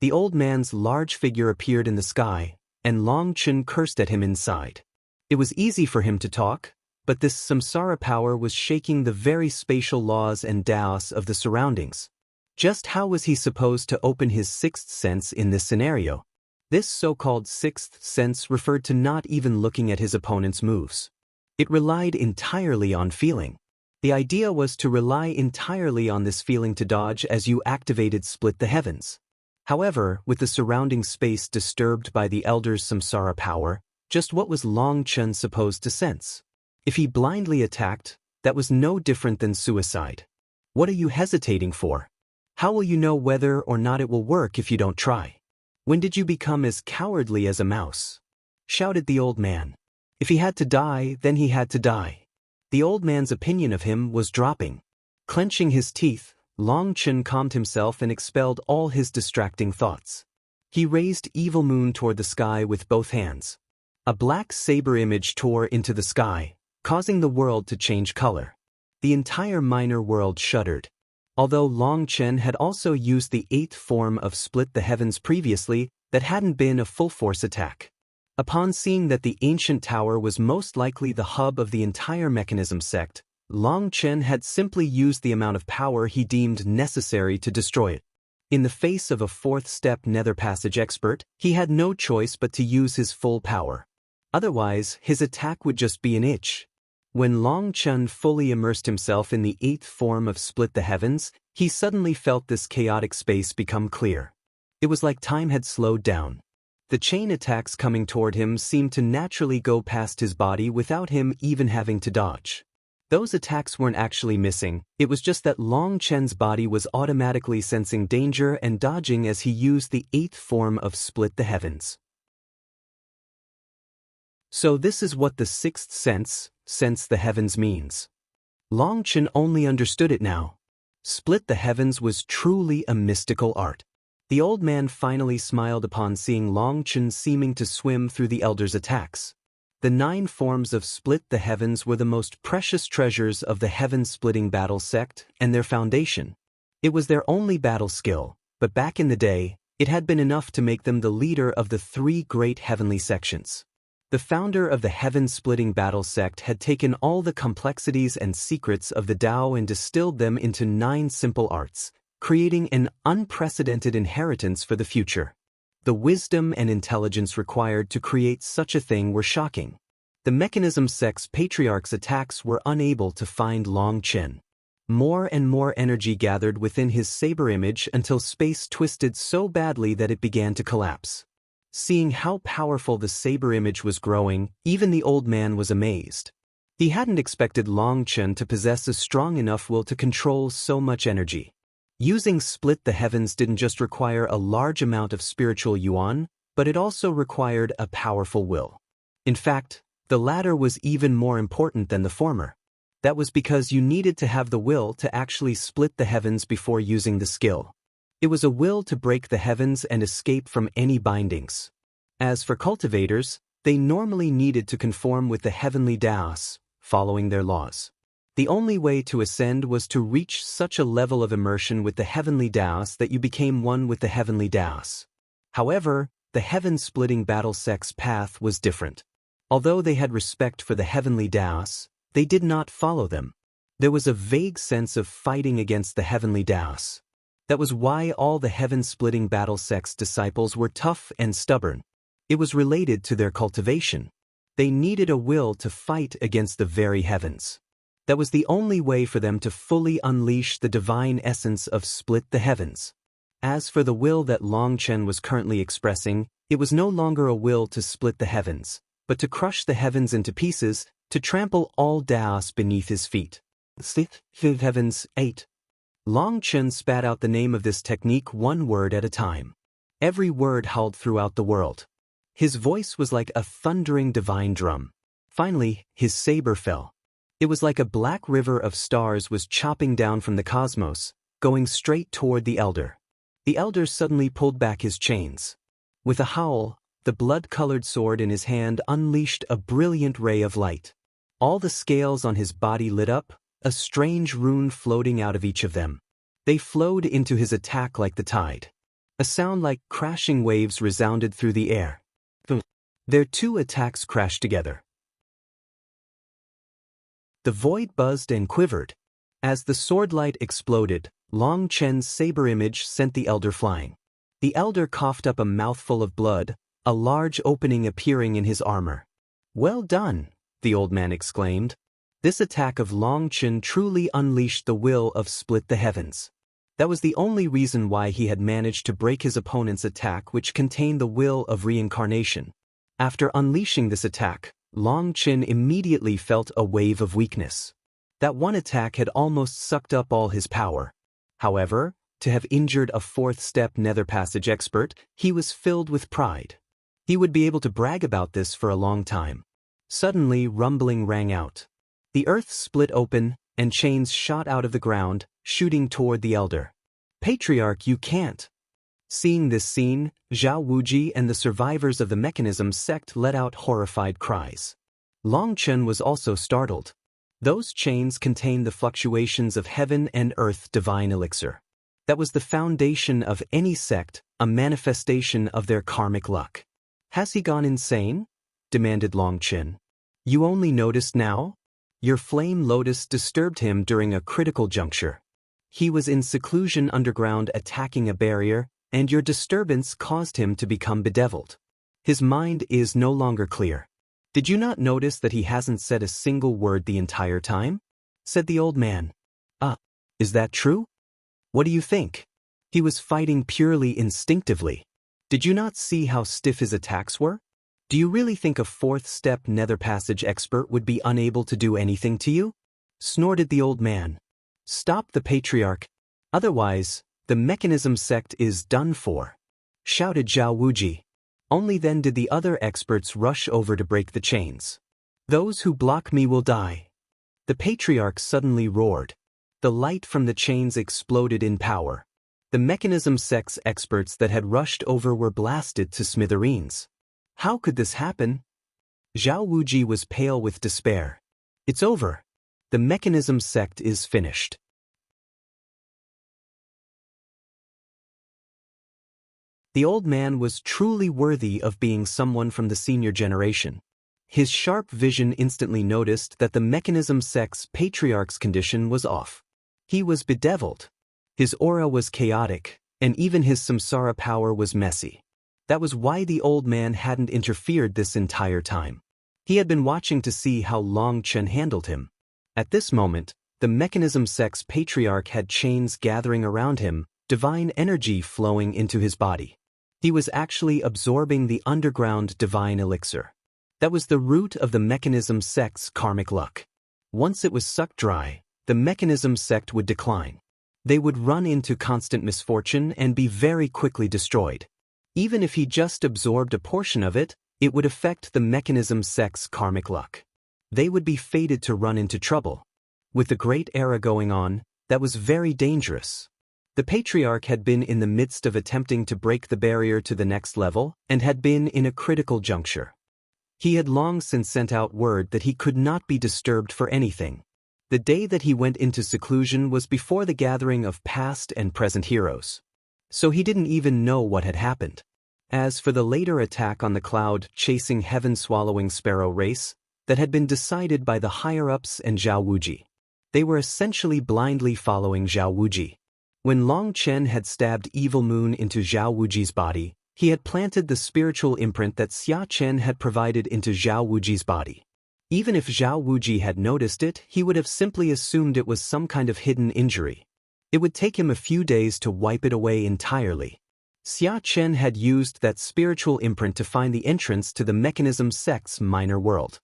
The old man's large figure appeared in the sky, and Long Chen cursed at him inside. It was easy for him to talk, but this samsara power was shaking the very spatial laws and Taos of the surroundings. Just how was he supposed to open his 6th sense in this scenario? This so-called 6th sense referred to not even looking at his opponent's moves. It relied entirely on feeling. The idea was to rely entirely on this feeling to dodge as you activated Split the Heavens. However, with the surrounding space disturbed by the Elder's samsara power, just what was Long Chen supposed to sense? If he blindly attacked, that was no different than suicide. What are you hesitating for? How will you know whether or not it will work if you don't try? When did you become as cowardly as a mouse? Shouted the old man. If he had to die, then he had to die. The old man's opinion of him was dropping. Clenching his teeth, Long Chen calmed himself and expelled all his distracting thoughts. He raised Evil Moon toward the sky with both hands. A black saber image tore into the sky, causing the world to change color. The entire minor world shuddered. Although Long Chen had also used the 8th form of Split the Heavens previously, that hadn't been a full-force attack. Upon seeing that the ancient tower was most likely the hub of the entire mechanism sect, Long Chen had simply used the amount of power he deemed necessary to destroy it. In the face of a 4th step Nether Passage expert, he had no choice but to use his full power. Otherwise, his attack would just be an itch. When Long Chen fully immersed himself in the 8th form of Split the Heavens, he suddenly felt this chaotic space become clear. It was like time had slowed down. The chain attacks coming toward him seemed to naturally go past his body without him even having to dodge. Those attacks weren't actually missing, it was just that Long Chen's body was automatically sensing danger and dodging as he used the 8th form of Split the Heavens. So this is what the 6th sense the heavens means. Long Chen only understood it now. Split the Heavens was truly a mystical art. The old man finally smiled upon seeing Long Chen seeming to swim through the elder's attacks. The 9 forms of Split the Heavens were the most precious treasures of the heaven-splitting battle sect and their foundation. It was their only battle skill, but back in the day, it had been enough to make them the leader of the 3 great heavenly sections. The founder of the heaven-splitting battle sect had taken all the complexities and secrets of the Tao and distilled them into 9 simple arts, creating an unprecedented inheritance for the future. The wisdom and intelligence required to create such a thing were shocking. The Mechanism Sect's patriarch's attacks were unable to find Long Chen. More and more energy gathered within his saber image until space twisted so badly that it began to collapse. Seeing how powerful the saber image was growing, even the old man was amazed. He hadn't expected Long Chen to possess a strong enough will to control so much energy. Using Split the Heavens didn't just require a large amount of spiritual yuan, but it also required a powerful will. In fact, the latter was even more important than the former. That was because you needed to have the will to actually split the heavens before using the skill. It was a will to break the heavens and escape from any bindings. As for cultivators, they normally needed to conform with the heavenly Taos, following their laws. The only way to ascend was to reach such a level of immersion with the heavenly Taos that you became one with the heavenly Taos. However, the heaven-splitting battle sect's path was different. Although they had respect for the heavenly Taos, they did not follow them. There was a vague sense of fighting against the heavenly Taos. That was why all the heaven-splitting battle sect's disciples were tough and stubborn. It was related to their cultivation. They needed a will to fight against the very heavens. That was the only way for them to fully unleash the divine essence of Split the Heavens. As for the will that Long Chen was currently expressing, it was no longer a will to split the heavens, but to crush the heavens into pieces, to trample all Taos beneath his feet. Split the Heavens 8. Long Chen spat out the name of this technique 1 word at a time. Every word howled throughout the world. His voice was like a thundering divine drum. Finally, his saber fell. It was like a black river of stars was chopping down from the cosmos, going straight toward the elder. The elder suddenly pulled back his chains. With a howl, the blood-colored sword in his hand unleashed a brilliant ray of light. All the scales on his body lit up, a strange rune floating out of each of them. They flowed into his attack like the tide. A sound like crashing waves resounded through the air. Their 2 attacks crashed together. The void buzzed and quivered. As the swordlight exploded, Long Chen's saber image sent the elder flying. The elder coughed up a mouthful of blood, a large opening appearing in his armor. "Well done," the old man exclaimed. This attack of Long Chen truly unleashed the will of Split the Heavens. That was the only reason why he had managed to break his opponent's attack, which contained the will of reincarnation. After unleashing this attack, Long Chen immediately felt a wave of weakness. That one attack had almost sucked up all his power. However, to have injured a 4th-step nether passage expert, he was filled with pride. He would be able to brag about this for a long time. Suddenly, rumbling rang out. The earth split open, and chains shot out of the ground, shooting toward the elder. "Patriarch, you can't!" Seeing this scene, Zhao Wuji and the survivors of the Mechanism Sect let out horrified cries. Long Chen was also startled. Those chains contained the fluctuations of heaven and earth divine elixir. That was the foundation of any sect, a manifestation of their karmic luck. "Has he gone insane?" demanded Long Chen. "You only noticed now? Your flame lotus disturbed him during a critical juncture. He was in seclusion underground attacking a barrier, and your disturbance caused him to become bedeviled. His mind is no longer clear. Did you not notice that he hasn't said a single word the entire time?" said the old man. Is that true? What do you think? He was fighting purely instinctively. Did you not see how stiff his attacks were? Do you really think a 4th-step nether passage expert would be unable to do anything to you?" snorted the old man. "Stop the patriarch. Otherwise, the Mechanism Sect is done for," shouted Zhao Wuji. Only then did the other experts rush over to break the chains. "Those who block me will die." The patriarch suddenly roared. The light from the chains exploded in power. The mechanism sect's experts that had rushed over were blasted to smithereens. How could this happen? Zhao Wuji was pale with despair. It's over. The mechanism sect is finished. The old man was truly worthy of being someone from the senior generation. His sharp vision instantly noticed that the mechanism sect's patriarch's condition was off. He was bedeviled. His aura was chaotic, and even his samsara power was messy. That was why the old man hadn't interfered this entire time. He had been watching to see how long Chen handled him. At this moment, the mechanism sect's patriarch had chains gathering around him, divine energy flowing into his body. He was actually absorbing the underground divine elixir. That was the root of the mechanism sect's karmic luck. Once it was sucked dry, the mechanism sect would decline. They would run into constant misfortune and be very quickly destroyed. Even if he just absorbed a portion of it, it would affect the mechanism sect's karmic luck. They would be fated to run into trouble. With the great era going on, that was very dangerous. The patriarch had been in the midst of attempting to break the barrier to the next level and had been in a critical juncture. He had long since sent out word that he could not be disturbed for anything. The day that he went into seclusion was before the gathering of past and present heroes. So he didn't even know what had happened. As for the later attack on the cloud-chasing heaven-swallowing sparrow race, that had been decided by the higher-ups and Zhao Wuji. They were essentially blindly following Zhao Wuji. When Long Chen had stabbed Evil Moon into Zhao Wuji's body, he had planted the spiritual imprint that Xia Chen had provided into Zhao Wuji's body. Even if Zhao Wuji had noticed it, he would have simply assumed it was some kind of hidden injury. It would take him a few days to wipe it away entirely. Xia Chen had used that spiritual imprint to find the entrance to the mechanism sect's minor world.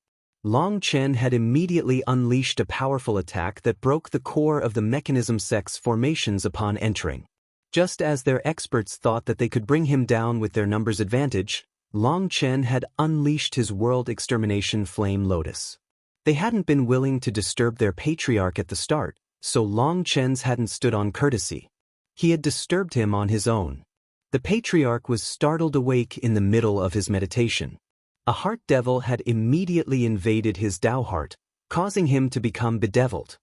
Long Chen had immediately unleashed a powerful attack that broke the core of the mechanism sect's formations upon entering. Just as their experts thought that they could bring him down with their numbers advantage, Long Chen had unleashed his world extermination flame lotus. They hadn't been willing to disturb their patriarch at the start, so Long Chen's hadn't stood on courtesy. He had disturbed him on his own. The patriarch was startled awake in the middle of his meditation. A heart devil had immediately invaded his Tao heart, causing him to become bedeviled.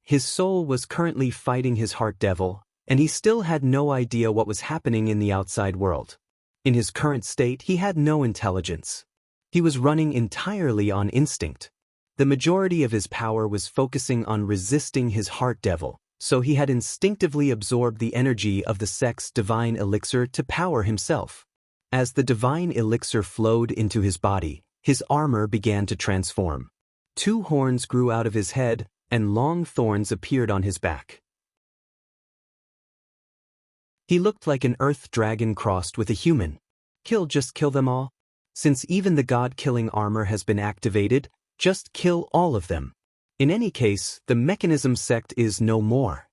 His soul was currently fighting his heart devil, and he still had no idea what was happening in the outside world. In his current state, he had no intelligence. He was running entirely on instinct. The majority of his power was focusing on resisting his heart devil, so he had instinctively absorbed the energy of the sect's divine elixir to power himself. As the divine elixir flowed into his body, his armor began to transform. 2 horns grew out of his head, and long thorns appeared on his back. He looked like an earth dragon crossed with a human. Just kill them all? Since even the god-killing armor has been activated, just kill all of them. In any case, the mechanism sect is no more.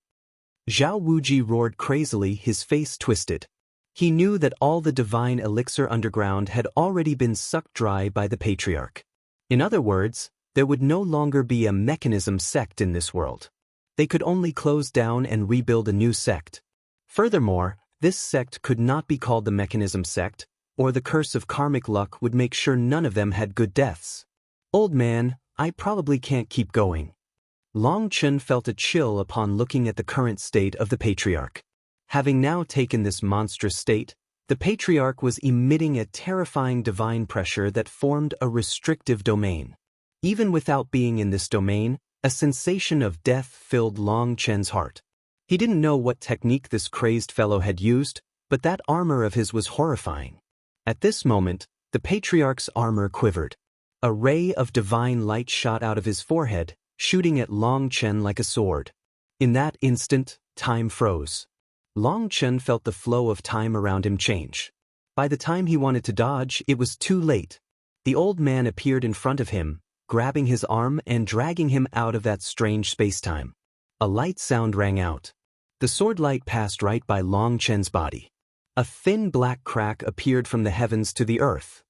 Zhao Wuji roared crazily, his face twisted. He knew that all the divine elixir underground had already been sucked dry by the patriarch. In other words, there would no longer be a mechanism sect in this world. They could only close down and rebuild a new sect. Furthermore, this sect could not be called the mechanism sect, or the curse of karmic luck would make sure none of them had good deaths. Old man, I probably can't keep going. Long Chen felt a chill upon looking at the current state of the patriarch. Having now taken this monstrous state, the patriarch was emitting a terrifying divine pressure that formed a restrictive domain. Even without being in this domain, a sensation of death filled Long Chen's heart. He didn't know what technique this crazed fellow had used, but that armor of his was horrifying. At this moment, the patriarch's armor quivered. A ray of divine light shot out of his forehead, shooting at Long Chen like a sword. In that instant, time froze. Long Chen felt the flow of time around him change. By the time he wanted to dodge, it was too late. The old man appeared in front of him, grabbing his arm and dragging him out of that strange spacetime. A light sound rang out. The sword light passed right by Long Chen's body. A thin black crack appeared from the heavens to the earth.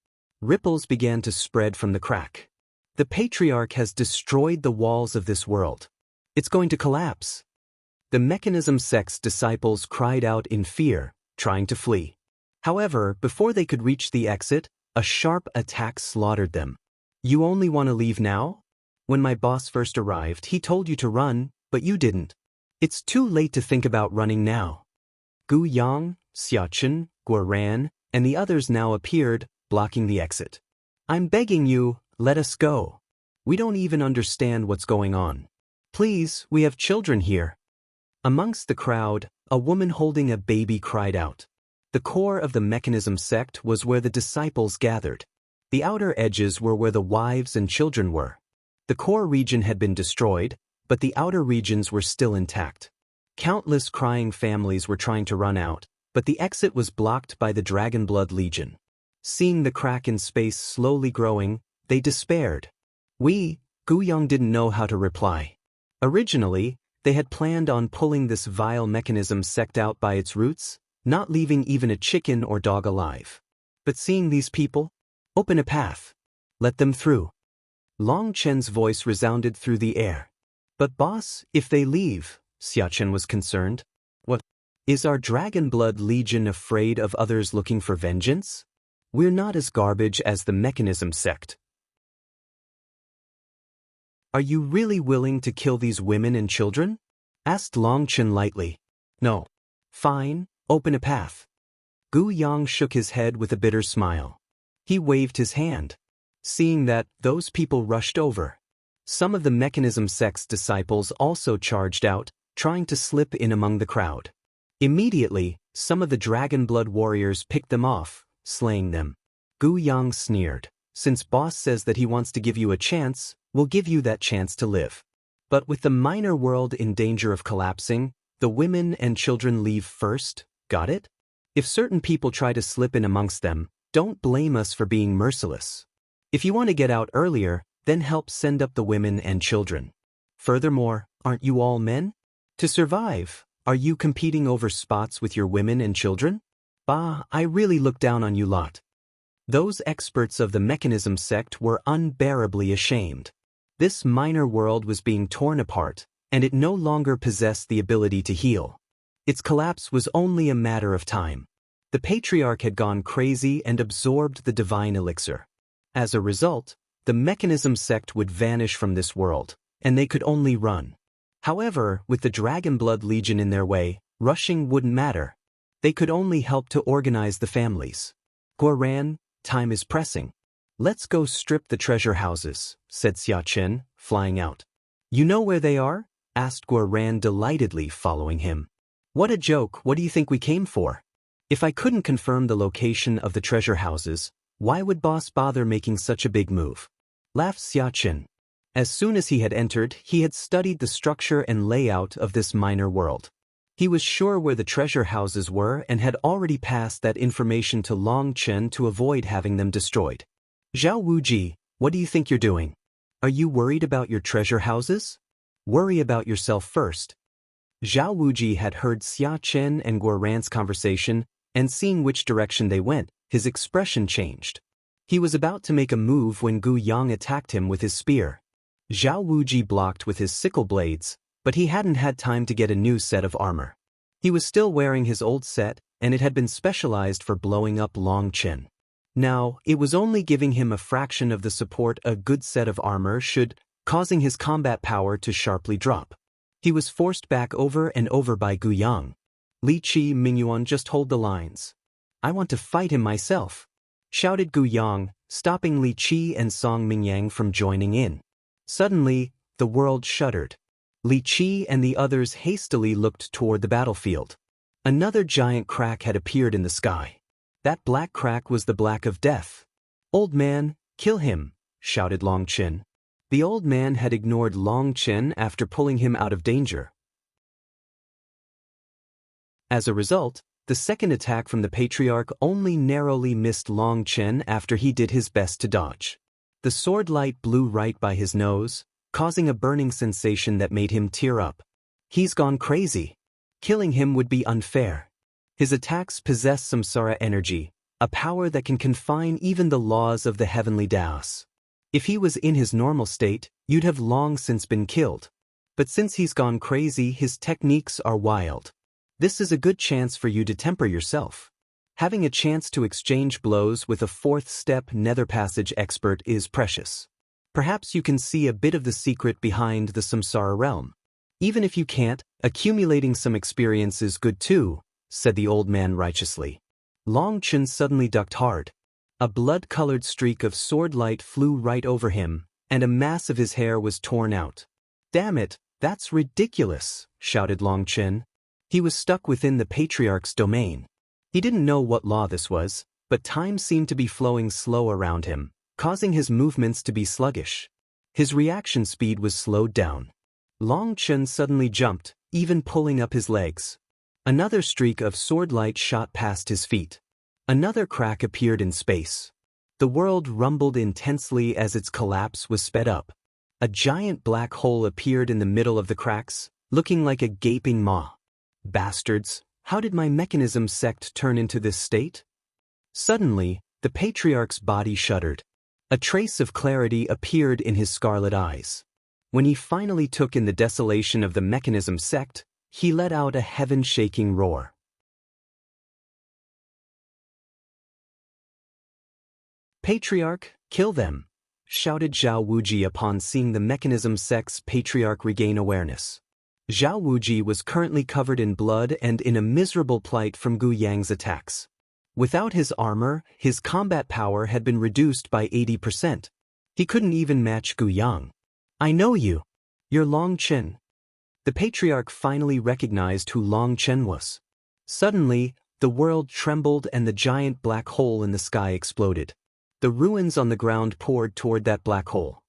Ripples began to spread from the crack. The patriarch has destroyed the walls of this world. It's going to collapse. The mechanism sect's disciples cried out in fear, trying to flee. However, before they could reach the exit, a sharp attack slaughtered them. You only want to leave now? When my boss first arrived, he told you to run, but you didn't. It's too late to think about running now. Gu Yang, Chen, Guoran, and the others now appeared, blocking the exit. I'm begging you, let us go. We don't even understand what's going on. Please, we have children here. Amongst the crowd, a woman holding a baby cried out. The core of the mechanism sect was where the disciples gathered. The outer edges were where the wives and children were. The core region had been destroyed, but the outer regions were still intact. Countless crying families were trying to run out, but the exit was blocked by the Dragonblood Legion. Seeing the crack in space slowly growing, they despaired. Gu Yang didn't know how to reply. Originally, they had planned on pulling this vile mechanism sect out by its roots, not leaving even a chicken or dog alive. But seeing these people, open a path. Let them through. Chen's voice resounded through the air. But boss, if they leave, Chen was concerned. What? Is our Dragonblood Legion afraid of others looking for vengeance? We're not as garbage as the mechanism sect. Are you really willing to kill these women and children? Asked Chen lightly. No. Fine, open a path. Gu Yang shook his head with a bitter smile. He waved his hand. Seeing that, those people rushed over. Some of the mechanism sect's disciples also charged out, trying to slip in among the crowd. Immediately, some of the Dragonblood warriors picked them off, slaying them. Gu Yang sneered. Since boss says that he wants to give you a chance, we'll give you that chance to live. But with the minor world in danger of collapsing, the women and children leave first, got it? If certain people try to slip in amongst them, don't blame us for being merciless. If you want to get out earlier, then help send up the women and children. Furthermore, aren't you all men? To survive, are you competing over spots with your women and children? Bah, I really look down on you lot. Those experts of the mechanism sect were unbearably ashamed. This minor world was being torn apart, and it no longer possessed the ability to heal. Its collapse was only a matter of time. The patriarch had gone crazy and absorbed the divine elixir. As a result, the mechanism sect would vanish from this world, and they could only run. However, with the Dragonblood Legion in their way, rushing wouldn't matter. They could only help to organize the families. Guoran, time is pressing. Let's go strip the treasure houses, said Chen, flying out. You know where they are? Asked Guoran delightedly, following him. What a joke, what do you think we came for? If I couldn't confirm the location of the treasure houses, why would boss bother making such a big move? Laughed Chen. As soon as he had entered, he had studied the structure and layout of this minor world. He was sure where the treasure houses were and had already passed that information to Chen to avoid having them destroyed. Zhao Wuji, what do you think you're doing? Are you worried about your treasure houses? Worry about yourself first. Zhao Wuji had heard Chen and Guoran's conversation, and seeing which direction they went, his expression changed. He was about to make a move when Gu Yang attacked him with his spear. Zhao Wuji blocked with his sickle blades, but he hadn't had time to get a new set of armor. He was still wearing his old set, and it had been specialized for blowing up Chen. Now, it was only giving him a fraction of the support a good set of armor should, causing his combat power to sharply drop. He was forced back over and over by Gu Yang. Li Qi Mingyuan, just hold the lines. I want to fight him myself, shouted Gu Yang, stopping Li Qi and Song Mingyang from joining in. Suddenly, the world shuddered. Li Qi and the others hastily looked toward the battlefield. Another giant crack had appeared in the sky. That black crack was the black of death. Old man, kill him, shouted Chen. The old man had ignored Chen after pulling him out of danger. As a result, the second attack from the patriarch only narrowly missed Chen after he did his best to dodge. The sword light blew right by his nose, causing a burning sensation that made him tear up. He's gone crazy. Killing him would be unfair. His attacks possess samsara energy, a power that can confine even the laws of the heavenly Daos. If he was in his normal state, you'd have long since been killed. But since he's gone crazy, his techniques are wild. This is a good chance for you to temper yourself. Having a chance to exchange blows with a fourth-step nether passage expert is precious. Perhaps you can see a bit of the secret behind the Samsara realm. Even if you can't, accumulating some experience is good too, said the old man righteously. Long Chen suddenly ducked hard. A blood-colored streak of sword light flew right over him, and a mass of his hair was torn out. Damn it, that's ridiculous, shouted Long Chen. He was stuck within the Patriarch's domain. He didn't know what law this was, but time seemed to be flowing slow around him, causing his movements to be sluggish. His reaction speed was slowed down. Long Chen suddenly jumped, even pulling up his legs. Another streak of sword light shot past his feet. Another crack appeared in space. The world rumbled intensely as its collapse was sped up. A giant black hole appeared in the middle of the cracks, looking like a gaping maw. Bastards, how did my mechanism sect turn into this state? Suddenly, the Patriarch's body shuddered. A trace of clarity appeared in his scarlet eyes. When he finally took in the desolation of the mechanism sect, he let out a heaven-shaking roar. Patriarch, kill them, shouted Zhao Wuji upon seeing the mechanism sect's Patriarch regain awareness. Zhao Wuji was currently covered in blood and in a miserable plight from Gu Yang's attacks. Without his armor, his combat power had been reduced by 80%. He couldn't even match Gu Yang. I know you. You're Long Chen. The Patriarch finally recognized who Long Chen was. Suddenly, the world trembled and the giant black hole in the sky exploded. The ruins on the ground poured toward that black hole.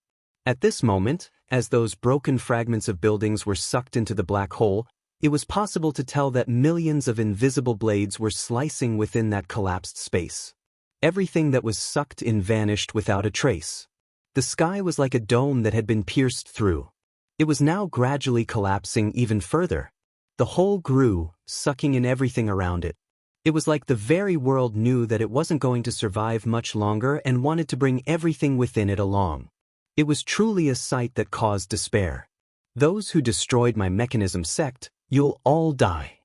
At this moment, as those broken fragments of buildings were sucked into the black hole, it was possible to tell that millions of invisible blades were slicing within that collapsed space. Everything that was sucked in vanished without a trace. The sky was like a dome that had been pierced through. It was now gradually collapsing even further. The hole grew, sucking in everything around it. It was like the very world knew that it wasn't going to survive much longer and wanted to bring everything within it along. It was truly a sight that caused despair. Those who destroyed my mechanism sect, you'll all die.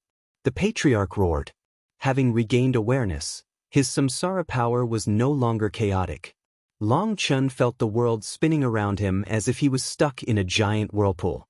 The Patriarch roared. Having regained awareness, his samsara power was no longer chaotic. Long Chen felt the world spinning around him as if he was stuck in a giant whirlpool.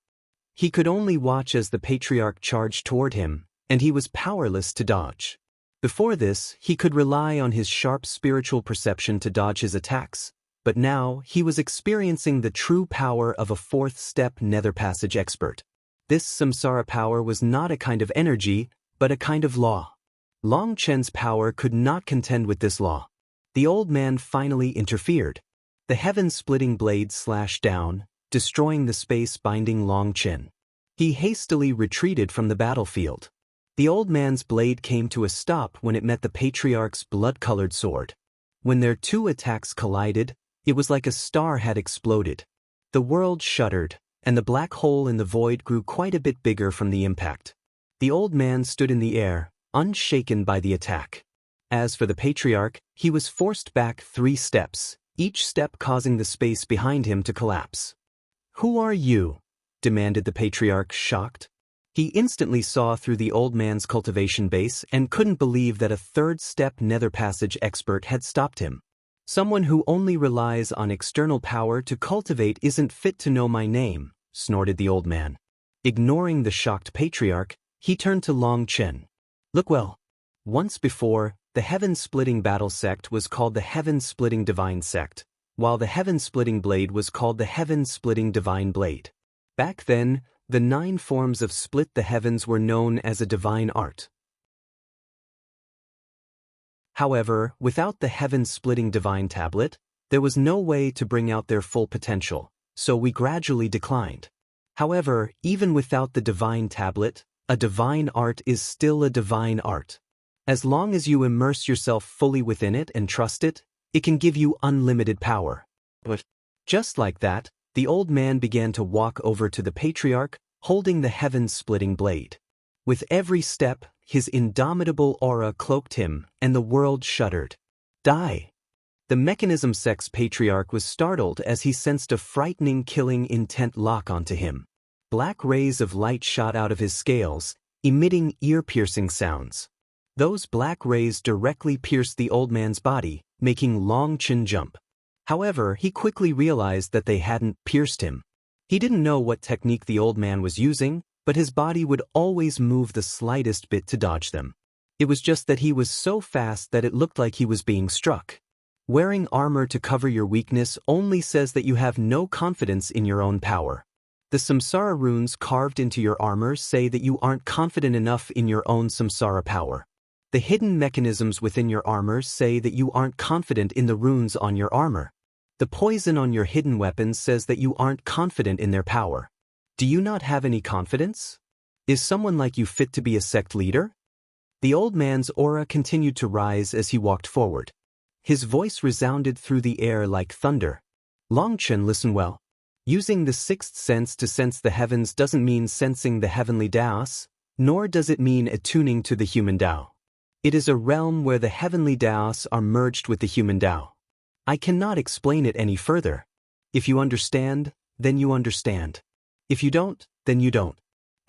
He could only watch as the Patriarch charged toward him, and he was powerless to dodge. Before this, he could rely on his sharp spiritual perception to dodge his attacks, but now he was experiencing the true power of a fourth-step nether passage expert. This samsara power was not a kind of energy, but a kind of law. Long Chen's power could not contend with this law. The old man finally interfered. The heaven-splitting blade slashed down, destroying the space binding Long Chen. He hastily retreated from the battlefield. The old man's blade came to a stop when it met the Patriarch's blood-colored sword. When their two attacks collided, it was like a star had exploded. The world shuddered, and the black hole in the void grew quite a bit bigger from the impact. The old man stood in the air, unshaken by the attack. As for the Patriarch, he was forced back 3 steps, each step causing the space behind him to collapse. "Who are you?" demanded the Patriarch, shocked. He instantly saw through the old man's cultivation base and couldn't believe that a third-step nether passage expert had stopped him. "Someone who only relies on external power to cultivate isn't fit to know my name," snorted the old man. Ignoring the shocked Patriarch, he turned to Long Chen. "Look well. Once before, the Heaven-Splitting Battle Sect was called the Heaven-Splitting Divine Sect, while the Heaven-Splitting Blade was called the Heaven-Splitting Divine Blade. Back then, the 9 forms of split the heavens were known as a divine art. However, without the heaven-splitting divine tablet, there was no way to bring out their full potential, so we gradually declined. However, even without the divine tablet, a divine art is still a divine art. As long as you immerse yourself fully within it and trust it, it can give you unlimited power." But just like that, the old man began to walk over to the Patriarch, holding the heaven-splitting blade. With every step, his indomitable aura cloaked him, and the world shuddered. "Die!" The mechanism sect's Patriarch was startled as he sensed a frightening killing intent lock onto him. Black rays of light shot out of his scales, emitting ear-piercing sounds. Those black rays directly pierced the old man's body, making Long Chen jump. However, he quickly realized that they hadn't pierced him. He didn't know what technique the old man was using, but his body would always move the slightest bit to dodge them. It was just that he was so fast that it looked like he was being struck. Wearing armor to cover your weakness only says that you have no confidence in your own power. The samsara runes carved into your armor say that you aren't confident enough in your own samsara power. The hidden mechanisms within your armor say that you aren't confident in the runes on your armor. The poison on your hidden weapons says that you aren't confident in their power. Do you not have any confidence? Is someone like you fit to be a sect leader? The old man's aura continued to rise as he walked forward. His voice resounded through the air like thunder. Long Chen, listen well. Using the sixth sense to sense the heavens doesn't mean sensing the heavenly Daos, nor does it mean attuning to the human Dao. It is a realm where the heavenly Daos are merged with the human Dao. I cannot explain it any further. If you understand, then you understand. If you don't, then you don't.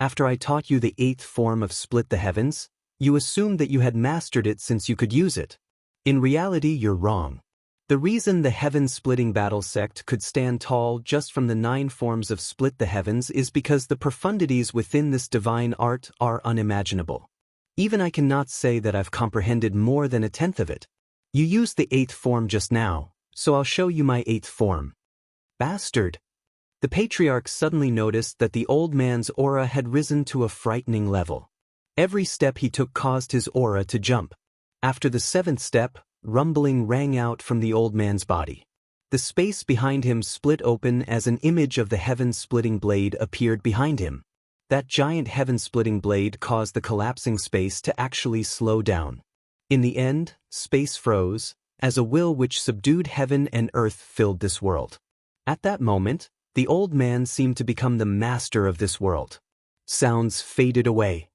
After I taught you the 8th form of Split the Heavens, you assumed that you had mastered it since you could use it. In reality, you're wrong. The reason the heaven-splitting battle sect could stand tall just from the 9 forms of Split the Heavens is because the profundities within this divine art are unimaginable. Even I cannot say that I've comprehended more than 1/10 of it. You used the 8th form just now, so I'll show you my 8th form. Bastard! The patriarch suddenly noticed that the old man's aura had risen to a frightening level. Every step he took caused his aura to jump. After the 7th step, rumbling rang out from the old man's body. The space behind him split open as an image of the heaven-splitting blade appeared behind him. That giant heaven-splitting blade caused the collapsing space to actually slow down. In the end, space froze, as a will which subdued heaven and earth filled this world. At that moment, the old man seemed to become the master of this world. Sounds faded away.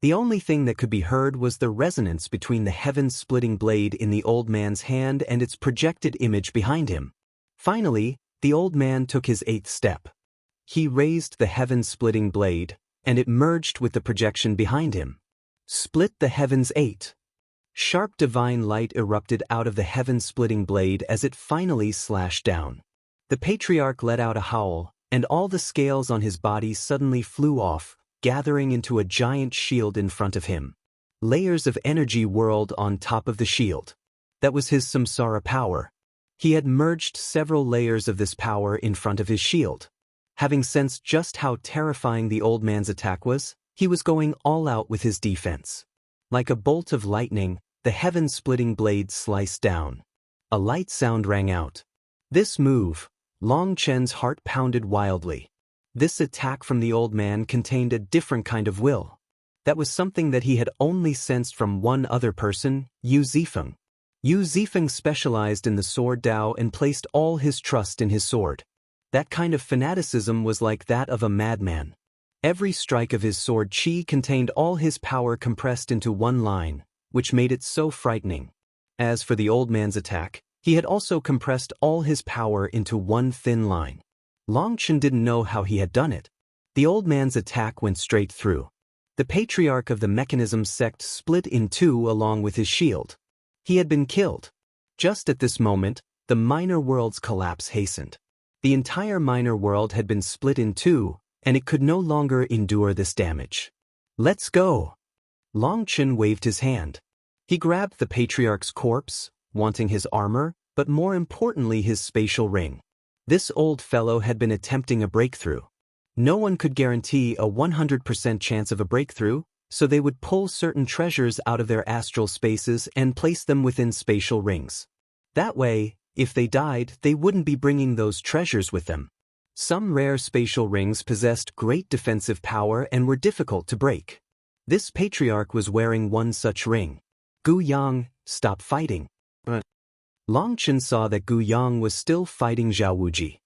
The only thing that could be heard was the resonance between the heaven-splitting blade in the old man's hand and its projected image behind him. Finally, the old man took his 8th step. He raised the heaven-splitting blade, and it merged with the projection behind him. Split the heavens 8. Sharp divine light erupted out of the heaven-splitting blade as it finally slashed down. The patriarch let out a howl, and all the scales on his body suddenly flew off, gathering into a giant shield in front of him. Layers of energy whirled on top of the shield. That was his samsara power. He had merged several layers of this power in front of his shield. Having sensed just how terrifying the old man's attack was, he was going all out with his defense. Like a bolt of lightning, the heaven-splitting blade sliced down. A light sound rang out. This move, Long Chen's heart pounded wildly. This attack from the old man contained a different kind of will. That was something that he had only sensed from one other person, Yu Zifeng. Yu Zifeng specialized in the sword Dao and placed all his trust in his sword. That kind of fanaticism was like that of a madman. Every strike of his sword qi contained all his power compressed into one line, which made it so frightening. As for the old man's attack, he had also compressed all his power into one thin line. Long Chen didn't know how he had done it. The old man's attack went straight through. The patriarch of the mechanism sect split in 2 along with his shield. He had been killed. Just at this moment, the minor world's collapse hastened. The entire minor world had been split in 2, and it could no longer endure this damage. Let's go! Long Chen waved his hand. He grabbed the patriarch's corpse, wanting his armor, but more importantly his spatial ring. This old fellow had been attempting a breakthrough. No one could guarantee a 100% chance of a breakthrough, so they would pull certain treasures out of their astral spaces and place them within spatial rings. That way, if they died, they wouldn't be bringing those treasures with them. Some rare spatial rings possessed great defensive power and were difficult to break. This patriarch was wearing one such ring. Gu Yang, stop fighting. Long Chen saw that Gu Yang was still fighting Zhao Wuji.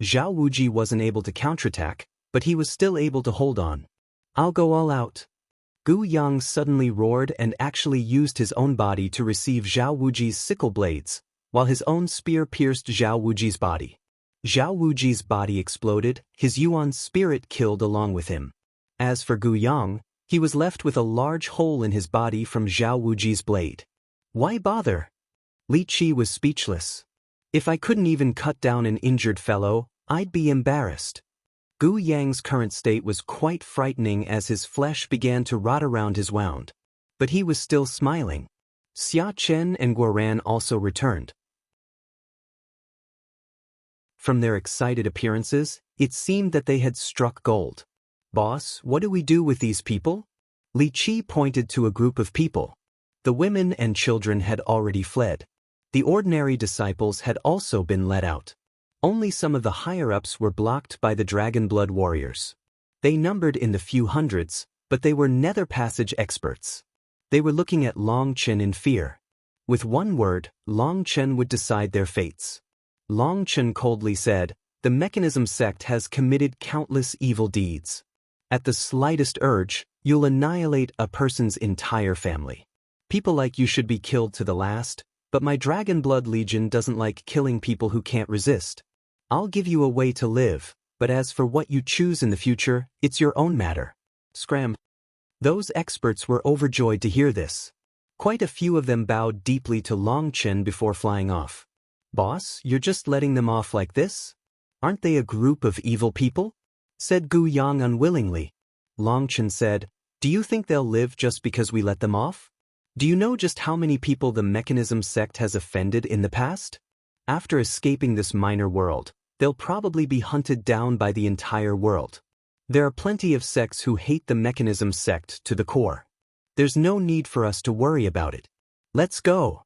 Zhao Wuji wasn't able to counterattack, but he was still able to hold on. I'll go all out. Gu Yang suddenly roared and actually used his own body to receive Zhao Wuji's sickle blades, while his own spear pierced Zhao Wuji's body. Zhao Wuji's body exploded, his Yuan's spirit killed along with him. As for Gu Yang, he was left with a large hole in his body from Zhao Wuji's blade. Why bother? Li Qi was speechless. If I couldn't even cut down an injured fellow, I'd be embarrassed. Gu Yang's current state was quite frightening as his flesh began to rot around his wound. But he was still smiling. Xia Chen and Guoran also returned. From their excited appearances, it seemed that they had struck gold. Boss, what do we do with these people? Li Qi pointed to a group of people. The women and children had already fled. The ordinary disciples had also been let out. Only some of the higher-ups were blocked by the Dragonblood warriors. They numbered in the few hundreds, but they were nether passage experts. They were looking at Long Chen in fear. With one word, Long Chen would decide their fates. Long Chen coldly said, "The Mechanism Sect has committed countless evil deeds. At the slightest urge, you'll annihilate a person's entire family. People like you should be killed to the last, but my Dragonblood Legion doesn't like killing people who can't resist. I'll give you a way to live, but as for what you choose in the future, it's your own matter." Scram. Those experts were overjoyed to hear this. Quite a few of them bowed deeply to Long Chen before flying off. "Boss, you're just letting them off like this? Aren't they a group of evil people?" said Gu Yang unwillingly. Long Chen said, "Do you think they'll live just because we let them off? Do you know just how many people the Mechanism Sect has offended in the past? After escaping this minor world, they'll probably be hunted down by the entire world. There are plenty of sects who hate the Mechanism Sect to the core. There's no need for us to worry about it. Let's go."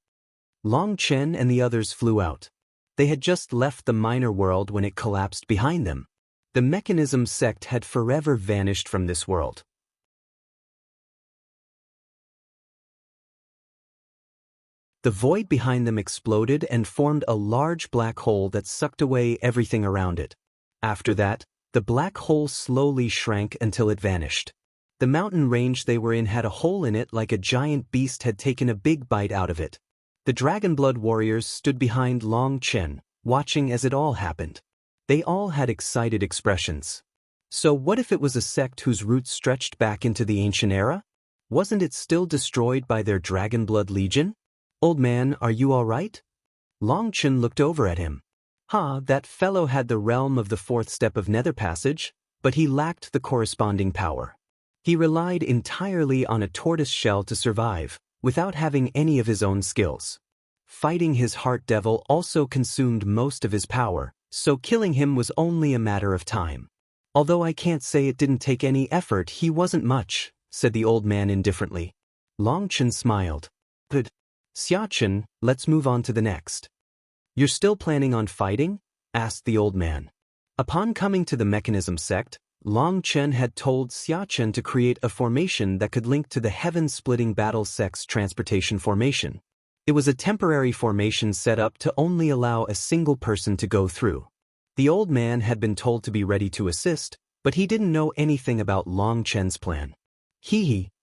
Long Chen and the others flew out. They had just left the minor world when it collapsed behind them. The Mechanism Sect had forever vanished from this world. The void behind them exploded and formed a large black hole that sucked away everything around it. After that, the black hole slowly shrank until it vanished. The mountain range they were in had a hole in it like a giant beast had taken a big bite out of it. The Dragonblood warriors stood behind Long Chen, watching as it all happened. They all had excited expressions. So what if it was a sect whose roots stretched back into the ancient era? Wasn't it still destroyed by their Dragonblood Legion? "Old man, are you all right?" Long Chen looked over at him. That fellow had the realm of the fourth step of Nether Passage, but he lacked the corresponding power. He relied entirely on a tortoise shell to survive, without having any of his own skills. Fighting his heart devil also consumed most of his power, so killing him was only a matter of time. "Although I can't say it didn't take any effort, he wasn't much," said the old man indifferently. Long Chen smiled. "Good. Xia Chen, let's move on to the next." "You're still planning on fighting?" asked the old man. Upon coming to the Mechanism Sect, Long Chen had told Xia Chen to create a formation that could link to the Heaven-Splitting Battle Sect's transportation formation. It was a temporary formation set up to only allow a single person to go through. The old man had been told to be ready to assist, but he didn't know anything about Long Chen's plan.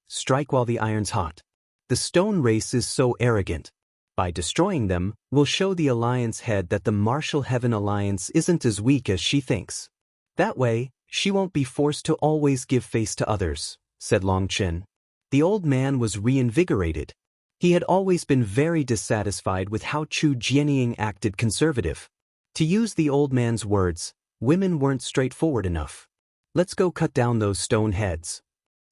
Strike while the iron's hot. The stone race is so arrogant. By destroying them, we'll show the Alliance head that the Martial Heaven Alliance isn't as weak as she thinks. That way, she won't be forced to always give face to others," said Long Chen. The old man was reinvigorated. He had always been very dissatisfied with how Chu Jianying acted conservative. To use the old man's words, women weren't straightforward enough. "Let's go cut down those stone heads."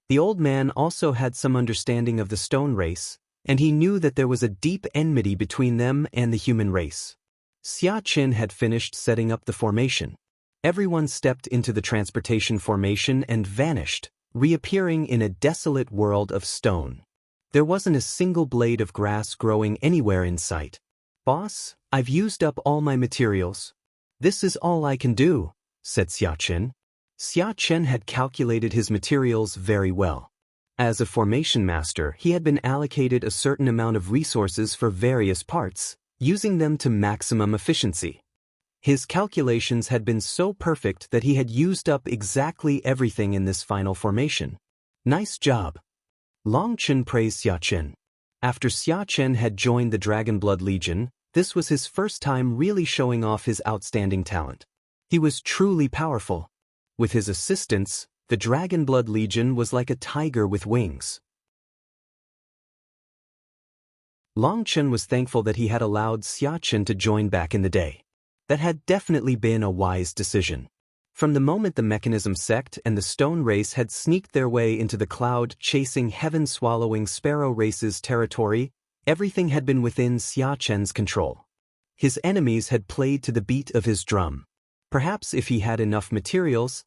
The old man also had some understanding of the stone race, and he knew that there was a deep enmity between them and the human race. Xia Chen had finished setting up the formation. Everyone stepped into the transportation formation and vanished, reappearing in a desolate world of stone. There wasn't a single blade of grass growing anywhere in sight. "Boss, I've used up all my materials. This is all I can do," said Xia Chen. Xia Chen had calculated his materials very well. As a formation master, he had been allocated a certain amount of resources for various parts, using them to maximum efficiency. His calculations had been so perfect that he had used up exactly everything in this final formation. "Nice job." Long Chen praised Xia Chen. After Xia Chen had joined the Dragonblood Legion, this was his first time really showing off his outstanding talent. He was truly powerful. With his assistance, the Dragonblood Legion was like a tiger with wings. Chen was thankful that he had allowed Chen to join back in the day. That had definitely been a wise decision. From the moment the Mechanism Sect and the Stone Race had sneaked their way into the cloud-chasing heaven-swallowing Sparrow Race's territory, everything had been within Chen's control. His enemies had played to the beat of his drum. Perhaps if he had enough materials,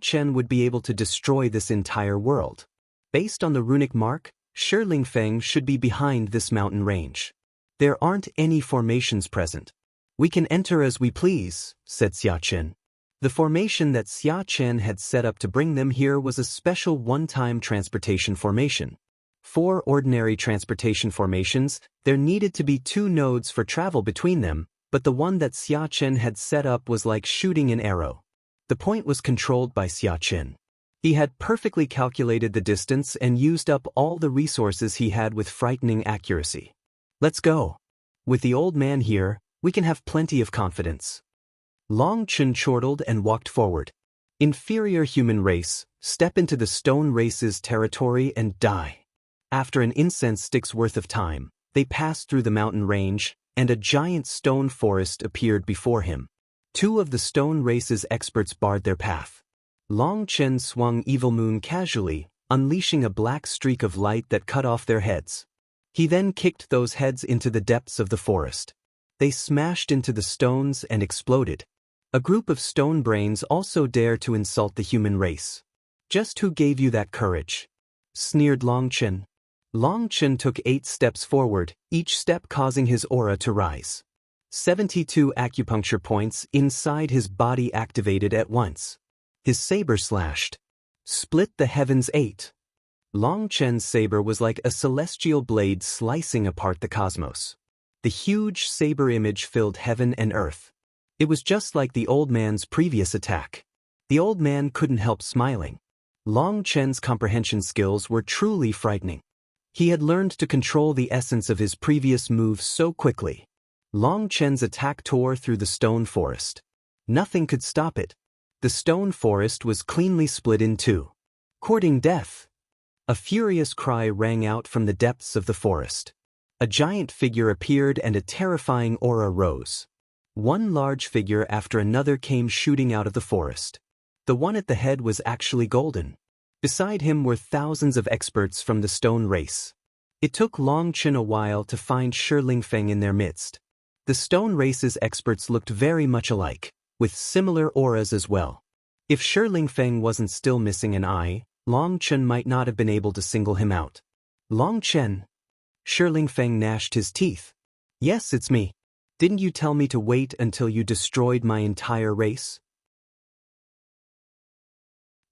Chen would be able to destroy this entire world. Based on the runic mark, Shilingfeng should be behind this mountain range. There aren't any formations present. We can enter as we please, said Chen. The formation that Chen had set up to bring them here was a special one-time transportation formation. For ordinary transportation formations, there needed to be 2 nodes for travel between them, but the one that Chen had set up was like shooting an arrow. The point was controlled by Chen. He had perfectly calculated the distance and used up all the resources he had with frightening accuracy. Let's go. With the old man here, we can have plenty of confidence. Chen chortled and walked forward. Inferior human race, step into the Stone Race's territory and die. After an incense stick's worth of time, they passed through the mountain range, and a giant stone forest appeared before him. 2 of the Stone Race's experts barred their path. Chen swung Evil Moon casually, unleashing a black streak of light that cut off their heads. He then kicked those heads into the depths of the forest. They smashed into the stones and exploded. A group of stone brains also dare to insult the human race. Just who gave you that courage? Sneered Chen. Chen took 8 steps forward, each step causing his aura to rise. 72 acupuncture points inside his body activated at once. His saber slashed. Split the heavens 8. Chen's saber was like a celestial blade slicing apart the cosmos. The huge saber image filled heaven and earth. It was just like the old man's previous attack. The old man couldn't help smiling. Chen's comprehension skills were truly frightening. He had learned to control the essence of his previous moves so quickly. Chen's attack tore through the stone forest. Nothing could stop it. The stone forest was cleanly split in 2. Courting death. A furious cry rang out from the depths of the forest. A giant figure appeared and a terrifying aura rose. One large figure after another came shooting out of the forest. The one at the head was actually golden. Beside him were thousands of experts from the Stone Race. It took Chen a while to find Shilingfeng in their midst. The Stone Race's experts looked very much alike, with similar auras as well. If Shilingfeng wasn't still missing an eye, Chen might not have been able to single him out. Chen. Shilingfeng gnashed his teeth. Yes, it's me. Didn't you tell me to wait until you destroyed my entire race?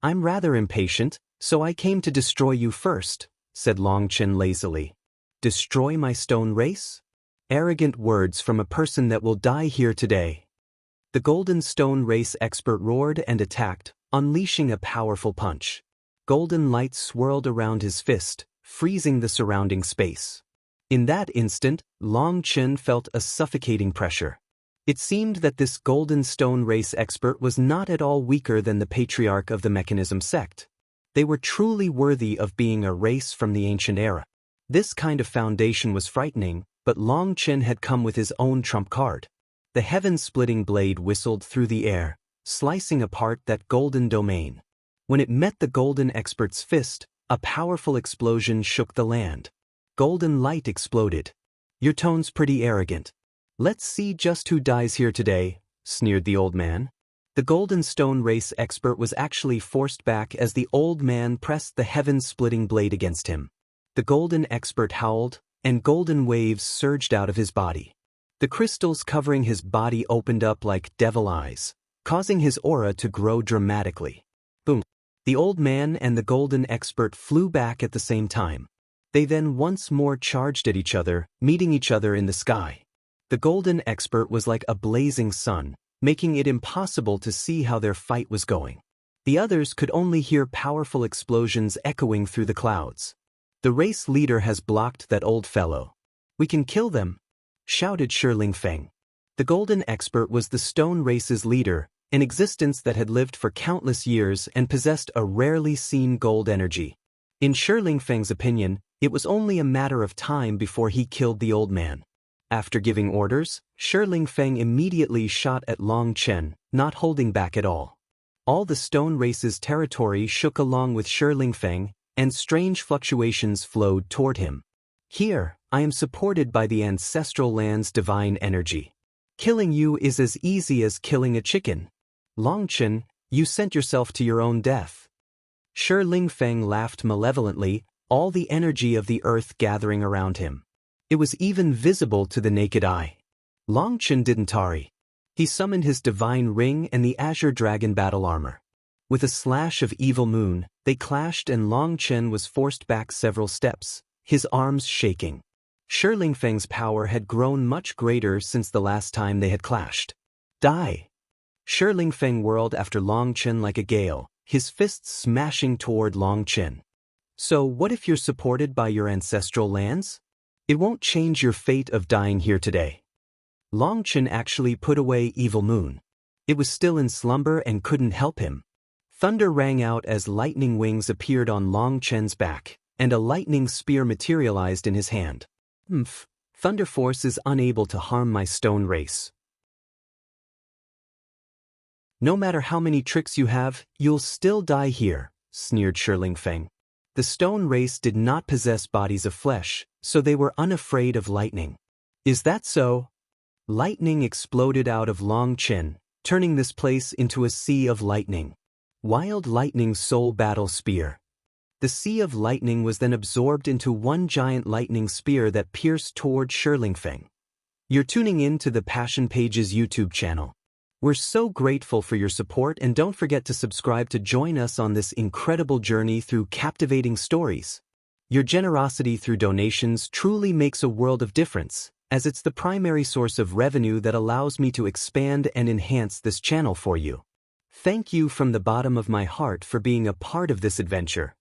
I'm rather impatient, so I came to destroy you first, said Chen lazily. Destroy my stone race? Arrogant words from a person that will die here today. The Golden Stone Race expert roared and attacked, unleashing a powerful punch. Golden light swirled around his fist, freezing the surrounding space. In that instant, Chen felt a suffocating pressure. It seemed that this Golden Stone Race expert was not at all weaker than the patriarch of the Mechanism Sect. They were truly worthy of being a race from the ancient era. This kind of foundation was frightening, but Chen had come with his own trump card. The heaven-splitting blade whistled through the air, slicing apart that golden domain. When it met the golden expert's fist, a powerful explosion shook the land. Golden light exploded. Your tone's pretty arrogant. Let's see just who dies here today, sneered the old man. The Golden Stone Race expert was actually forced back as the old man pressed the heaven-splitting blade against him. The golden expert howled, and golden waves surged out of his body. The crystals covering his body opened up like devil eyes, causing his aura to grow dramatically. Boom! The old man and the golden expert flew back at the same time. They then once more charged at each other, meeting each other in the sky. The golden expert was like a blazing sun, making it impossible to see how their fight was going. The others could only hear powerful explosions echoing through the clouds. The race leader has blocked that old fellow. We can kill them, shouted Shilingfeng. The golden expert was the stone race's leader, an existence that had lived for countless years and possessed a rarely seen gold energy. In Shi Feng's opinion, it was only a matter of time before he killed the old man. After giving orders, Shi Feng immediately shot at Long Chen, not holding back at all. All the stone race's territory shook along with Shi Feng, and strange fluctuations flowed toward him. Here, I am supported by the ancestral land's divine energy. Killing you is as easy as killing a chicken. Long Chen, you sent yourself to your own death. Shi Feng laughed malevolently, all the energy of the earth gathering around him. It was even visible to the naked eye. Long Chen didn't tarry. He summoned his divine ring and the azure dragon battle armor. With a slash of evil moon, they clashed and Long Chen was forced back several steps, his arms shaking. Shi Feng's power had grown much greater since the last time they had clashed. Die! Shi Feng whirled after Long Chen like a gale, his fists smashing toward Long Chen. So what if you're supported by your ancestral lands? It won't change your fate of dying here today. Long Chen actually put away Evil Moon. It was still in slumber and couldn't help him. Thunder rang out as lightning wings appeared on Long Chen's back, and a lightning spear materialized in his hand. Thunder Force is unable to harm my stone race. No matter how many tricks you have, you'll still die here, sneered Shi Feng. The stone race did not possess bodies of flesh, so they were unafraid of lightning. Is that so? Lightning exploded out of Long Chen, turning this place into a sea of lightning. Wild Lightning's soul battle spear. The sea of lightning was then absorbed into one giant lightning spear that pierced toward Shi Feng. You're tuning in to the Passion Pages YouTube channel. We're so grateful for your support, and don't forget to subscribe to join us on this incredible journey through captivating stories. Your generosity through donations truly makes a world of difference, as it's the primary source of revenue that allows me to expand and enhance this channel for you. Thank you from the bottom of my heart for being a part of this adventure.